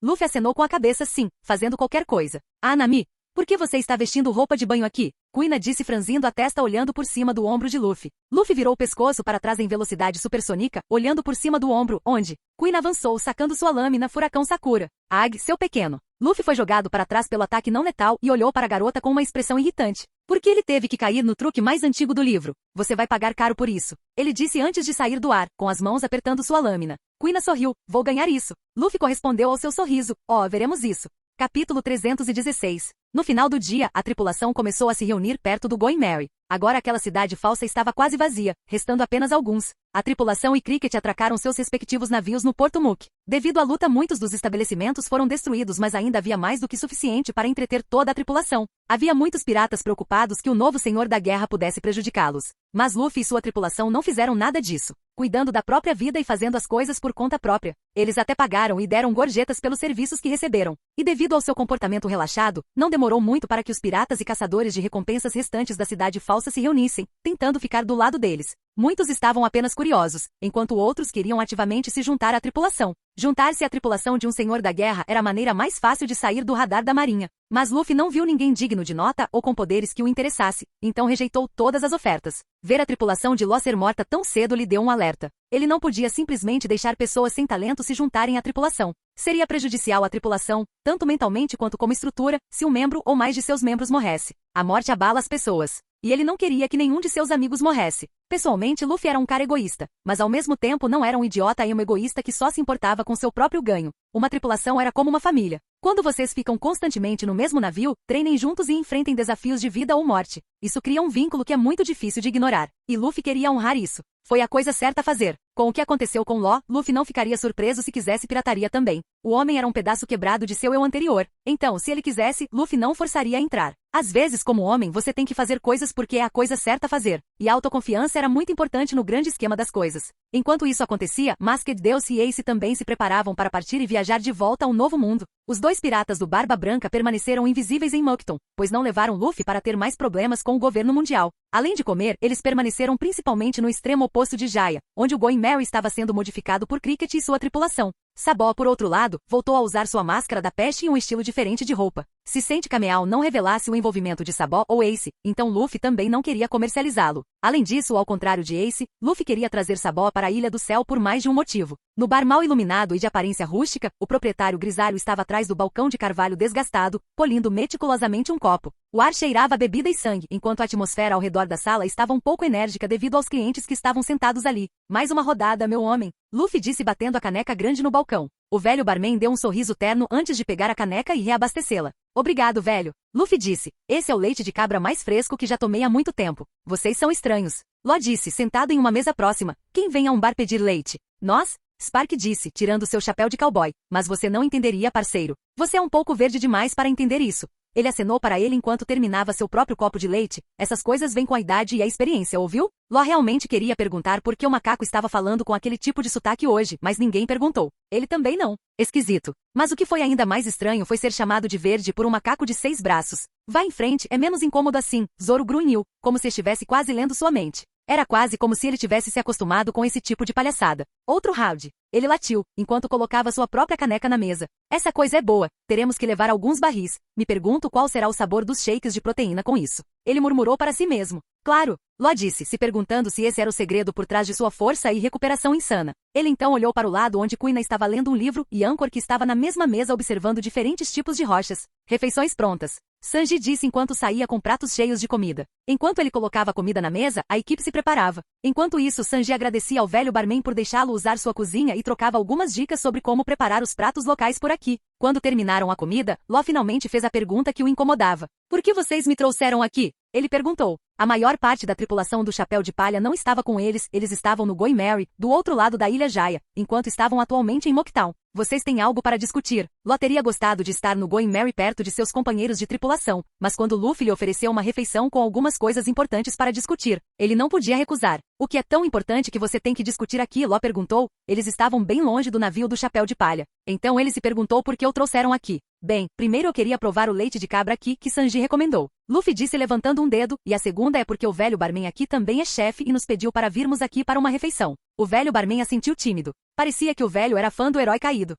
Luffy acenou com a cabeça sim, fazendo qualquer coisa. Ah, Nami, por que você está vestindo roupa de banho aqui? Kuina disse franzindo a testa olhando por cima do ombro de Luffy. Luffy virou o pescoço para trás em velocidade supersônica, olhando por cima do ombro, onde? Kuina avançou sacando sua lâmina Furacão Sakura. Ag, seu pequeno. Luffy foi jogado para trás pelo ataque não letal e olhou para a garota com uma expressão irritante. Por que ele teve que cair no truque mais antigo do livro? Você vai pagar caro por isso. Ele disse antes de sair do ar, com as mãos apertando sua lâmina. Kuina sorriu. Vou ganhar isso. Luffy correspondeu ao seu sorriso. Veremos isso. Capítulo 316. No final do dia, a tripulação começou a se reunir perto do Going Merry. Agora aquela cidade falsa estava quase vazia, restando apenas alguns. A tripulação e Cricket atracaram seus respectivos navios no Porto Mook. Devido à luta, muitos dos estabelecimentos foram destruídos, mas ainda havia mais do que suficiente para entreter toda a tripulação. Havia muitos piratas preocupados que o novo senhor da guerra pudesse prejudicá-los. Mas Luffy e sua tripulação não fizeram nada disso, cuidando da própria vida e fazendo as coisas por conta própria. Eles até pagaram e deram gorjetas pelos serviços que receberam. E devido ao seu comportamento relaxado, não demorou muito para que os piratas e caçadores de recompensas restantes da cidade falsa se reunissem, tentando ficar do lado deles. Muitos estavam apenas curiosos, enquanto outros queriam ativamente se juntar à tripulação. Juntar-se à tripulação de um senhor da guerra era a maneira mais fácil de sair do radar da marinha. Mas Luffy não viu ninguém digno de nota ou com poderes que o interessasse, então rejeitou todas as ofertas. Ver a tripulação de Law ser morta tão cedo lhe deu um alerta. Ele não podia simplesmente deixar pessoas sem talento se juntarem à tripulação. Seria prejudicial à tripulação, tanto mentalmente quanto como estrutura, se um membro ou mais de seus membros morresse. A morte abala as pessoas. E ele não queria que nenhum de seus amigos morresse. Pessoalmente, Luffy era um cara egoísta, mas ao mesmo tempo não era um idiota e um egoísta que só se importava com seu próprio ganho. Uma tripulação era como uma família. Quando vocês ficam constantemente no mesmo navio, treinem juntos e enfrentem desafios de vida ou morte. Isso cria um vínculo que é muito difícil de ignorar. E Luffy queria honrar isso. Foi a coisa certa a fazer. Com o que aconteceu com Law, Luffy não ficaria surpreso se quisesse pirataria também. O homem era um pedaço quebrado de seu eu anterior. Então, se ele quisesse, Luffy não forçaria a entrar. Às vezes, como homem, você tem que fazer coisas porque é a coisa certa a fazer. E a autoconfiança era muito importante no grande esquema das coisas. Enquanto isso acontecia, Masked Deus e Ace também se preparavam para partir e viajar de volta a um novo mundo. Os dois piratas do Barba Branca permaneceram invisíveis em Moncton, pois não levaram Luffy para ter mais problemas com o governo mundial. Além de comer, eles permaneceram principalmente no extremo oposto de Jaya, onde o Going Merry estava sendo modificado por Cricket e sua tripulação. Sabó, por outro lado, voltou a usar sua máscara da peste e um estilo diferente de roupa. Se Sente Cameal não revelasse o envolvimento de Sabó ou Ace, então Luffy também não queria comercializá-lo. Além disso, ao contrário de Ace, Luffy queria trazer Sabó para a Ilha do Céu por mais de um motivo. No bar mal iluminado e de aparência rústica, o proprietário grisalho estava atrás do balcão de carvalho desgastado, polindo meticulosamente um copo. O ar cheirava a bebida e sangue, enquanto a atmosfera ao redor da sala estava um pouco enérgica devido aos clientes que estavam sentados ali. Mais uma rodada, meu homem, Luffy disse batendo a caneca grande no balcão. O velho barman deu um sorriso terno antes de pegar a caneca e reabastecê-la. Obrigado, velho. Luffy disse. Esse é o leite de cabra mais fresco que já tomei há muito tempo. Vocês são estranhos. Law disse, sentado em uma mesa próxima. Quem vem a um bar pedir leite? Nós? Spark disse, tirando seu chapéu de cowboy. Mas você não entenderia, parceiro. Você é um pouco verde demais para entender isso. Ele acenou para ele enquanto terminava seu próprio copo de leite. Essas coisas vêm com a idade e a experiência, ouviu? Law realmente queria perguntar por que o macaco estava falando com aquele tipo de sotaque hoje, mas ninguém perguntou. Ele também não. Esquisito. Mas o que foi ainda mais estranho foi ser chamado de verde por um macaco de 6 braços. Vá em frente, é menos incômodo assim, Zoro grunhiu, como se estivesse quase lendo sua mente. Era quase como se ele tivesse se acostumado com esse tipo de palhaçada. Outro round. Ele latiu, enquanto colocava sua própria caneca na mesa. Essa coisa é boa, teremos que levar alguns barris. Me pergunto qual será o sabor dos shakes de proteína com isso. Ele murmurou para si mesmo. Claro, Law disse, se perguntando se esse era o segredo por trás de sua força e recuperação insana. Ele então olhou para o lado onde Kuina estava lendo um livro e Anchor que estava na mesma mesa observando diferentes tipos de rochas. Refeições prontas. Sanji disse enquanto saía com pratos cheios de comida. Enquanto ele colocava a comida na mesa, a equipe se preparava. Enquanto isso, Sanji agradecia ao velho barman por deixá-lo usar sua cozinha e trocava algumas dicas sobre como preparar os pratos locais por aqui. Quando terminaram a comida, Law finalmente fez a pergunta que o incomodava. Por que vocês me trouxeram aqui? Ele perguntou. A maior parte da tripulação do Chapéu de Palha não estava com eles estavam no Going Merry, do outro lado da Ilha Jaya, enquanto estavam atualmente em Mocktown. Vocês têm algo para discutir. Law teria gostado de estar no Going Merry perto de seus companheiros de tripulação, mas quando Luffy lhe ofereceu uma refeição com algumas coisas importantes para discutir, ele não podia recusar. O que é tão importante que você tem que discutir aqui? Law perguntou. Eles estavam bem longe do navio do Chapéu de Palha. Então ele se perguntou por que o trouxeram aqui. Bem, primeiro eu queria provar o leite de cabra aqui que Sanji recomendou. Luffy disse levantando um dedo, e a segunda é porque o velho barman aqui também é chefe e nos pediu para virmos aqui para uma refeição. O velho barman assentiu tímido. Parecia que o velho era fã do herói caído.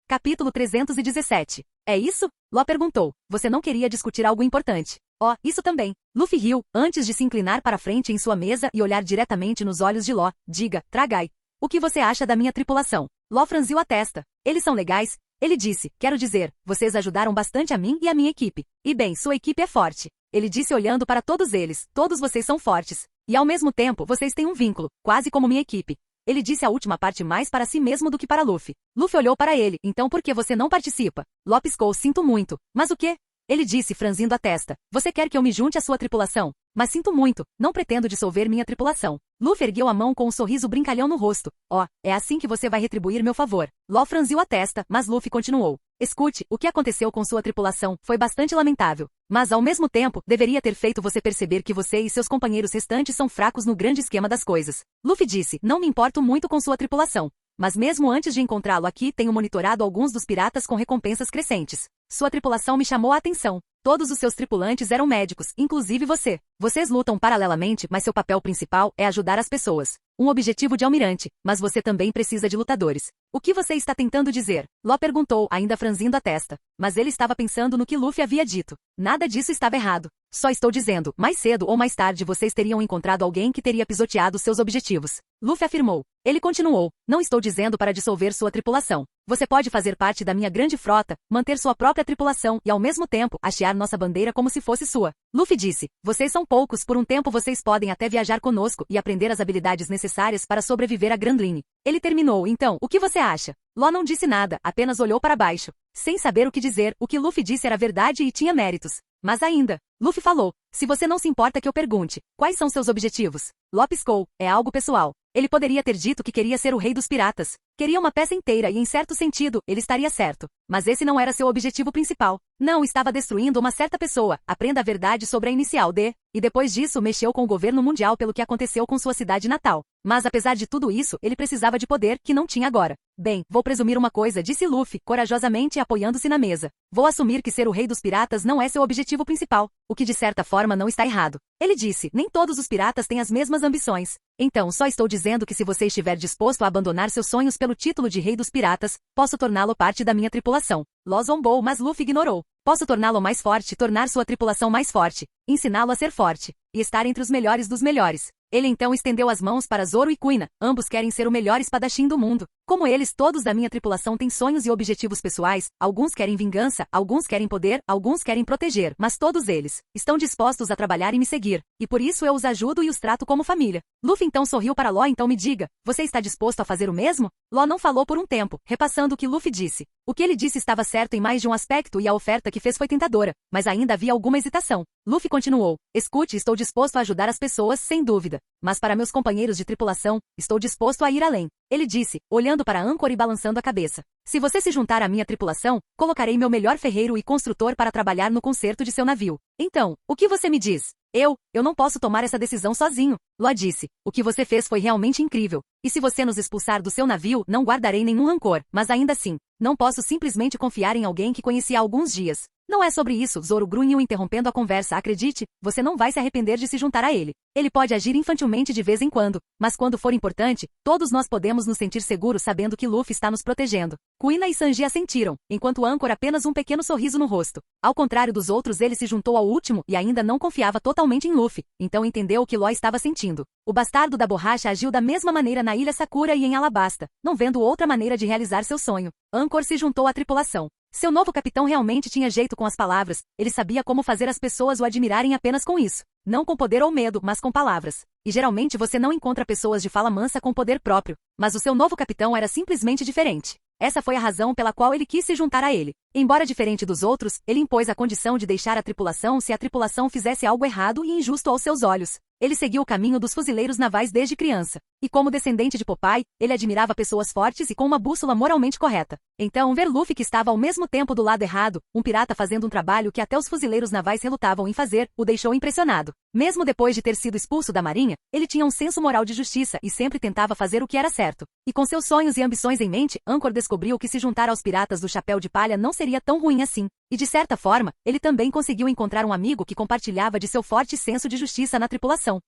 Capítulo 317. É isso? Law perguntou. Você não queria discutir algo importante. Oh, isso também. Luffy riu, antes de se inclinar para frente em sua mesa e olhar diretamente nos olhos de Law. Diga, Tragai. O que você acha da minha tripulação? Law franziu a testa. Eles são legais? Ele disse, quero dizer, vocês ajudaram bastante a mim e a minha equipe. E bem, sua equipe é forte. Ele disse olhando para todos eles, todos vocês são fortes. E ao mesmo tempo, vocês têm um vínculo, quase como minha equipe. Ele disse a última parte mais para si mesmo do que para Luffy. Luffy olhou para ele, então por que você não participa? Law piscou, sinto muito. Mas o quê? Ele disse franzindo a testa. Você quer que eu me junte à sua tripulação? Mas sinto muito, não pretendo dissolver minha tripulação. Luffy ergueu a mão com um sorriso brincalhão no rosto. Oh, é assim que você vai retribuir meu favor. Law franziu a testa, mas Luffy continuou. Escute, o que aconteceu com sua tripulação foi bastante lamentável. Mas ao mesmo tempo, deveria ter feito você perceber que você e seus companheiros restantes são fracos no grande esquema das coisas. Luffy disse, não me importo muito com sua tripulação. Mas mesmo antes de encontrá-lo aqui, tenho monitorado alguns dos piratas com recompensas crescentes. Sua tripulação me chamou a atenção. Todos os seus tripulantes eram médicos, inclusive você. Vocês lutam paralelamente, mas seu papel principal é ajudar as pessoas. Um objetivo de almirante, mas você também precisa de lutadores. O que você está tentando dizer? Law perguntou, ainda franzindo a testa. Mas ele estava pensando no que Luffy havia dito. Nada disso estava errado. Só estou dizendo, mais cedo ou mais tarde vocês teriam encontrado alguém que teria pisoteado seus objetivos. Luffy afirmou. Ele continuou, não estou dizendo para dissolver sua tripulação. Você pode fazer parte da minha grande frota, manter sua própria tripulação e ao mesmo tempo hastear nossa bandeira como se fosse sua. Luffy disse, vocês são poucos, por um tempo vocês podem até viajar conosco e aprender as habilidades necessárias para sobreviver a Grand Line. Ele terminou, então, o que você acha? Law não disse nada, apenas olhou para baixo. Sem saber o que dizer, o que Luffy disse era verdade e tinha méritos. Mas ainda, Luffy falou, se você não se importa que eu pergunte, quais são seus objetivos? Law piscou, é algo pessoal. Ele poderia ter dito que queria ser o rei dos piratas. Queria uma peça inteira e, em certo sentido, ele estaria certo. Mas esse não era seu objetivo principal. Não estava destruindo uma certa pessoa. Aprenda a verdade sobre a inicial D. E depois disso mexeu com o governo mundial pelo que aconteceu com sua cidade natal. Mas apesar de tudo isso, ele precisava de poder que não tinha agora. Bem, vou presumir uma coisa, disse Luffy, corajosamente apoiando-se na mesa. Vou assumir que ser o rei dos piratas não é seu objetivo principal, o que de certa forma não está errado. Ele disse, nem todos os piratas têm as mesmas ambições. Então, só estou dizendo que se você estiver disposto a abandonar seus sonhos pelo título de rei dos piratas, posso torná-lo parte da minha tripulação. Law zombou, mas Luffy ignorou. Posso torná-lo mais forte, tornar sua tripulação mais forte, ensiná-lo a ser forte, e estar entre os melhores dos melhores. Ele então estendeu as mãos para Zoro e Kuina, ambos querem ser o melhor espadachim do mundo. Como eles, todos da minha tripulação têm sonhos e objetivos pessoais, alguns querem vingança, alguns querem poder, alguns querem proteger, mas todos eles estão dispostos a trabalhar e me seguir, e por isso eu os ajudo e os trato como família. Luffy então sorriu para Law, então me diga, você está disposto a fazer o mesmo? Law não falou por um tempo, repassando o que Luffy disse. O que ele disse estava certo em mais de um aspecto e a oferta que fez foi tentadora, mas ainda havia alguma hesitação. Luffy continuou, escute, estou disposto a ajudar as pessoas, sem dúvida. Mas para meus companheiros de tripulação, estou disposto a ir além. Ele disse, olhando para Anchor e balançando a cabeça. Se você se juntar à minha tripulação, colocarei meu melhor ferreiro e construtor para trabalhar no conserto de seu navio. Então, o que você me diz? Eu não posso tomar essa decisão sozinho. Law disse, o que você fez foi realmente incrível. E se você nos expulsar do seu navio, não guardarei nenhum rancor, mas ainda assim, não posso simplesmente confiar em alguém que conheci há alguns dias. Não é sobre isso, Zoro grunhiu interrompendo a conversa. Acredite, você não vai se arrepender de se juntar a ele. Ele pode agir infantilmente de vez em quando, mas quando for importante, todos nós podemos nos sentir seguros sabendo que Luffy está nos protegendo. Kuina e Sanji assentiram, enquanto Anchor apenas um pequeno sorriso no rosto. Ao contrário dos outros, ele se juntou ao último e ainda não confiava totalmente em Luffy, então entendeu o que Law estava sentindo. O bastardo da borracha agiu da mesma maneira na Ilha Sakura e em Alabasta, não vendo outra maneira de realizar seu sonho. Anchor se juntou à tripulação. Seu novo capitão realmente tinha jeito com as palavras, ele sabia como fazer as pessoas o admirarem apenas com isso. Não com poder ou medo, mas com palavras. E geralmente você não encontra pessoas de fala mansa com poder próprio, mas o seu novo capitão era simplesmente diferente. Essa foi a razão pela qual ele quis se juntar a ele. Embora diferente dos outros, ele impôs a condição de deixar a tripulação se a tripulação fizesse algo errado e injusto aos seus olhos. Ele seguiu o caminho dos fuzileiros navais desde criança. E como descendente de Popeye, ele admirava pessoas fortes e com uma bússola moralmente correta. Então, ver Luffy que estava ao mesmo tempo do lado errado, um pirata fazendo um trabalho que até os fuzileiros navais relutavam em fazer, o deixou impressionado. Mesmo depois de ter sido expulso da marinha, ele tinha um senso moral de justiça e sempre tentava fazer o que era certo. E com seus sonhos e ambições em mente, Anchor descobriu que se juntar aos piratas do Chapéu de Palha não seria tão ruim assim. E de certa forma, ele também conseguiu encontrar um amigo que compartilhava de seu forte senso de justiça na tripulação.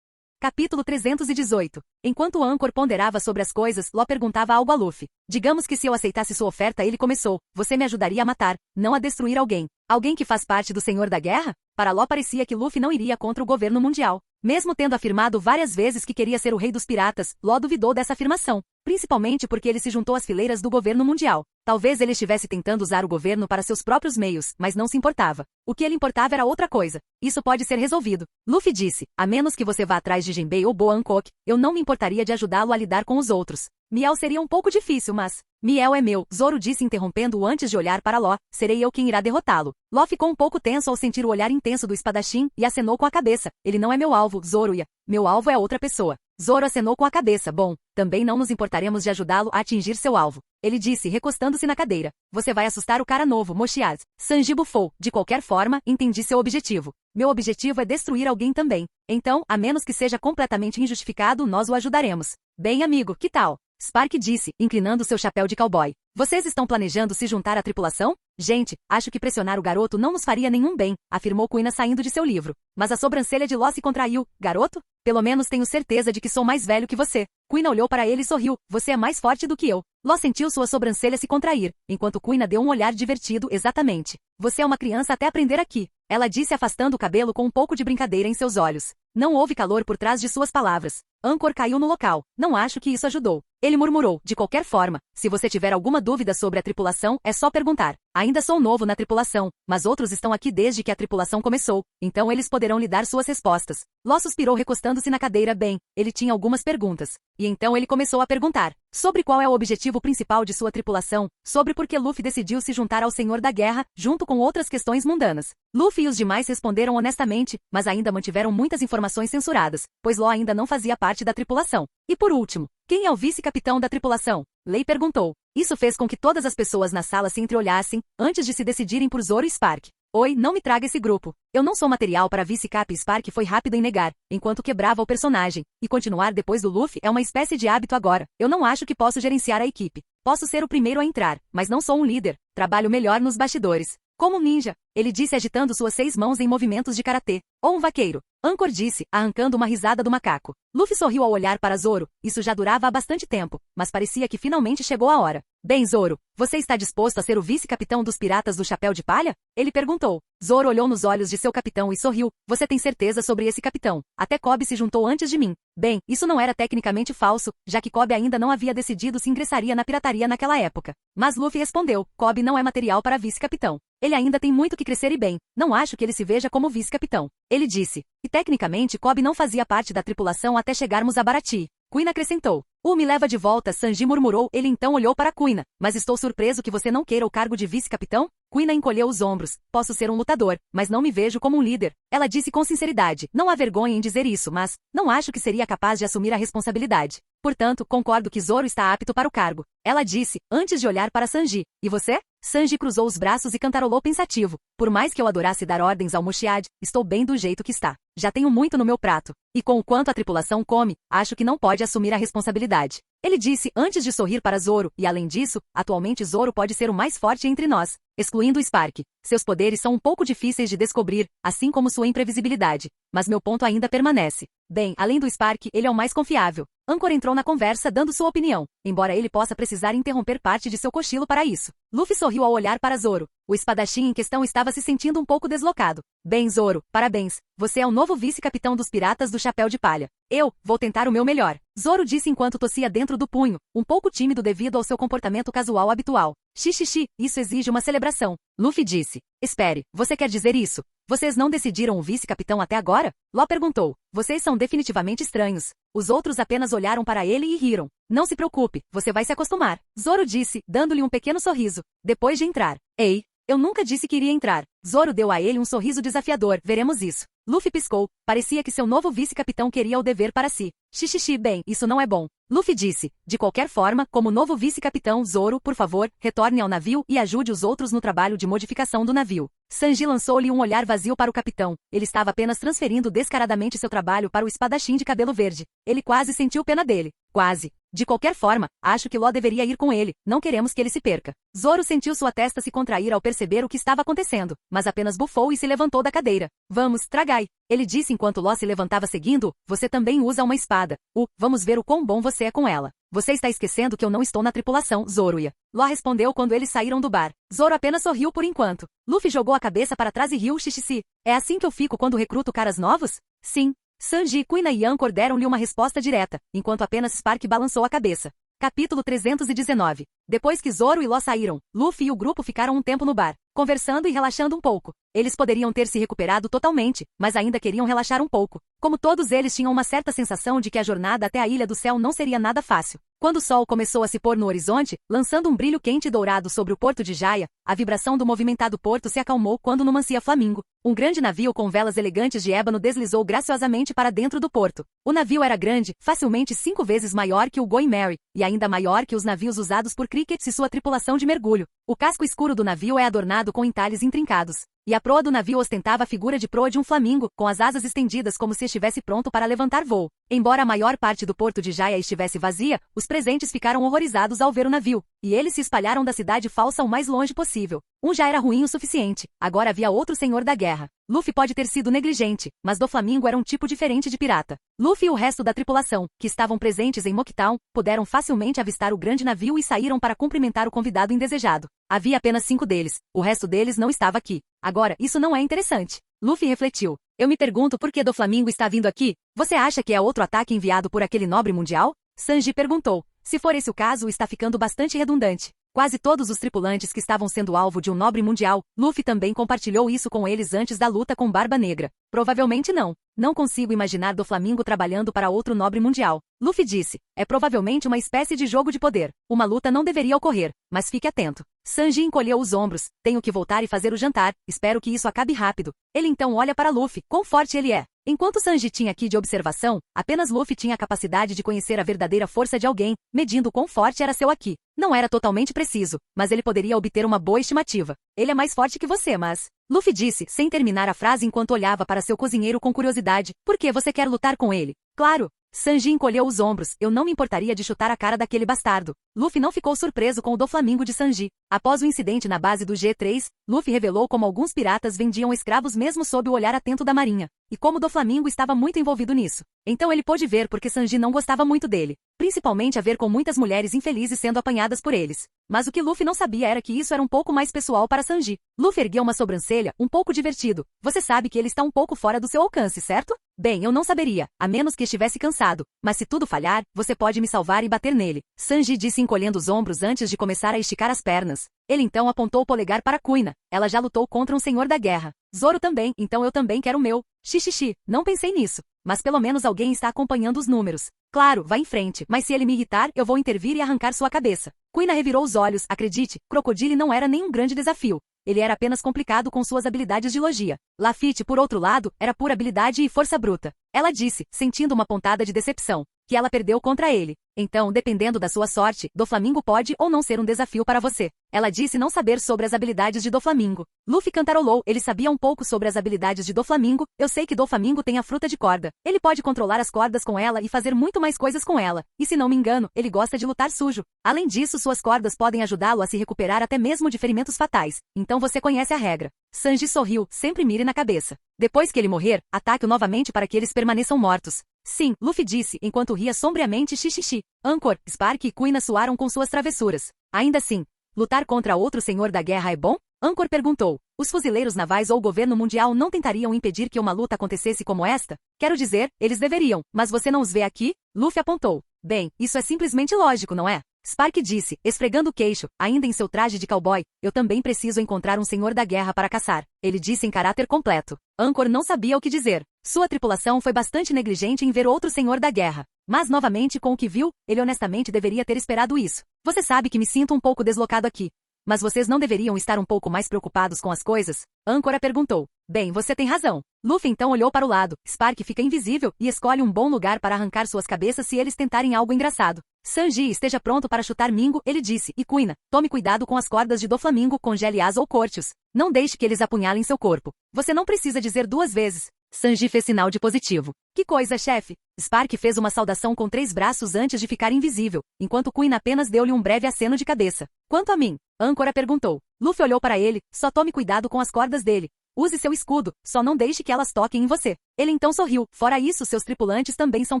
Capítulo 318. Enquanto Anchor ponderava sobre as coisas, Law perguntava algo a Luffy. Digamos que se eu aceitasse sua oferta, ele começou. Você me ajudaria a matar, não a destruir alguém. Alguém que faz parte do Senhor da Guerra? Para Law parecia que Luffy não iria contra o governo mundial. Mesmo tendo afirmado várias vezes que queria ser o rei dos piratas, Law duvidou dessa afirmação. Principalmente porque ele se juntou às fileiras do governo mundial. Talvez ele estivesse tentando usar o governo para seus próprios meios, mas não se importava. O que ele importava era outra coisa. Isso pode ser resolvido. Luffy disse, a menos que você vá atrás de Jinbei ou Boa Hancock, eu não me importaria de ajudá-lo a lidar com os outros. Miel seria um pouco difícil, mas... Miel é meu, Zoro disse interrompendo-o antes de olhar para Law, serei eu quem irá derrotá-lo. Law ficou um pouco tenso ao sentir o olhar intenso do espadachim e acenou com a cabeça. Ele não é meu alvo, Zoro ia. Meu alvo é outra pessoa. Zoro acenou com a cabeça. Bom, também não nos importaremos de ajudá-lo a atingir seu alvo. Ele disse, recostando-se na cadeira. Você vai assustar o cara novo, Moshiaz. Sanji bufou. De qualquer forma, entendi seu objetivo. Meu objetivo é destruir alguém também. Então, a menos que seja completamente injustificado, nós o ajudaremos. Bem, amigo, que tal? Spark disse, inclinando seu chapéu de cowboy. Vocês estão planejando se juntar à tripulação? Gente, acho que pressionar o garoto não nos faria nenhum bem, afirmou Kuina saindo de seu livro. Mas a sobrancelha de Law se contraiu. Garoto? Pelo menos tenho certeza de que sou mais velho que você. Kuina olhou para ele e sorriu. Você é mais forte do que eu. Law sentiu sua sobrancelha se contrair, enquanto Kuina deu um olhar divertido. Exatamente. Você é uma criança até aprender aqui. Ela disse afastando o cabelo com um pouco de brincadeira em seus olhos. Não houve calor por trás de suas palavras. Anchor caiu no local. Não acho que isso ajudou. Ele murmurou, de qualquer forma, se você tiver alguma dúvida sobre a tripulação, é só perguntar. Ainda sou novo na tripulação, mas outros estão aqui desde que a tripulação começou, então eles poderão lhe dar suas respostas. Law suspirou recostando-se na cadeira. Bem, ele tinha algumas perguntas. E então ele começou a perguntar. Sobre qual é o objetivo principal de sua tripulação, sobre por que Luffy decidiu se juntar ao Senhor da Guerra, junto com outras questões mundanas. Luffy e os demais responderam honestamente, mas ainda mantiveram muitas informações censuradas, pois Law ainda não fazia parte da tripulação. E por último, quem é o vice-capitão da tripulação? Lei perguntou. Isso fez com que todas as pessoas na sala se entreolhassem, antes de se decidirem por Zoro e Spark. Oi, não me traga esse grupo. Eu não sou material para vice-cap. Spark foi rápido em negar, enquanto quebrava o personagem. E continuar depois do Luffy é uma espécie de hábito agora. Eu não acho que posso gerenciar a equipe. Posso ser o primeiro a entrar, mas não sou um líder. Trabalho melhor nos bastidores. Como um ninja, ele disse agitando suas 6 mãos em movimentos de karatê. Ou um vaqueiro. Anchor disse, arrancando uma risada do macaco. Luffy sorriu ao olhar para Zoro. Isso já durava há bastante tempo, mas parecia que finalmente chegou a hora. Bem, Zoro, você está disposto a ser o vice-capitão dos piratas do Chapéu de Palha? Ele perguntou. Zoro olhou nos olhos de seu capitão e sorriu. Você tem certeza sobre esse capitão? Até Kobe se juntou antes de mim. Bem, isso não era tecnicamente falso, já que Kobe ainda não havia decidido se ingressaria na pirataria naquela época. Mas Luffy respondeu, Kobe não é material para vice-capitão. Ele ainda tem muito que crescer e bem, não acho que ele se veja como vice-capitão. Ele disse. E tecnicamente Kobe não fazia parte da tripulação até chegarmos a Baratie. Kuina acrescentou. Me leva de volta, Sanji murmurou. Ele então olhou para Kuina. Mas estou surpreso que você não queira o cargo de vice-capitão? Kuina encolheu os ombros. Posso ser um lutador, mas não me vejo como um líder. Ela disse com sinceridade. Não há vergonha em dizer isso, mas não acho que seria capaz de assumir a responsabilidade. Portanto, concordo que Zoro está apto para o cargo. Ela disse, antes de olhar para Sanji. E você? Sanji cruzou os braços e cantarolou pensativo. Por mais que eu adorasse dar ordens ao Mushiad, estou bem do jeito que está. Já tenho muito no meu prato. E com o quanto a tripulação come, acho que não pode assumir a responsabilidade. Ele disse antes de sorrir para Zoro, e além disso, atualmente Zoro pode ser o mais forte entre nós, excluindo o Spark. Seus poderes são um pouco difíceis de descobrir, assim como sua imprevisibilidade. Mas meu ponto ainda permanece. Bem, além do Spark, ele é o mais confiável. Anchor entrou na conversa dando sua opinião, embora ele possa precisar interromper parte de seu cochilo para isso. Luffy sorriu ao olhar para Zoro. O espadachim em questão estava se sentindo um pouco deslocado. Bem, Zoro, parabéns. Você é o novo vice-capitão dos piratas do Chapéu de Palha. Eu vou tentar o meu melhor. Zoro disse enquanto tossia dentro do punho, um pouco tímido devido ao seu comportamento casual habitual. Xixi, isso exige uma celebração. Luffy disse. Espere, você quer dizer isso? Vocês não decidiram o vice-capitão até agora? Law perguntou. Vocês são definitivamente estranhos. Os outros apenas olharam para ele e riram. Não se preocupe, você vai se acostumar. Zoro disse, dando-lhe um pequeno sorriso. Depois de entrar. Ei, eu nunca disse que iria entrar. Zoro deu a ele um sorriso desafiador. Veremos isso. Luffy piscou. Parecia que seu novo vice-capitão queria o dever para si. Xixi, bem, isso não é bom. Luffy disse. De qualquer forma, como novo vice-capitão, Zoro, por favor, retorne ao navio e ajude os outros no trabalho de modificação do navio. Sanji lançou-lhe um olhar vazio para o capitão. Ele estava apenas transferindo descaradamente seu trabalho para o espadachim de cabelo verde. Ele quase sentiu pena dele. Quase. De qualquer forma, acho que Law deveria ir com ele. Não queremos que ele se perca. Zoro sentiu sua testa se contrair ao perceber o que estava acontecendo, mas apenas bufou e se levantou da cadeira. Vamos, Tragai. Ele disse enquanto Law se levantava seguindo. Você também usa uma espada. Vamos ver o quão bom você é com ela. Você está esquecendo que eu não estou na tripulação, Zoroia. Law respondeu quando eles saíram do bar. Zoro apenas sorriu por enquanto. Luffy jogou a cabeça para trás e riu. Xixi. É assim que eu fico quando recruto caras novos? Sim. Sanji, Kuina e Anchor deram-lhe uma resposta direta, enquanto apenas Spark balançou a cabeça. Capítulo 319. Depois que Zoro e Law saíram, Luffy e o grupo ficaram um tempo no bar, conversando e relaxando um pouco. Eles poderiam ter se recuperado totalmente, mas ainda queriam relaxar um pouco. Como todos eles tinham uma certa sensação de que a jornada até a Ilha do Céu não seria nada fácil. Quando o sol começou a se pôr no horizonte, lançando um brilho quente e dourado sobre o porto de Jaya, a vibração do movimentado porto se acalmou quando Numancia Flamingo, um grande navio com velas elegantes de ébano, deslizou graciosamente para dentro do porto. O navio era grande, facilmente 5 vezes maior que o Going Merry, e ainda maior que os navios usados por Crickets e sua tripulação de mergulho. O casco escuro do navio é adornado com entalhes intrincados, e a proa do navio ostentava a figura de proa de um flamingo, com as asas estendidas como se estivesse pronto para levantar voo. Embora a maior parte do porto de Jaya estivesse vazia, os presentes ficaram horrorizados ao ver o navio, e eles se espalharam da cidade falsa o mais longe possível. Um já era ruim o suficiente, agora havia outro senhor da guerra. Luffy pode ter sido negligente, mas Doflamingo era um tipo diferente de pirata. Luffy e o resto da tripulação, que estavam presentes em Mocktown, puderam facilmente avistar o grande navio e saíram para cumprimentar o convidado indesejado. Havia apenas 5 deles, o resto deles não estava aqui. Agora, isso não é interessante. Luffy refletiu. Eu me pergunto por que Doflamingo está vindo aqui. Você acha que é outro ataque enviado por aquele nobre mundial? Sanji perguntou. Se for esse o caso, está ficando bastante redundante. Quase todos os tripulantes que estavam sendo alvo de um nobre mundial, Luffy também compartilhou isso com eles antes da luta com Barba Negra. Provavelmente não. Não consigo imaginar Doflamingo trabalhando para outro nobre mundial. Luffy disse. É provavelmente uma espécie de jogo de poder. Uma luta não deveria ocorrer, mas fique atento. Sanji encolheu os ombros. Tenho que voltar e fazer o jantar. Espero que isso acabe rápido. Ele então olha para Luffy. Quão forte ele é? Enquanto Sanji tinha aqui de observação, apenas Luffy tinha a capacidade de conhecer a verdadeira força de alguém, medindo quão forte era seu Haki. Não era totalmente preciso, mas ele poderia obter uma boa estimativa. Ele é mais forte que você, mas... Luffy disse, sem terminar a frase enquanto olhava para seu cozinheiro com curiosidade. Por que você quer lutar com ele? Claro. Sanji encolheu os ombros. Eu não me importaria de chutar a cara daquele bastardo. Luffy não ficou surpreso com o Doflamingo de Sanji. Após o incidente na base do G3, Luffy revelou como alguns piratas vendiam escravos mesmo sob o olhar atento da marinha. E como Doflamingo estava muito envolvido nisso. Então ele pôde ver porque Sanji não gostava muito dele. Principalmente a ver com muitas mulheres infelizes sendo apanhadas por eles. Mas o que Luffy não sabia era que isso era um pouco mais pessoal para Sanji. Luffy ergueu uma sobrancelha, um pouco divertido. Você sabe que ele está um pouco fora do seu alcance, certo? Bem, eu não saberia, a menos que estivesse cansado. Mas se tudo falhar, você pode me salvar e bater nele. Sanji disse encolhendo os ombros antes de começar a esticar as pernas. Ele então apontou o polegar para Kuina. Ela já lutou contra um senhor da guerra. Zoro também, então eu também quero o meu. Xixixi, não pensei nisso. Mas pelo menos alguém está acompanhando os números. Claro, vá em frente, mas se ele me irritar, eu vou intervir e arrancar sua cabeça. Kuina revirou os olhos, acredite, Crocodile não era nenhum grande desafio. Ele era apenas complicado com suas habilidades de logia. Lafitte, por outro lado, era pura habilidade e força bruta. Ela disse, sentindo uma pontada de decepção, que ela perdeu contra ele. Então, dependendo da sua sorte, Doflamingo pode ou não ser um desafio para você. Ela disse não saber sobre as habilidades de Doflamingo. Luffy cantarolou, ele sabia um pouco sobre as habilidades de Doflamingo. Eu sei que Doflamingo tem a fruta de corda. Ele pode controlar as cordas com ela e fazer muito mais coisas com ela. E se não me engano, ele gosta de lutar sujo. Além disso, suas cordas podem ajudá-lo a se recuperar até mesmo de ferimentos fatais. Então você conhece a regra. Sanji sorriu, sempre mire na cabeça. Depois que ele morrer, ataque-o novamente para que eles permaneçam mortos. Sim, Luffy disse, enquanto ria sombriamente xixixi. Anchor, Spark e Kuina suaram com suas travessuras. Ainda assim, lutar contra outro senhor da guerra é bom? Anchor perguntou. Os fuzileiros navais ou o governo mundial não tentariam impedir que uma luta acontecesse como esta? Quero dizer, eles deveriam, mas você não os vê aqui? Luffy apontou. Bem, isso é simplesmente lógico, não é? Spark disse, esfregando o queixo, ainda em seu traje de cowboy, eu também preciso encontrar um senhor da guerra para caçar. Ele disse em caráter completo. Anchor não sabia o que dizer. Sua tripulação foi bastante negligente em ver outro senhor da guerra. Mas novamente com o que viu, ele honestamente deveria ter esperado isso. Você sabe que me sinto um pouco deslocado aqui. Mas vocês não deveriam estar um pouco mais preocupados com as coisas? Âncora perguntou. Bem, você tem razão. Luffy então olhou para o lado. Spark fica invisível e escolhe um bom lugar para arrancar suas cabeças se eles tentarem algo engraçado. Sanji esteja pronto para chutar Mingo, ele disse, e Kuina, tome cuidado com as cordas de Doflamingo, congele as ou corte-os. Não deixe que eles apunhalem seu corpo. Você não precisa dizer 2 vezes. Sanji fez sinal de positivo. Que coisa, chefe. Spark fez uma saudação com 3 braços antes de ficar invisível, enquanto Kuina apenas deu-lhe um breve aceno de cabeça. Quanto a mim? Âncora perguntou. Luffy olhou para ele, só tome cuidado com as cordas dele. Use seu escudo, só não deixe que elas toquem em você. Ele então sorriu. Fora isso, seus tripulantes também são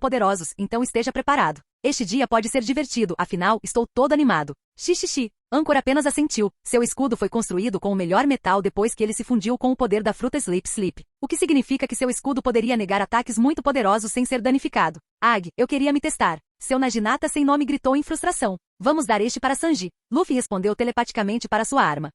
poderosos, então esteja preparado. Este dia pode ser divertido, afinal, estou todo animado. Xixixi. Âncora apenas assentiu. Seu escudo foi construído com o melhor metal depois que ele se fundiu com o poder da fruta Sleep Sleep. O que significa que seu escudo poderia negar ataques muito poderosos sem ser danificado. Ag, eu queria me testar. Seu Naginata sem nome gritou em frustração. Vamos dar este para Sanji. Luffy respondeu telepaticamente para sua arma.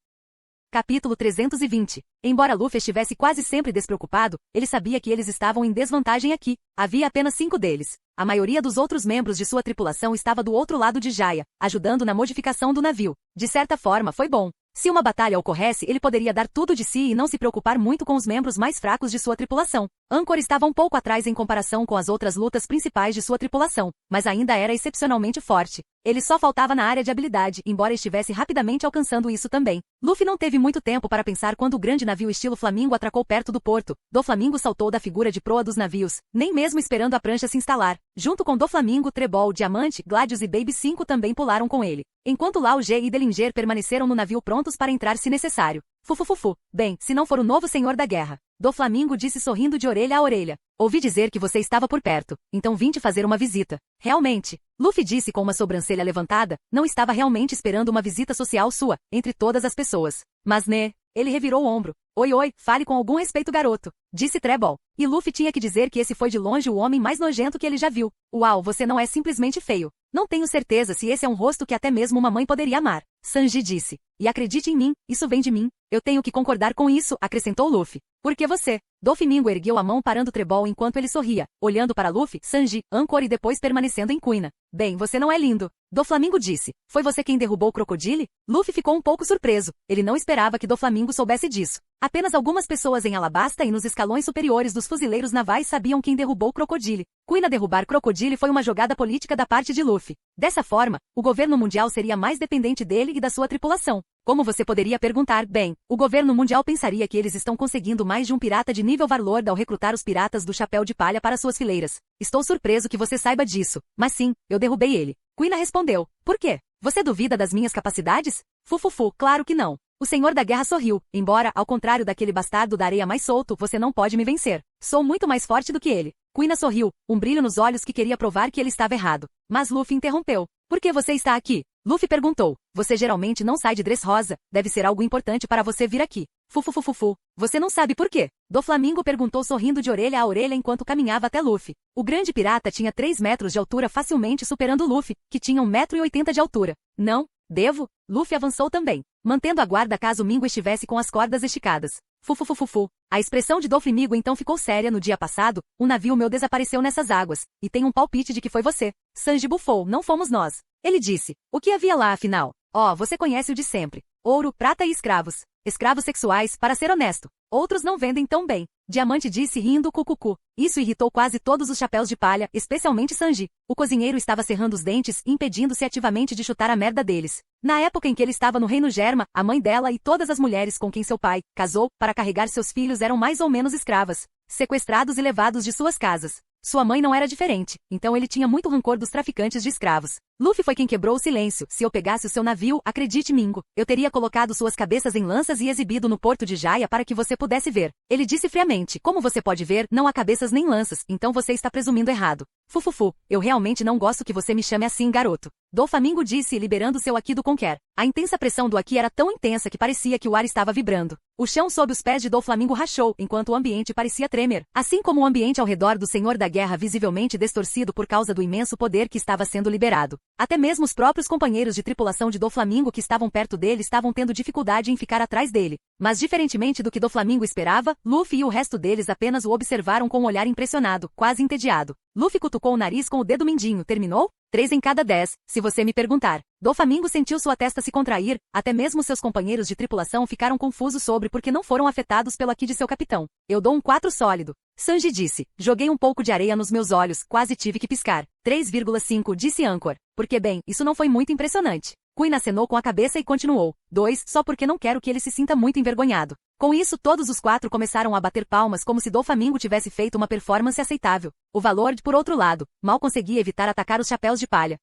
Capítulo 320. Embora Luffy estivesse quase sempre despreocupado, ele sabia que eles estavam em desvantagem aqui. Havia apenas 5 deles. A maioria dos outros membros de sua tripulação estava do outro lado de Jaya, ajudando na modificação do navio. De certa forma, foi bom. Se uma batalha ocorresse, ele poderia dar tudo de si e não se preocupar muito com os membros mais fracos de sua tripulação. Anchor estava um pouco atrás em comparação com as outras lutas principais de sua tripulação, mas ainda era excepcionalmente forte. Ele só faltava na área de habilidade, embora estivesse rapidamente alcançando isso também. Luffy não teve muito tempo para pensar quando o grande navio estilo Flamingo atracou perto do porto. Doflamingo saltou da figura de proa dos navios, nem mesmo esperando a prancha se instalar. Junto com Doflamingo, Trebol, Diamante, Gladius e Baby 5 também pularam com ele. Enquanto Lao G e Delinger permaneceram no navio prontos para entrar se necessário. Fufufufu. Bem, se não for o novo senhor da guerra. Doflamingo disse sorrindo de orelha a orelha. Ouvi dizer que você estava por perto, então vim te fazer uma visita. Realmente. Luffy disse com uma sobrancelha levantada, não estava realmente esperando uma visita social sua, entre todas as pessoas. Mas né? Ele revirou o ombro. Oi, oi, fale com algum respeito, garoto. Disse Trebol. E Luffy tinha que dizer que esse foi de longe o homem mais nojento que ele já viu. Uau, você não é simplesmente feio. Não tenho certeza se esse é um rosto que até mesmo uma mãe poderia amar. Sanji disse. E acredite em mim, isso vem de mim. Eu tenho que concordar com isso, acrescentou Luffy. Por que você? Doflamingo ergueu a mão parando Trebol enquanto ele sorria, olhando para Luffy, Sanji, Anchor e depois permanecendo em Kuina. Bem, você não é lindo. Doflamingo disse. Foi você quem derrubou o Crocodile? Luffy ficou um pouco surpreso. Ele não esperava que Doflamingo soubesse disso. Apenas algumas pessoas em Alabasta e nos escalões superiores dos fuzileiros navais sabiam quem derrubou Crocodile. Queen a derrubar Crocodile foi uma jogada política da parte de Luffy. Dessa forma, o governo mundial seria mais dependente dele e da sua tripulação. Como você poderia perguntar, bem, o governo mundial pensaria que eles estão conseguindo mais de um pirata de nível Warlord ao recrutar os piratas do Chapéu de Palha para suas fileiras. Estou surpreso que você saiba disso, mas sim, eu derrubei ele. Queen respondeu. Por quê? Você duvida das minhas capacidades? Fufufu, claro que não. O Senhor da Guerra sorriu, embora, ao contrário daquele bastardo da areia mais solto, você não pode me vencer. Sou muito mais forte do que ele. Queen sorriu, um brilho nos olhos que queria provar que ele estava errado. Mas Luffy interrompeu. Por que você está aqui? Luffy perguntou. Você geralmente não sai de Dressrosa, deve ser algo importante para você vir aqui. Fufufufufu. Você não sabe por quê? Doflamingo perguntou sorrindo de orelha a orelha enquanto caminhava até Luffy. O grande pirata tinha 3 metros de altura facilmente superando Luffy, que tinha 1,80 m de altura. Não, devo? Luffy avançou também, mantendo a guarda caso Mingo estivesse com as cordas esticadas. Fufufufufu. A expressão de Doflamingo então ficou séria. No dia passado, um navio meu desapareceu nessas águas, e tem um palpite de que foi você. Sanji bufou, não fomos nós. Ele disse. O que havia lá afinal? Oh, você conhece o de sempre. Ouro, prata e escravos. Escravos sexuais, para ser honesto. Outros não vendem tão bem. Diamante disse rindo cucucu. Isso irritou quase todos os chapéus de palha, especialmente Sanji. O cozinheiro estava cerrando os dentes, impedindo-se ativamente de chutar a merda deles. Na época em que ele estava no reino Germa, a mãe dela e todas as mulheres com quem seu pai casou para carregar seus filhos eram mais ou menos escravas, sequestrados e levados de suas casas. Sua mãe não era diferente, então ele tinha muito rancor dos traficantes de escravos. Luffy foi quem quebrou o silêncio. Se eu pegasse o seu navio, acredite, Mingo, eu teria colocado suas cabeças em lanças e exibido no porto de Jaya para que você pudesse ver. Ele disse friamente. Como você pode ver, não há cabeças nem lanças, então você está presumindo errado. Fufufu, eu realmente não gosto que você me chame assim, garoto. Doflamingo disse, liberando seu Haki do Conquer. A intensa pressão do Haki era tão intensa que parecia que o ar estava vibrando. O chão sob os pés de Doflamingo rachou, enquanto o ambiente parecia tremer, assim como o ambiente ao redor do Senhor da Guerra visivelmente distorcido por causa do imenso poder que estava sendo liberado. Até mesmo os próprios companheiros de tripulação de Doflamingo que estavam perto dele estavam tendo dificuldade em ficar atrás dele. Mas diferentemente do que Doflamingo esperava, Luffy e o resto deles apenas o observaram com um olhar impressionado, quase entediado. Luffy cutucou o nariz com o dedo mindinho. Terminou? 3 em cada 10, se você me perguntar. Doflamingo sentiu sua testa se contrair, até mesmo seus companheiros de tripulação ficaram confusos sobre por que não foram afetados pelo Haki de seu capitão. Eu dou um 4 sólido. Sanji disse. Joguei um pouco de areia nos meus olhos, quase tive que piscar. 3,5 disse Anchor. Porque bem, isso não foi muito impressionante. Queen acenou com a cabeça e continuou. 2, só porque não quero que ele se sinta muito envergonhado. Com isso todos os 4 começaram a bater palmas como se Doflamingo tivesse feito uma performance aceitável. O Warlord, por outro lado, mal conseguia evitar atacar os chapéus de palha.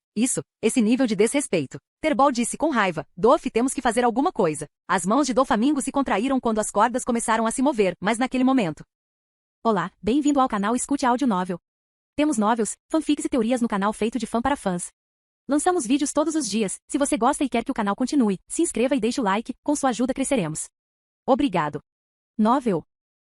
Esse nível de desrespeito. Terbol disse com raiva. Dof, temos que fazer alguma coisa. As mãos de Doflamingo se contraíram quando as cordas começaram a se mover, mas naquele momento. Olá, bem-vindo ao canal Escute Áudio Novel. Temos novels, fanfics e teorias no canal feito de fã para fãs. Lançamos vídeos todos os dias. Se você gosta e quer que o canal continue, se inscreva e deixe o like, com sua ajuda cresceremos. Obrigado. Novel.